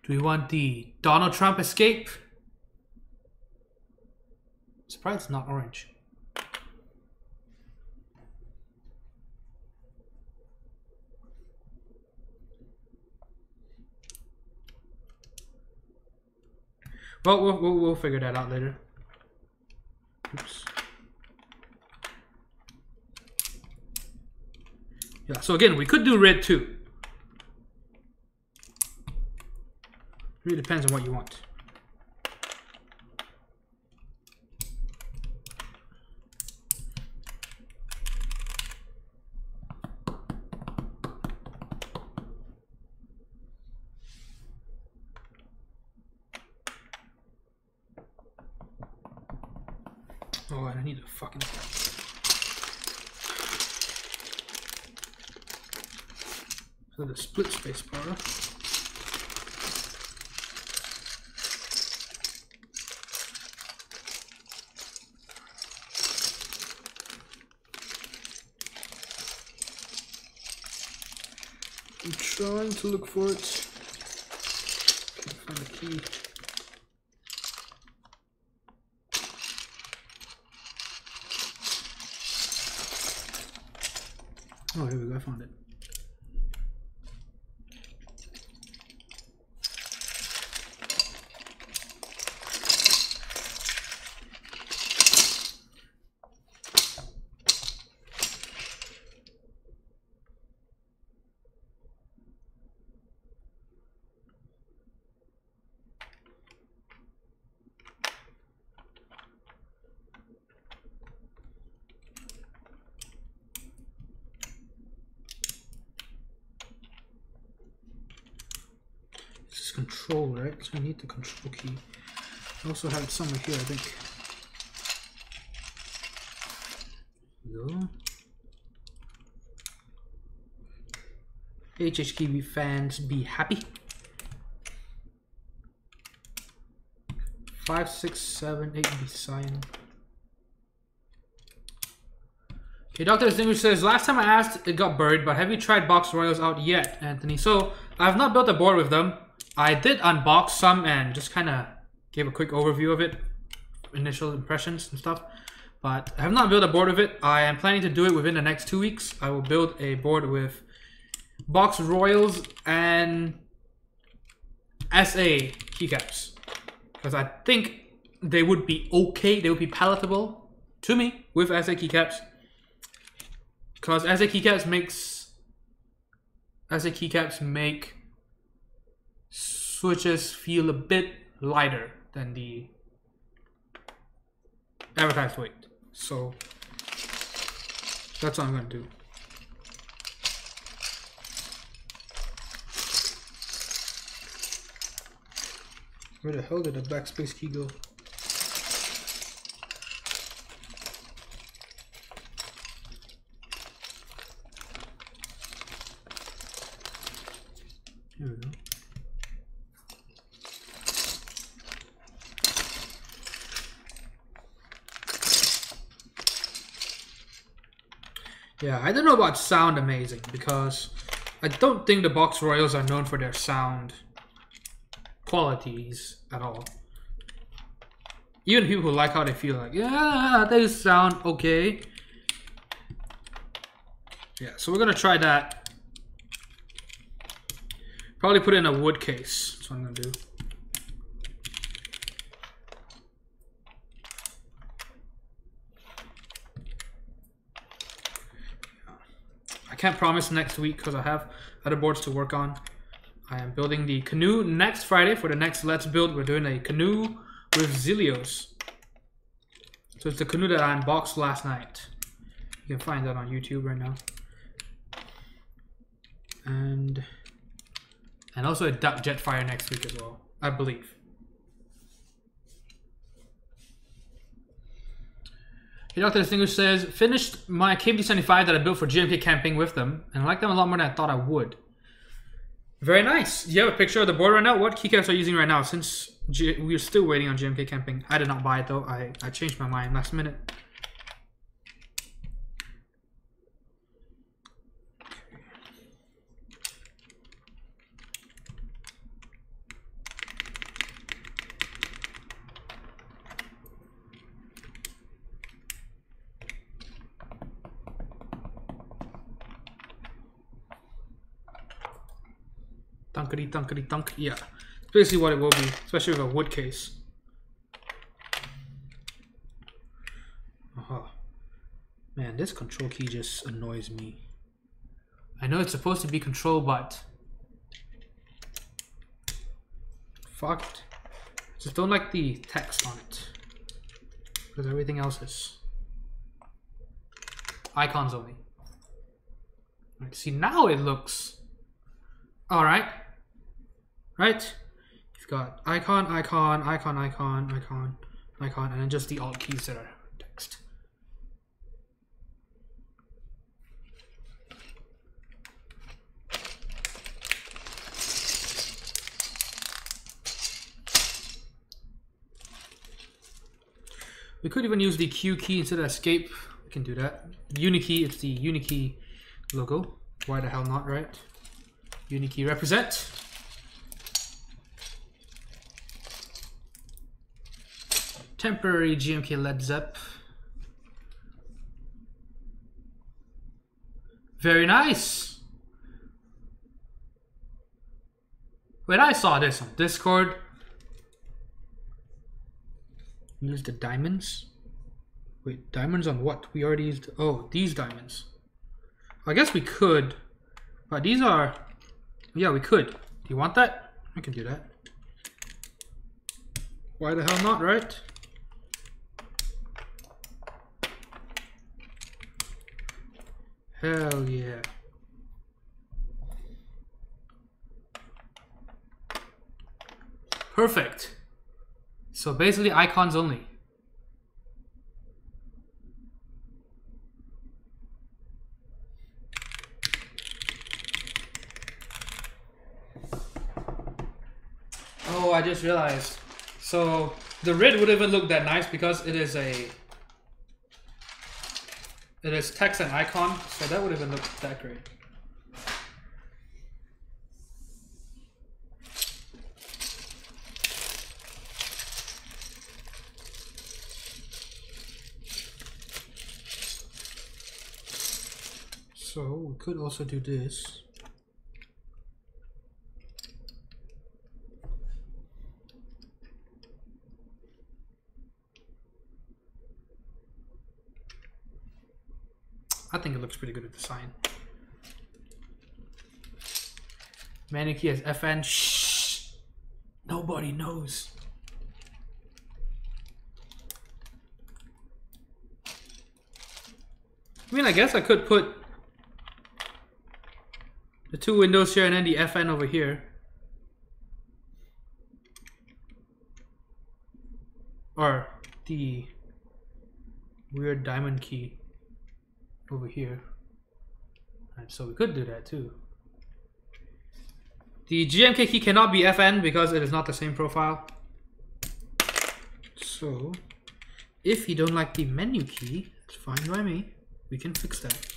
Do we want the Donald Trump escape? Surprised it's not orange. Well, we'll figure that out later. Oops. Yeah, so again, we could do red too. Really depends on what you want. Oh, I need a fucking... So the split space bar. I'm trying to look for it. Can't find the key. Oh, here we go, I found it. control, right? So I need the control key. I also have it somewhere here, I think. Go. HHKB fans, be happy. 5, 6, 7, 8 be cyan. Okay, Dr. Distinguished says, last time I asked, it got buried, but have you tried Box Royals out yet, Anthony? So, I've not built a board with them. I did unbox some and just kind of gave a quick overview of it, initial impressions and stuff. But I have not built a board with it. I am planning to do it within the next 2 weeks. I will build a board with Box Royals and SA keycaps. Because I think they would be okay, they would be palatable to me with SA keycaps. Because SA keycaps make switches feel a bit lighter than the advertised weight. So that's what I'm going to do. Where the hell did the backspace key go? Here we go. Yeah, I don't know about sound amazing because I don't think the Box Royals are known for their sound qualities at all. Even people who like how they feel, like, yeah, they sound okay. Yeah, so we're gonna try that. Probably put it in a wood case. That's what I'm gonna do. I can't promise next week because I have other boards to work on. I am building the canoe next Friday for the next Let's Build. We're doing a canoe with Zilios. So it's the canoe that I unboxed last night. You can find that on YouTube right now. And also a duck Jetfire next week as well, I believe. Hey, Dr. Distinguished says, finished my KMT75 that I built for GMK camping with them, and I like them a lot more than I thought I would. Very nice. Do you have a picture of the board right now? What keycaps are you using right now? Since we're still waiting on GMK camping. I did not buy it though. I changed my mind last minute. Thunkity, thunkity, thunk. Yeah, it's basically what it will be, especially with a wood case. Man, this control key just annoys me. I know it's supposed to be control, but fuck it. Just don't like the text on it, because everything else is icons only. Right, see, now it looks all right. Right? You've got icon, icon, icon, icon, icon, icon, and then just the alt keys that are text. We could even use the Q key instead of escape. We can do that. Unikey, it's the Unikey logo. Why the hell not, right? Unikey represent. Temporary GMK Led Zepp. Very nice. Wait, I saw this on Discord. Use the diamonds. Wait, diamonds on what? We already used. Oh, these diamonds. I guess we could. But these are. Yeah, we could. Do you want that? I can do that. Why the hell not, right? Hell yeah. Perfect. So basically icons only. Oh, I just realized. So the red would even look that nice because it is text and icon, so that would even look that great. So we could also do this. I think it looks pretty good with the sign. Manual as FN. Shh. Nobody knows. I mean, I guess I could put the two windows here and then the FN over here. Or the weird diamond key over here. And so we could do that too. The GMK key cannot be FN because it is not the same profile. So if you don't like the menu key, it's fine by me. We can fix that.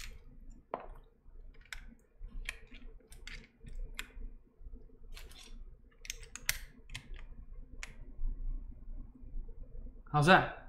How's that?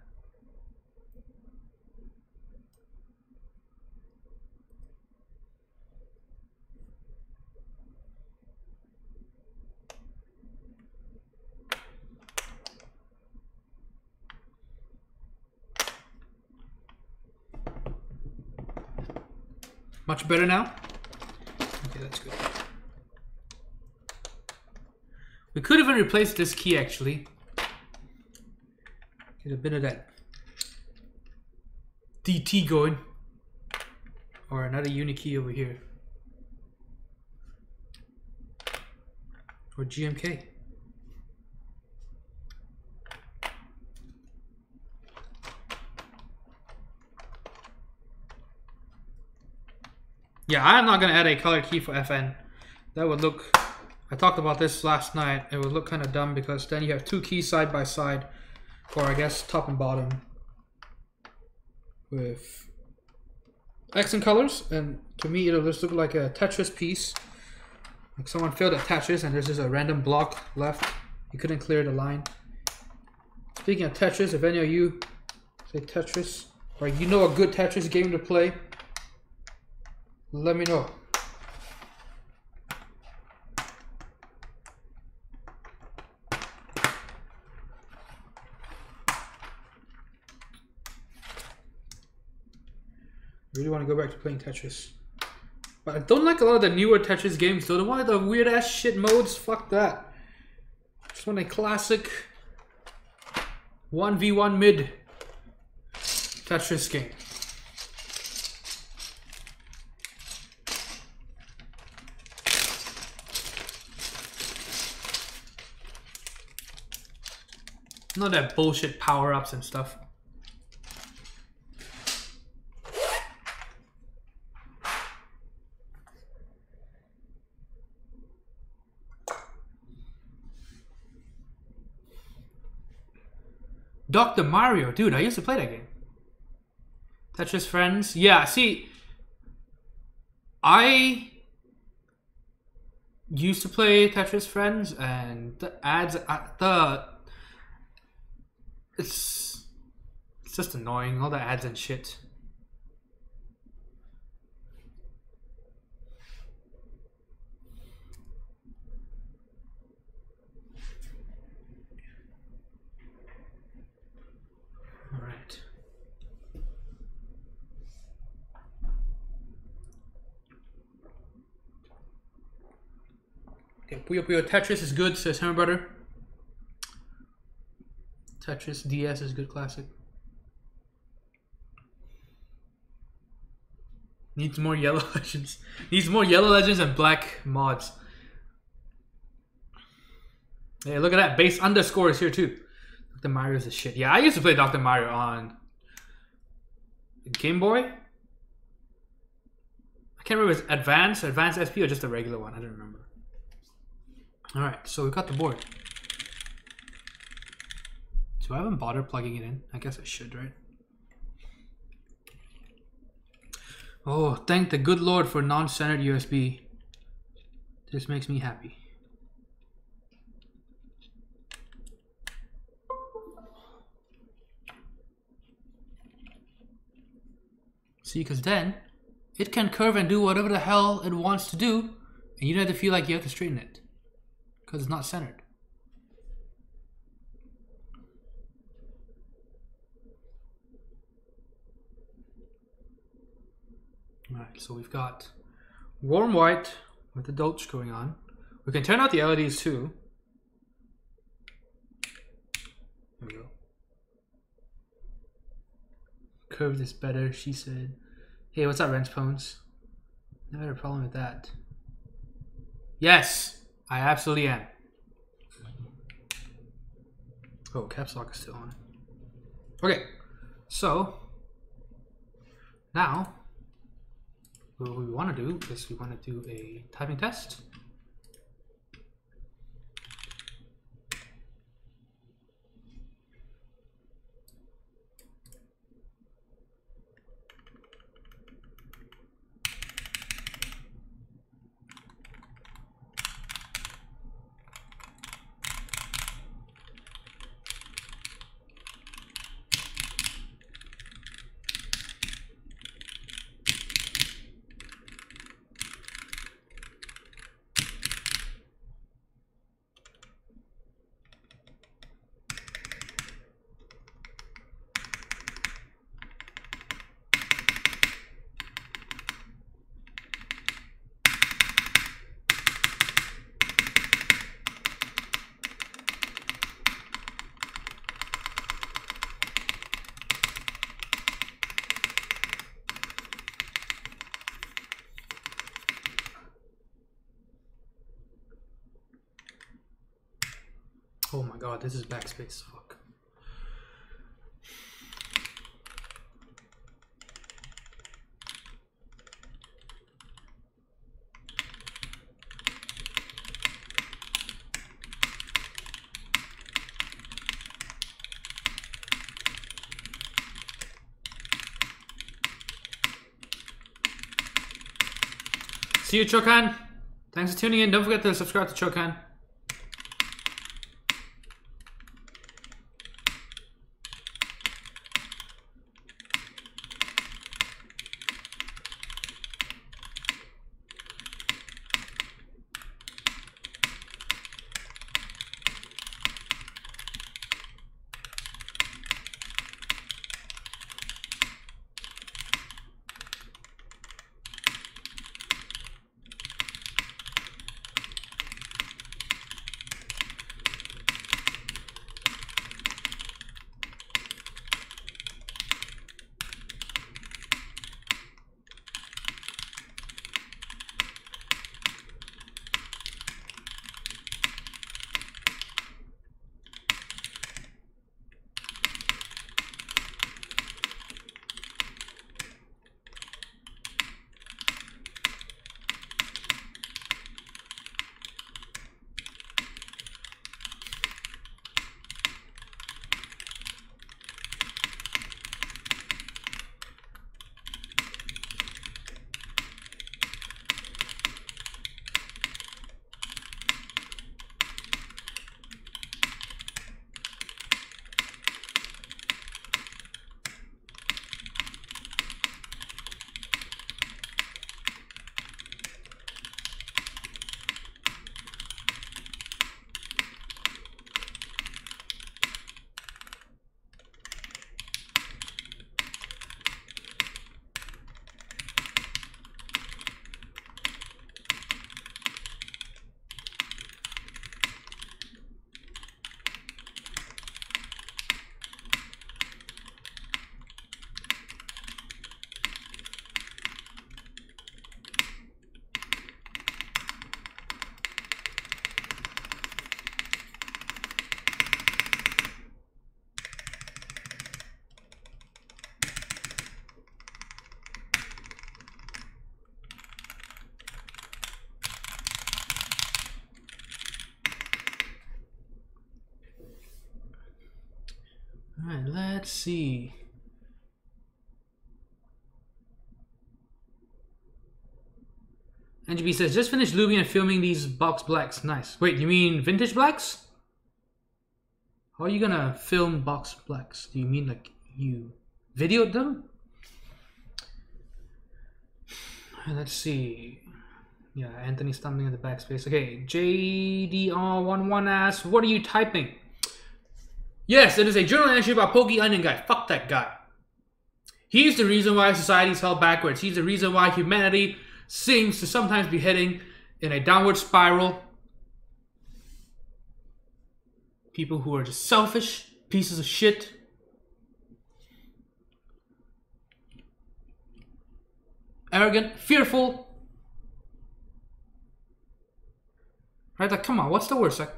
Much better now? Okay, that's good. We could even replace this key actually. Get a bit of that DT going. Or another unit key over here. Or GMK. Yeah, I'm not going to add a color key for FN. That would look, I talked about this last night, it would look kind of dumb because then you have two keys side by side, or I guess top and bottom, with accent colors, and to me it'll just look like a Tetris piece. Like someone failed at Tetris and there's just a random block left. You couldn't clear the line. Speaking of Tetris, if any of you say Tetris, or you know a good Tetris game to play, let me know. Really want to go back to playing Tetris. But I don't like a lot of the newer Tetris games though. The one of the weird ass shit modes, fuck that. Just want a classic 1v1 mid Tetris game. Not that bullshit power-ups and stuff. Dr. Mario, dude, I used to play that game. Tetris Friends, yeah. See, I used to play Tetris Friends, and the ads, it's just annoying, all the ads and shit. All right. Okay, Puyo Puyo Tetris is good, says Hammer Brother. Tetris DS is good classic. Needs more yellow legends. Needs more yellow legends and black mods. Hey, look at that. Base underscore is here too. Dr. Mario's a shit. Yeah, I used to play Dr. Mario on Game Boy. I can't remember if it's Advanced SP, or just a regular one. I don't remember. Alright, so we got the board. So I haven't bothered plugging it in. I guess I should, right? Oh, thank the good Lord for non-centered USB. This makes me happy. See, because then it can curve and do whatever the hell it wants to do, and you don't have to feel like you have to straighten it because it's not centered. Alright, so we've got warm white with the Dolch going on. We can turn out the LEDs too. There we go. Curved is better, she said. Hey, what's up, Wrench Pones? Never had a problem with that. Yes, I absolutely am. Oh, caps lock is still on. Okay, so now what we want to do is we want to do a typing test. Oh my god, this is backspace. Fuck. See you, Chokan. Thanks for tuning in. Don't forget to subscribe to Chokan. Alright, let's see. NGB says, just finished lubing and filming these box blacks. Nice. Wait, you mean vintage blacks? How are you gonna film box blacks? Do you mean like you videoed them? Let's see. Yeah, Anthony stumbling in the backspace. Okay, JDR11 asks, what are you typing? Yes, it is a journal entry about Pokey Onion Guy. Fuck that guy. He's the reason why society is held backwards. He's the reason why humanity seems to sometimes be heading in a downward spiral. People who are just selfish, pieces of shit. Arrogant, fearful. Right, like, come on, what's the worst? Like,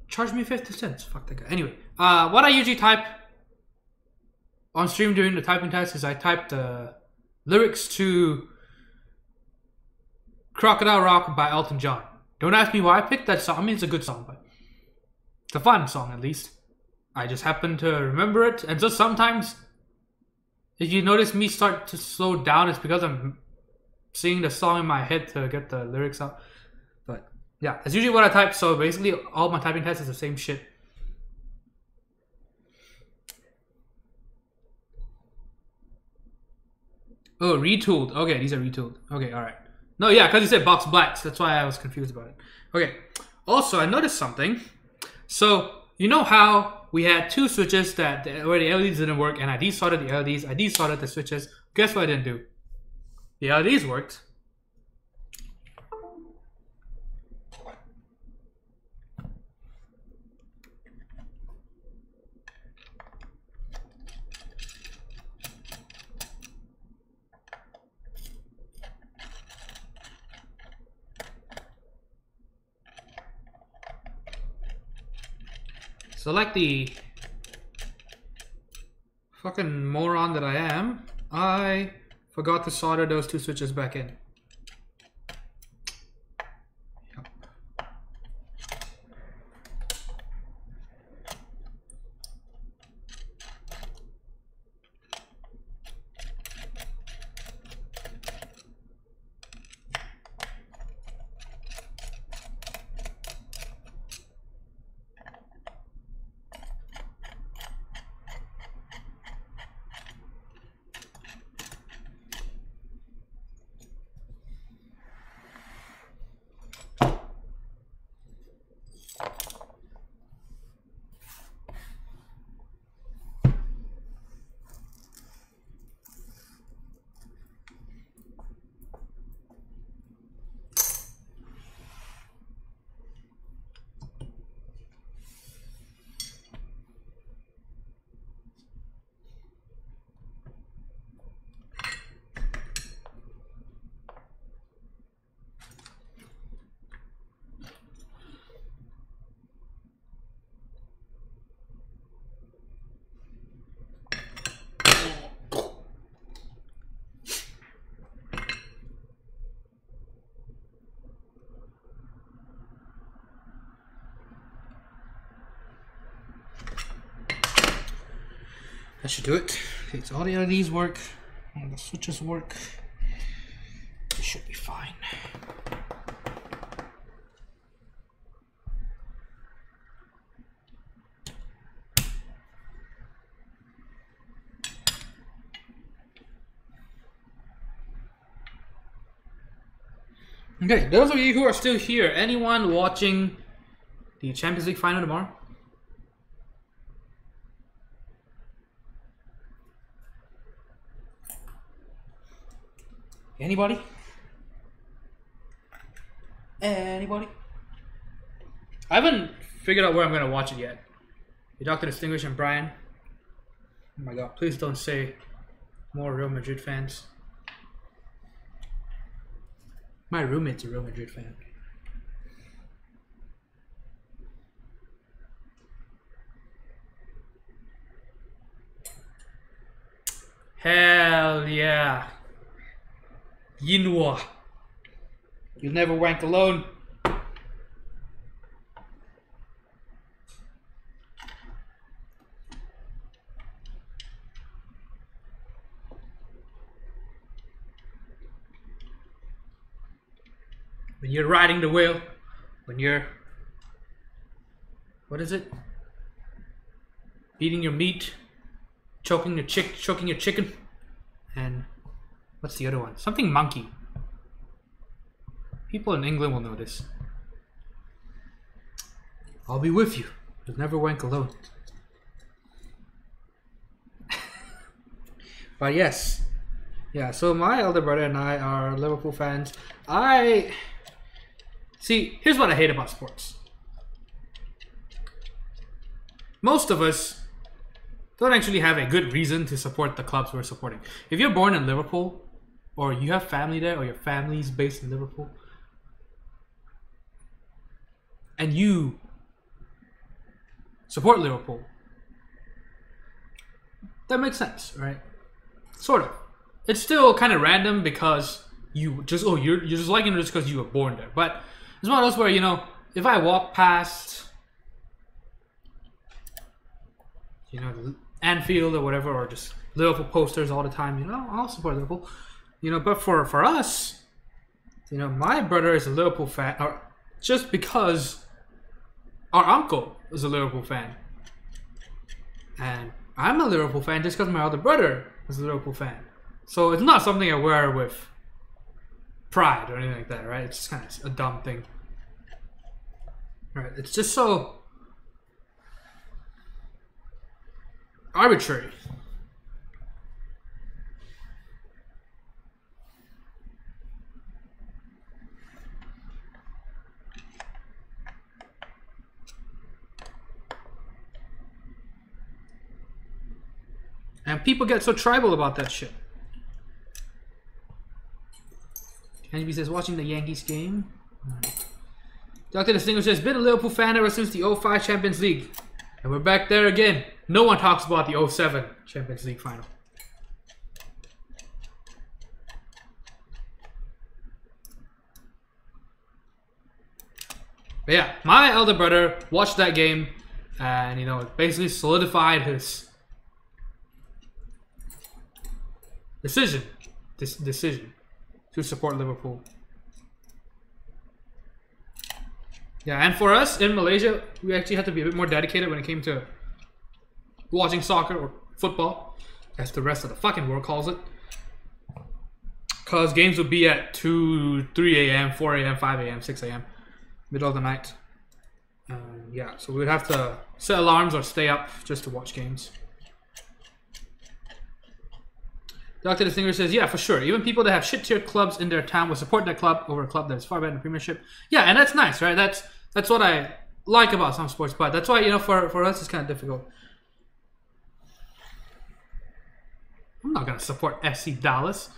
charge me 50 cents. Fuck that guy. Anyway, what I usually type on stream during the typing test is I type the lyrics to Crocodile Rock by Elton John. Don't ask me why I picked that song. I mean, it's a good song, but it's a fun song at least. I just happen to remember it. And so sometimes, if you notice me start to slow down, it's because I'm singing the song in my head to get the lyrics out. But yeah, that's usually what I type. So basically, all my typing tests is the same shit. Oh, retooled. Okay, these are retooled. Okay, alright. No, yeah, because you said box blacks. That's why I was confused about it. Okay. Also, I noticed something. So, you know how we had two switches that where the LEDs didn't work, and I desoldered the LEDs, I desoldered the switches. Guess what I didn't do? The LEDs worked. So like the fucking moron that I am, I forgot to solder those two switches back in. Yep. That should do it. Okay, so all the LEDs work, and the switches work. It should be fine. Okay, those of you who are still here, anyone watching the Champions League final tomorrow? Anybody? Anybody? I haven't figured out where I'm gonna watch it yet. You Dr. Distinguished and Brian. Oh my god, please don't say more Real Madrid fans. My roommate's a Real Madrid fan. Hell yeah. Yinhua. You'll never wank alone. When you're riding the wheel, when you're, what is it? Eating your meat, choking your chicken, and what's the other one? Something monkey. People in England will know this. I'll be with you. You'll never wank alone. But yes. Yeah, so my elder brother and I are Liverpool fans. See, here's what I hate about sports. Most of us don't actually have a good reason to support the clubs we're supporting. If you're born in Liverpool, or you have family there, or your family's based in Liverpool, and you support Liverpool, that makes sense, right? Sort of. It's still kind of random because you just, you're just liking it just because you were born there. But it's one of those where, you know, if I walk past, you know, Anfield or whatever, or just Liverpool posters all the time, you know, I'll support Liverpool. You know, but for us, you know, my brother is a Liverpool fan, or just because our uncle is a Liverpool fan. And I'm a Liverpool fan just because my other brother is a Liverpool fan. So it's not something I wear with pride or anything like that, right? It's just kind of a dumb thing. Right? It's just so arbitrary. And people get so tribal about that shit. Andy says, watching the Yankees game. Dr. Distinguished says, been a Liverpool fan ever since the 05 Champions League. And we're back there again. No one talks about the 07 Champions League final. But yeah, my elder brother watched that game and, you know, it basically solidified his decision to support Liverpool. Yeah, and for us in Malaysia, we actually had to be a bit more dedicated when it came to watching soccer or football, as the rest of the fucking world calls it. Because games would be at 2, 3 a.m., 4 a.m., 5 a.m., 6 a.m., middle of the night. Yeah, so we would have to set alarms or stay up just to watch games. Dr. Distinguished says, yeah, for sure. Even people that have shit-tier clubs in their town will support that club over a club that's far better in the Premiership. Yeah, and that's nice, right? That's what I like about some sports, but that's why, you know, for us it's kind of difficult. I'm not going to support FC Dallas.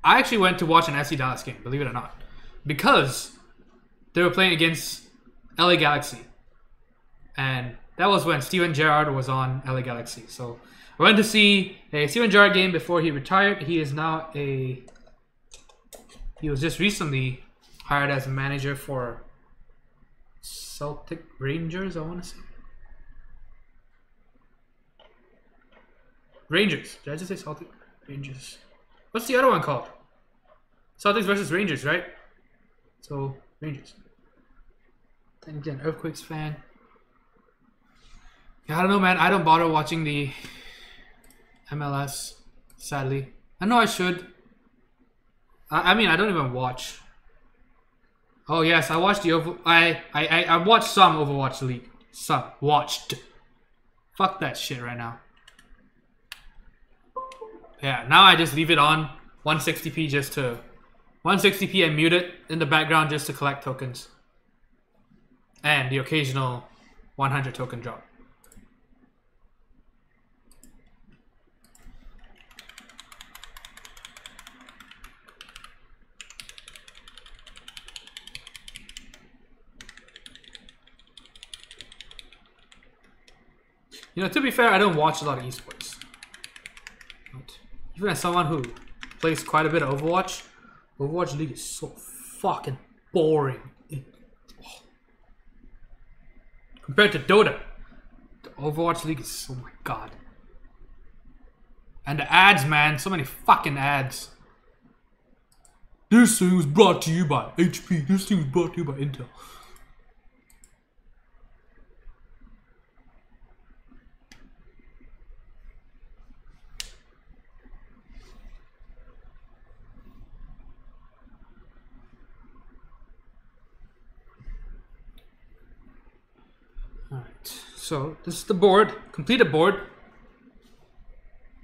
I actually went to watch an FC Dallas game, believe it or not, because they were playing against LA Galaxy. And that was when Steven Gerrard was on LA Galaxy. So I went to see a Steven Gerrard game before he retired. He is now he was just recently hired as a manager for Celtic Rangers, I want to say. Rangers. Did I just say Celtic? Rangers. What's the other one called? Celtics versus Rangers, right? So, Rangers. Then again, Earthquakes fan. Yeah, I don't know, man. I don't bother watching the MLS, sadly. I know I should. I mean, I don't even watch. Oh yes, I watched the I watched some Overwatch League. Some watched. Fuck that shit right now. Yeah, now I just leave it on 160p just to 160p and mute it in the background just to collect tokens. And the occasional 100 token drop. You know, to be fair, I don't watch a lot of esports. But even as someone who plays quite a bit of Overwatch, Overwatch League is so fucking boring. Compared to Dota, the Overwatch League is, oh my god. And the ads, man, so many fucking ads. This thing was brought to you by HP. This thing was brought to you by Intel. Alright, so this is the board, completed board.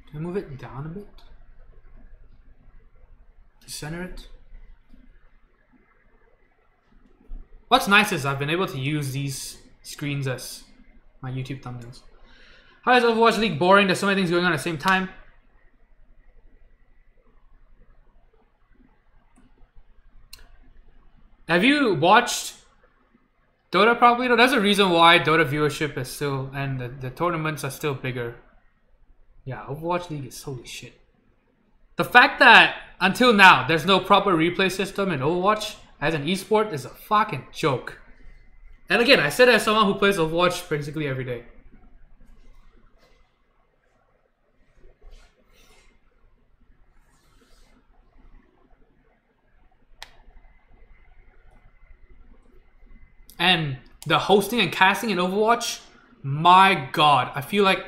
Can I move it down a bit? To center it? What's nice is I've been able to use these screens as my YouTube thumbnails. How is Overwatch League boring? There's so many things going on at the same time. Have you watched Dota probably? No, there's a reason why Dota viewership is still, and the tournaments are still bigger. Yeah, Overwatch League is holy shit. The fact that until now there's no proper replay system in Overwatch as an esport is a fucking joke. And again, I said as someone who plays Overwatch basically every day. And the hosting and casting in Overwatch, my god, I feel like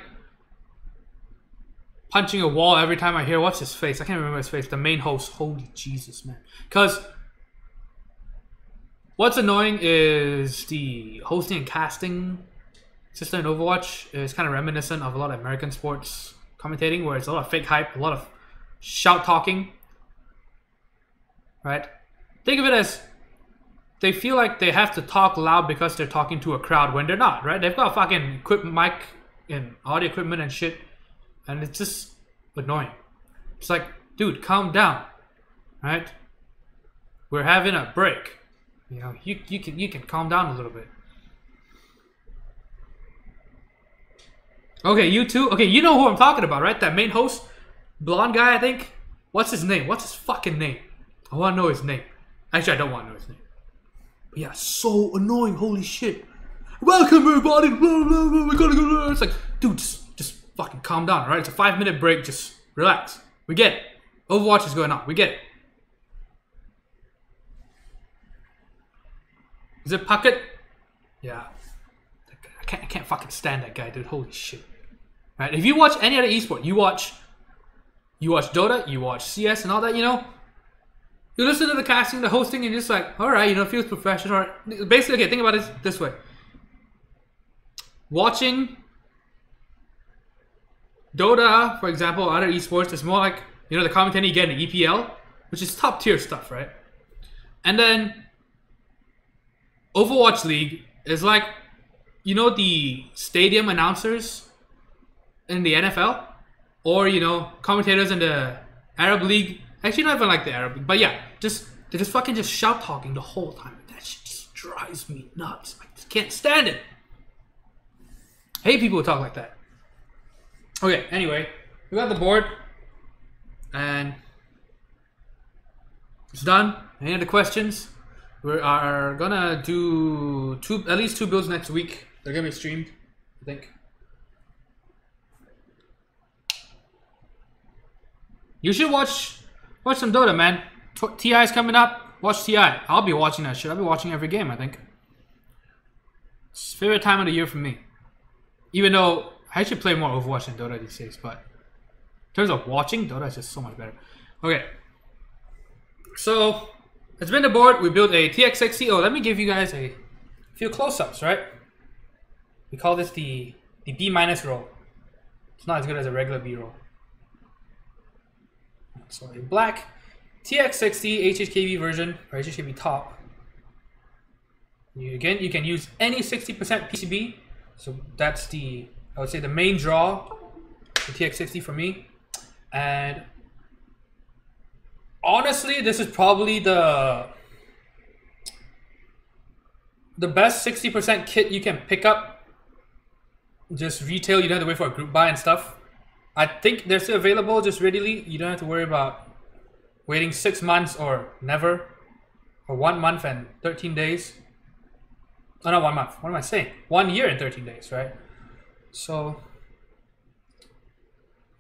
punching a wall every time I hear, what's his face? I can't remember his face. The main host. Holy Jesus, man. Because what's annoying is the hosting and casting system in Overwatch is kind of reminiscent of a lot of American sports commentating, where it's a lot of fake hype, a lot of shout talking. Right? Think of it as they feel like they have to talk loud because they're talking to a crowd when they're not, right? They've got fucking mic and audio equipment and shit, and it's just annoying. It's like, dude, calm down, right? We're having a break. You know, you can calm down a little bit. Okay, you two. Okay, you know who I'm talking about, right? That main host, blonde guy, I think. What's his name? What's his fucking name? I want to know his name. Actually, I don't want to know his name. But yeah, so annoying. Holy shit. Welcome everybody. Blah, blah, blah, we gotta go. It's like, dude, just fucking calm down, right? It's a 5-minute break. Just relax. We get it. Overwatch is going on. We get it. Is it Puckett? Yeah. I can't fucking stand that guy, dude. Holy shit. Right? If you watch any other esport, you watch Dota, you watch CS and all that, you know, you listen to the casting, the hosting, and you're just like, alright, you know, it feels professional. Right? Basically, okay, think about it this way. Watching Dota, for example, other esports, is more like, you know, the commentating you get in the EPL, which is top tier stuff, right? And then Overwatch League is like, you know, the stadium announcers in the NFL, or, you know, commentators in the Arab League. Actually, not even like the Arab League, but yeah, they're just fucking just shout talking the whole time. That shit just drives me nuts. I just can't stand it. I hate people who talk like that. Okay, anyway, we got the board, and it's done. Any other questions? We are gonna do at least two builds next week. They're gonna be streamed, I think. You should watch some Dota, man. TI is coming up. Watch TI. I'll be watching that shit. I'll be watching every game, I think. It's favorite time of the year for me. Even though I should play more Overwatch than Dota these days, but in terms of watching, Dota is just so much better. Okay. So it's been the board. We built a TX60. Oh, let me give you guys a few close-ups, right? We call this the B- roll. It's not as good as a regular B roll. So a black TX60 HHKB version, or HHKB top. You can use any 60% PCB. So that's I would say the main draw, the TX60 for me. And honestly, this is probably the best 60% kit you can pick up. Just retail, you don't have to wait for a group buy and stuff. I think they're still available just readily. You don't have to worry about waiting 6 months or never, or 1 month and 13 days. Oh, not 1 month. What am I saying? 1 year and 13 days, right? So,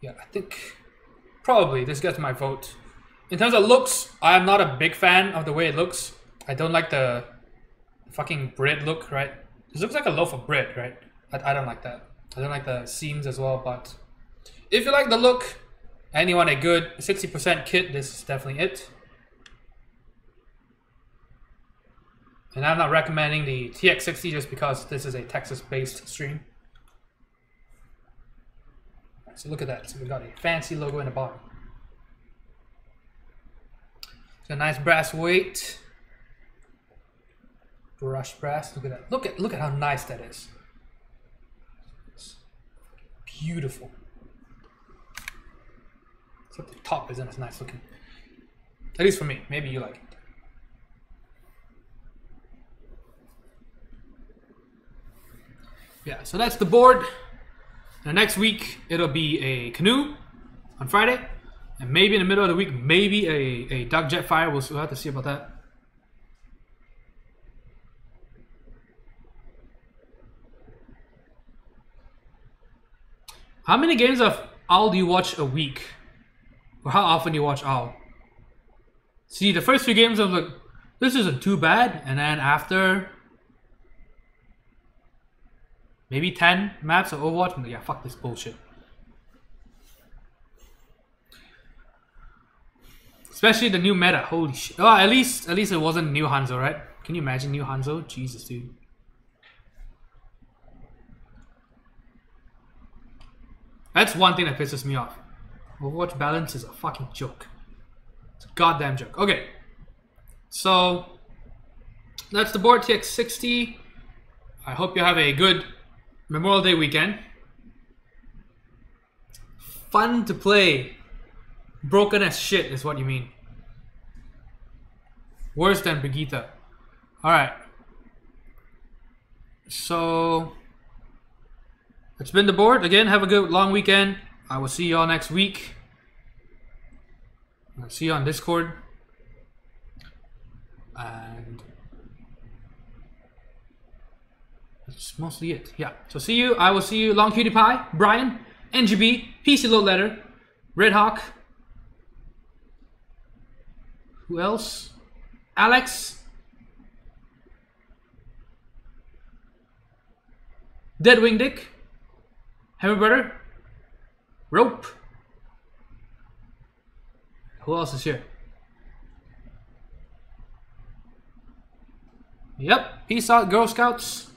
yeah, I think probably this gets my vote. In terms of looks, I'm not a big fan of the way it looks. I don't like the fucking bread look, right? This looks like a loaf of bread, right? I don't like that. I don't like the seams as well, but if you like the look and you want a good 60% kit, this is definitely it. And I'm not recommending the TX60 just because this is a Texas-based stream. Right, so look at that. So we've got a fancy logo in the bottom. It's a nice brass weight. Brush brass. Look at that. Look at how nice that is. It's beautiful. Except the top isn't as nice looking. At least for me. Maybe you like it. Yeah, so that's the board. And next week it'll be a canoe on Friday, and maybe in the middle of the week, maybe a duck jet fire. We'll have to see about that. How many games of OWL do you watch a week? Or how often do you watch OWL? See, the first few games I was like, this isn't too bad, and then after maybe 10 maps of Overwatch, and yeah, fuck this bullshit. Especially the new meta, holy shit. Oh, at least it wasn't new Hanzo, right? Can you imagine new Hanzo? Jesus, dude. That's one thing that pisses me off. Overwatch balance is a fucking joke. It's a goddamn joke. Okay. So, that's the board, TX60. I hope you have a good Memorial Day weekend. Fun to play. Broken as shit is what you mean. Worse than Brigitte. Alright. So it's been the board. Again, have a good long weekend. I will see you all next week. I'll see you on Discord. And that's mostly it. Yeah. So see you. I will see you. Long Cutie Pie, Brian, NGB, PC Load Letter, Red Hawk. Who else? Alex. Deadwing Dick. Hammer Brother. Rope. Who else is here? Yep. Peace out, Girl Scouts.